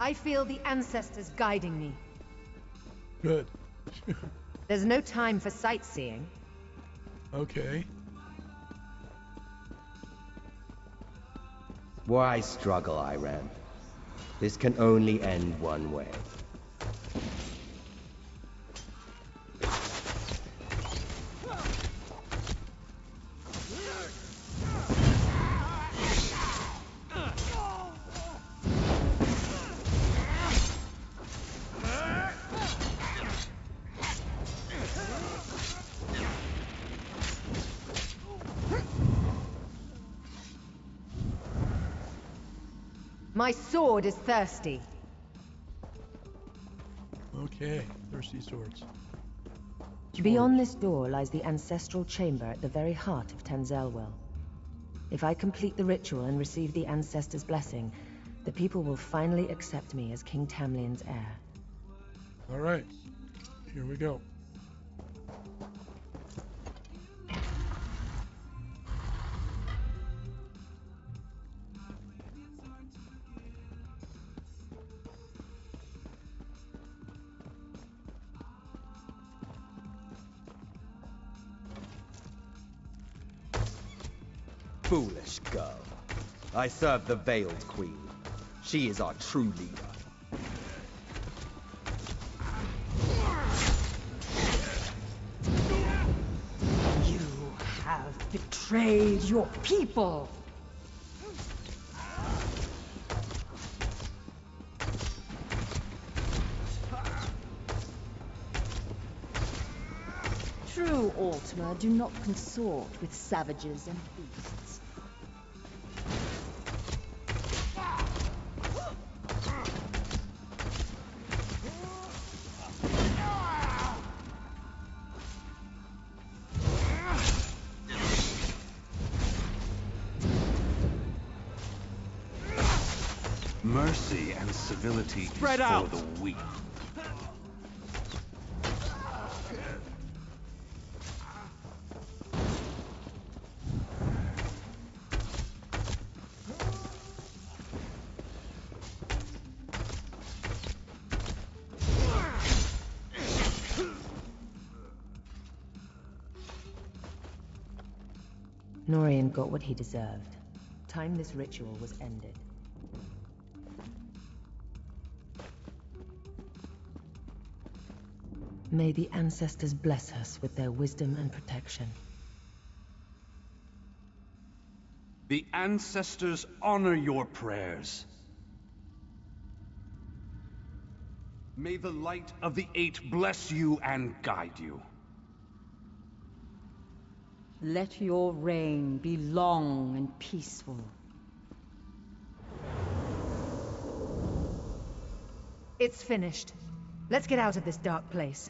I feel the ancestors guiding me. Good. There's no time for sightseeing. Okay. Why struggle, Iran? This can only end one way. My sword is thirsty. Okay. Thirsty swords. Beyond this door lies the ancestral chamber at the very heart of Tenzelwell. If I complete the ritual and receive the ancestors' blessing, the people will finally accept me as King Tamlin's heir. All right. Here we go. Foolish girl. I serve the Veiled Queen. She is our true leader. You have betrayed your people. True Ultima do not consort with savages and beasts. Mercy and civility Spread is out. for the weak. Norian got what he deserved. Time this ritual was ended. May the ancestors bless us with their wisdom and protection. The ancestors honor your prayers. May the light of the Eight bless you and guide you. Let your reign be long and peaceful. It's finished. Let's get out of this dark place.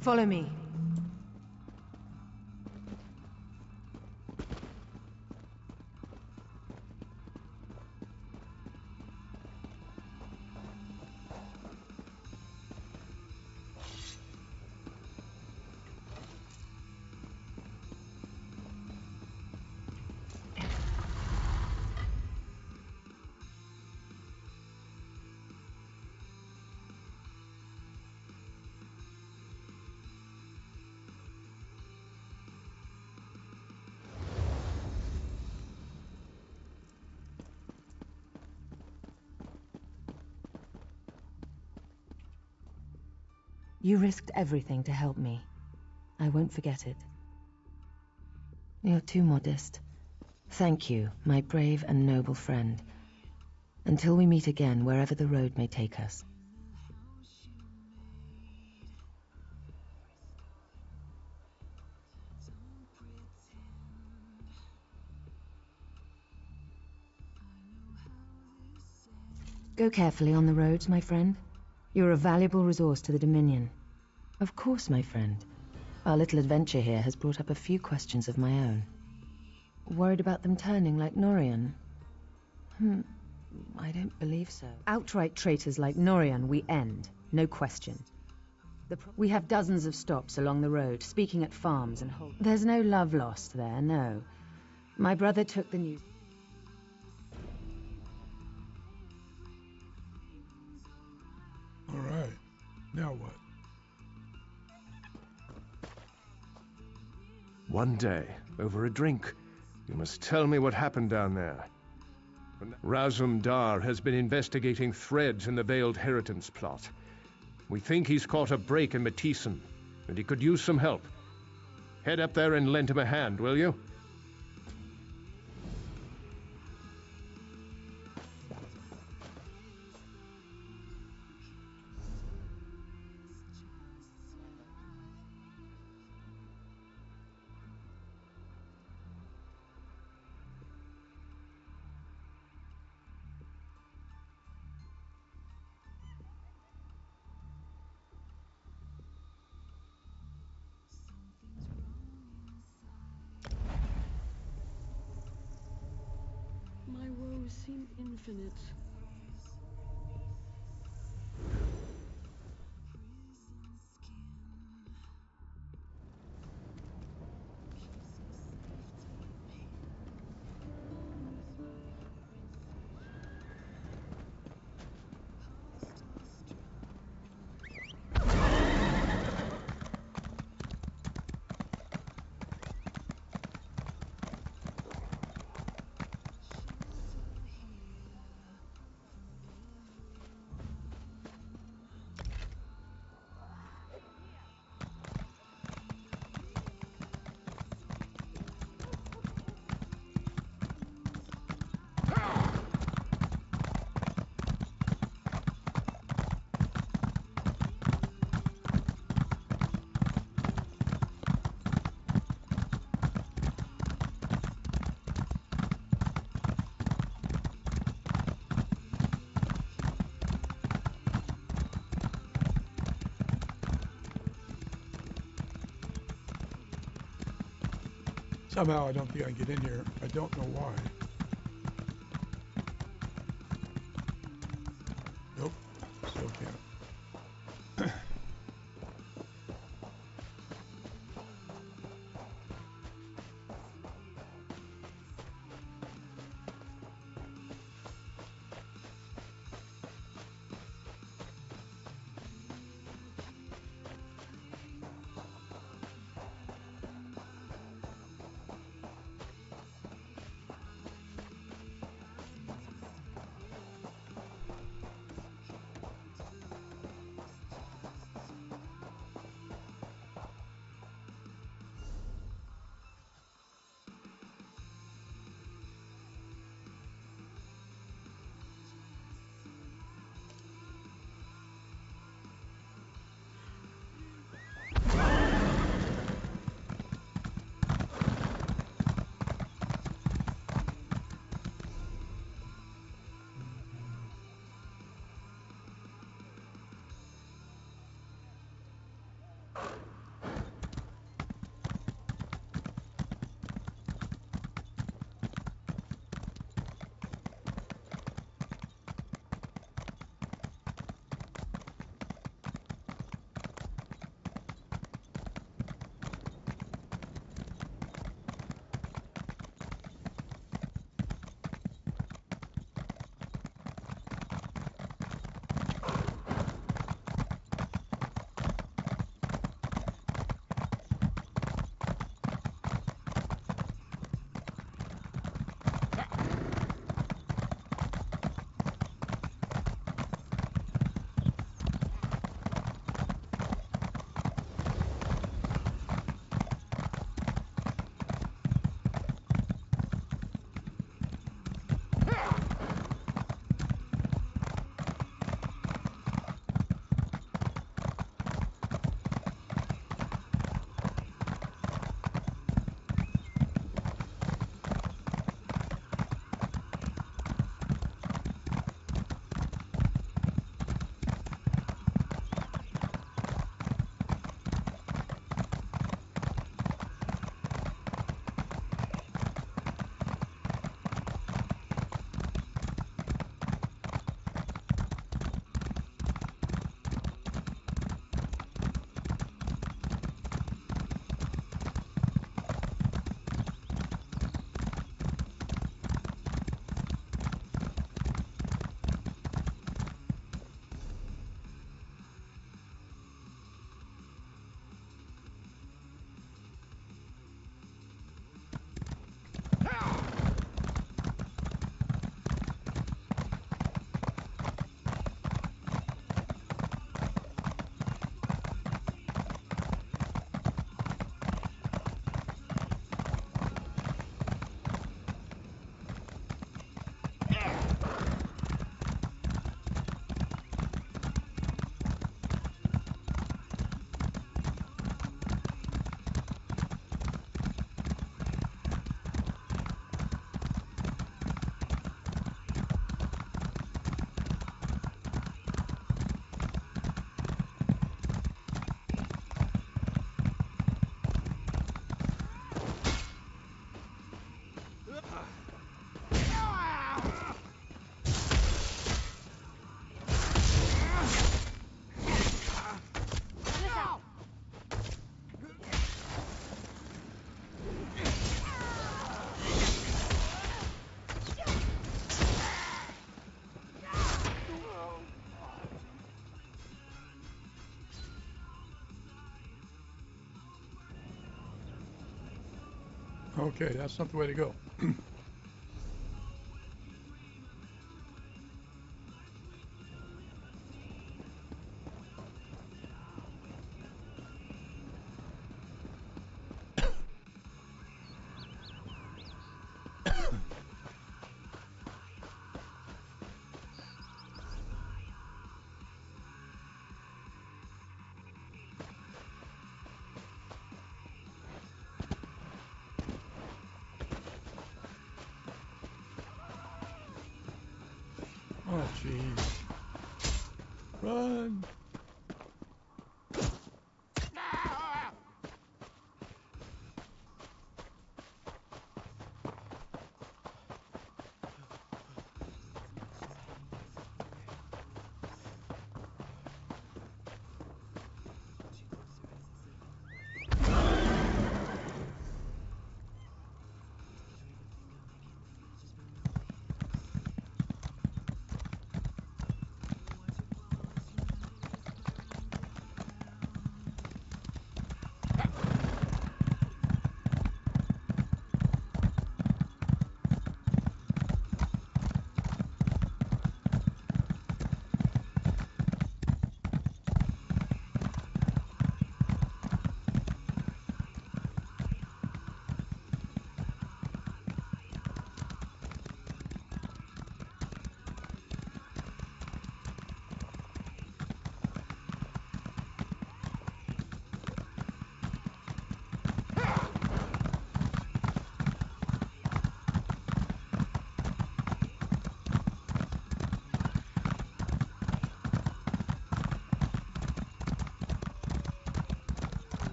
Follow me. You risked everything to help me. I won't forget it. You're too modest. Thank you, my brave and noble friend. Until we meet again, wherever the road may take us. Go carefully on the roads, my friend. You're a valuable resource to the Dominion. Of course, my friend. Our little adventure here has brought up a few questions of my own. Worried about them turning like Norian? I don't believe so. Outright traitors like Norian we end, no question. We have dozens of stops along the road, speaking at farms and hold. There's no love lost there, no. My brother took the news. All right. Now what? One day, over a drink, you must tell me what happened down there. Razum Dar has been investigating threads in the Veiled Heritance plot. We think he's caught a break in Matissan, and he could use some help. Head up there and lend him a hand, will you? My woes seem infinite. Somehow I don't think I can get in here. I don't know why. Nope, still can't. Okay, that's not the way to go. Oh, jeez. Run!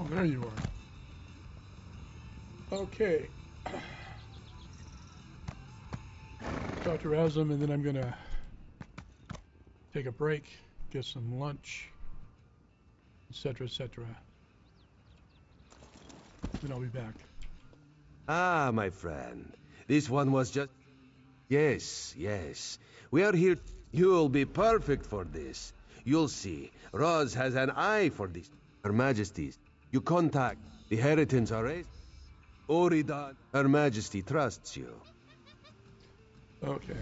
Oh, there you are. Okay. Talk to Razum, and then I'm gonna take a break, get some lunch, etc., etc. Then I'll be back. Ah, my friend. This one was just... Yes, yes. We are here. You'll be perfect for this. You'll see. Roz has an eye for this. Her Majesty's. You contact the Heritance Array. Oridan. Her Majesty trusts you. Okay.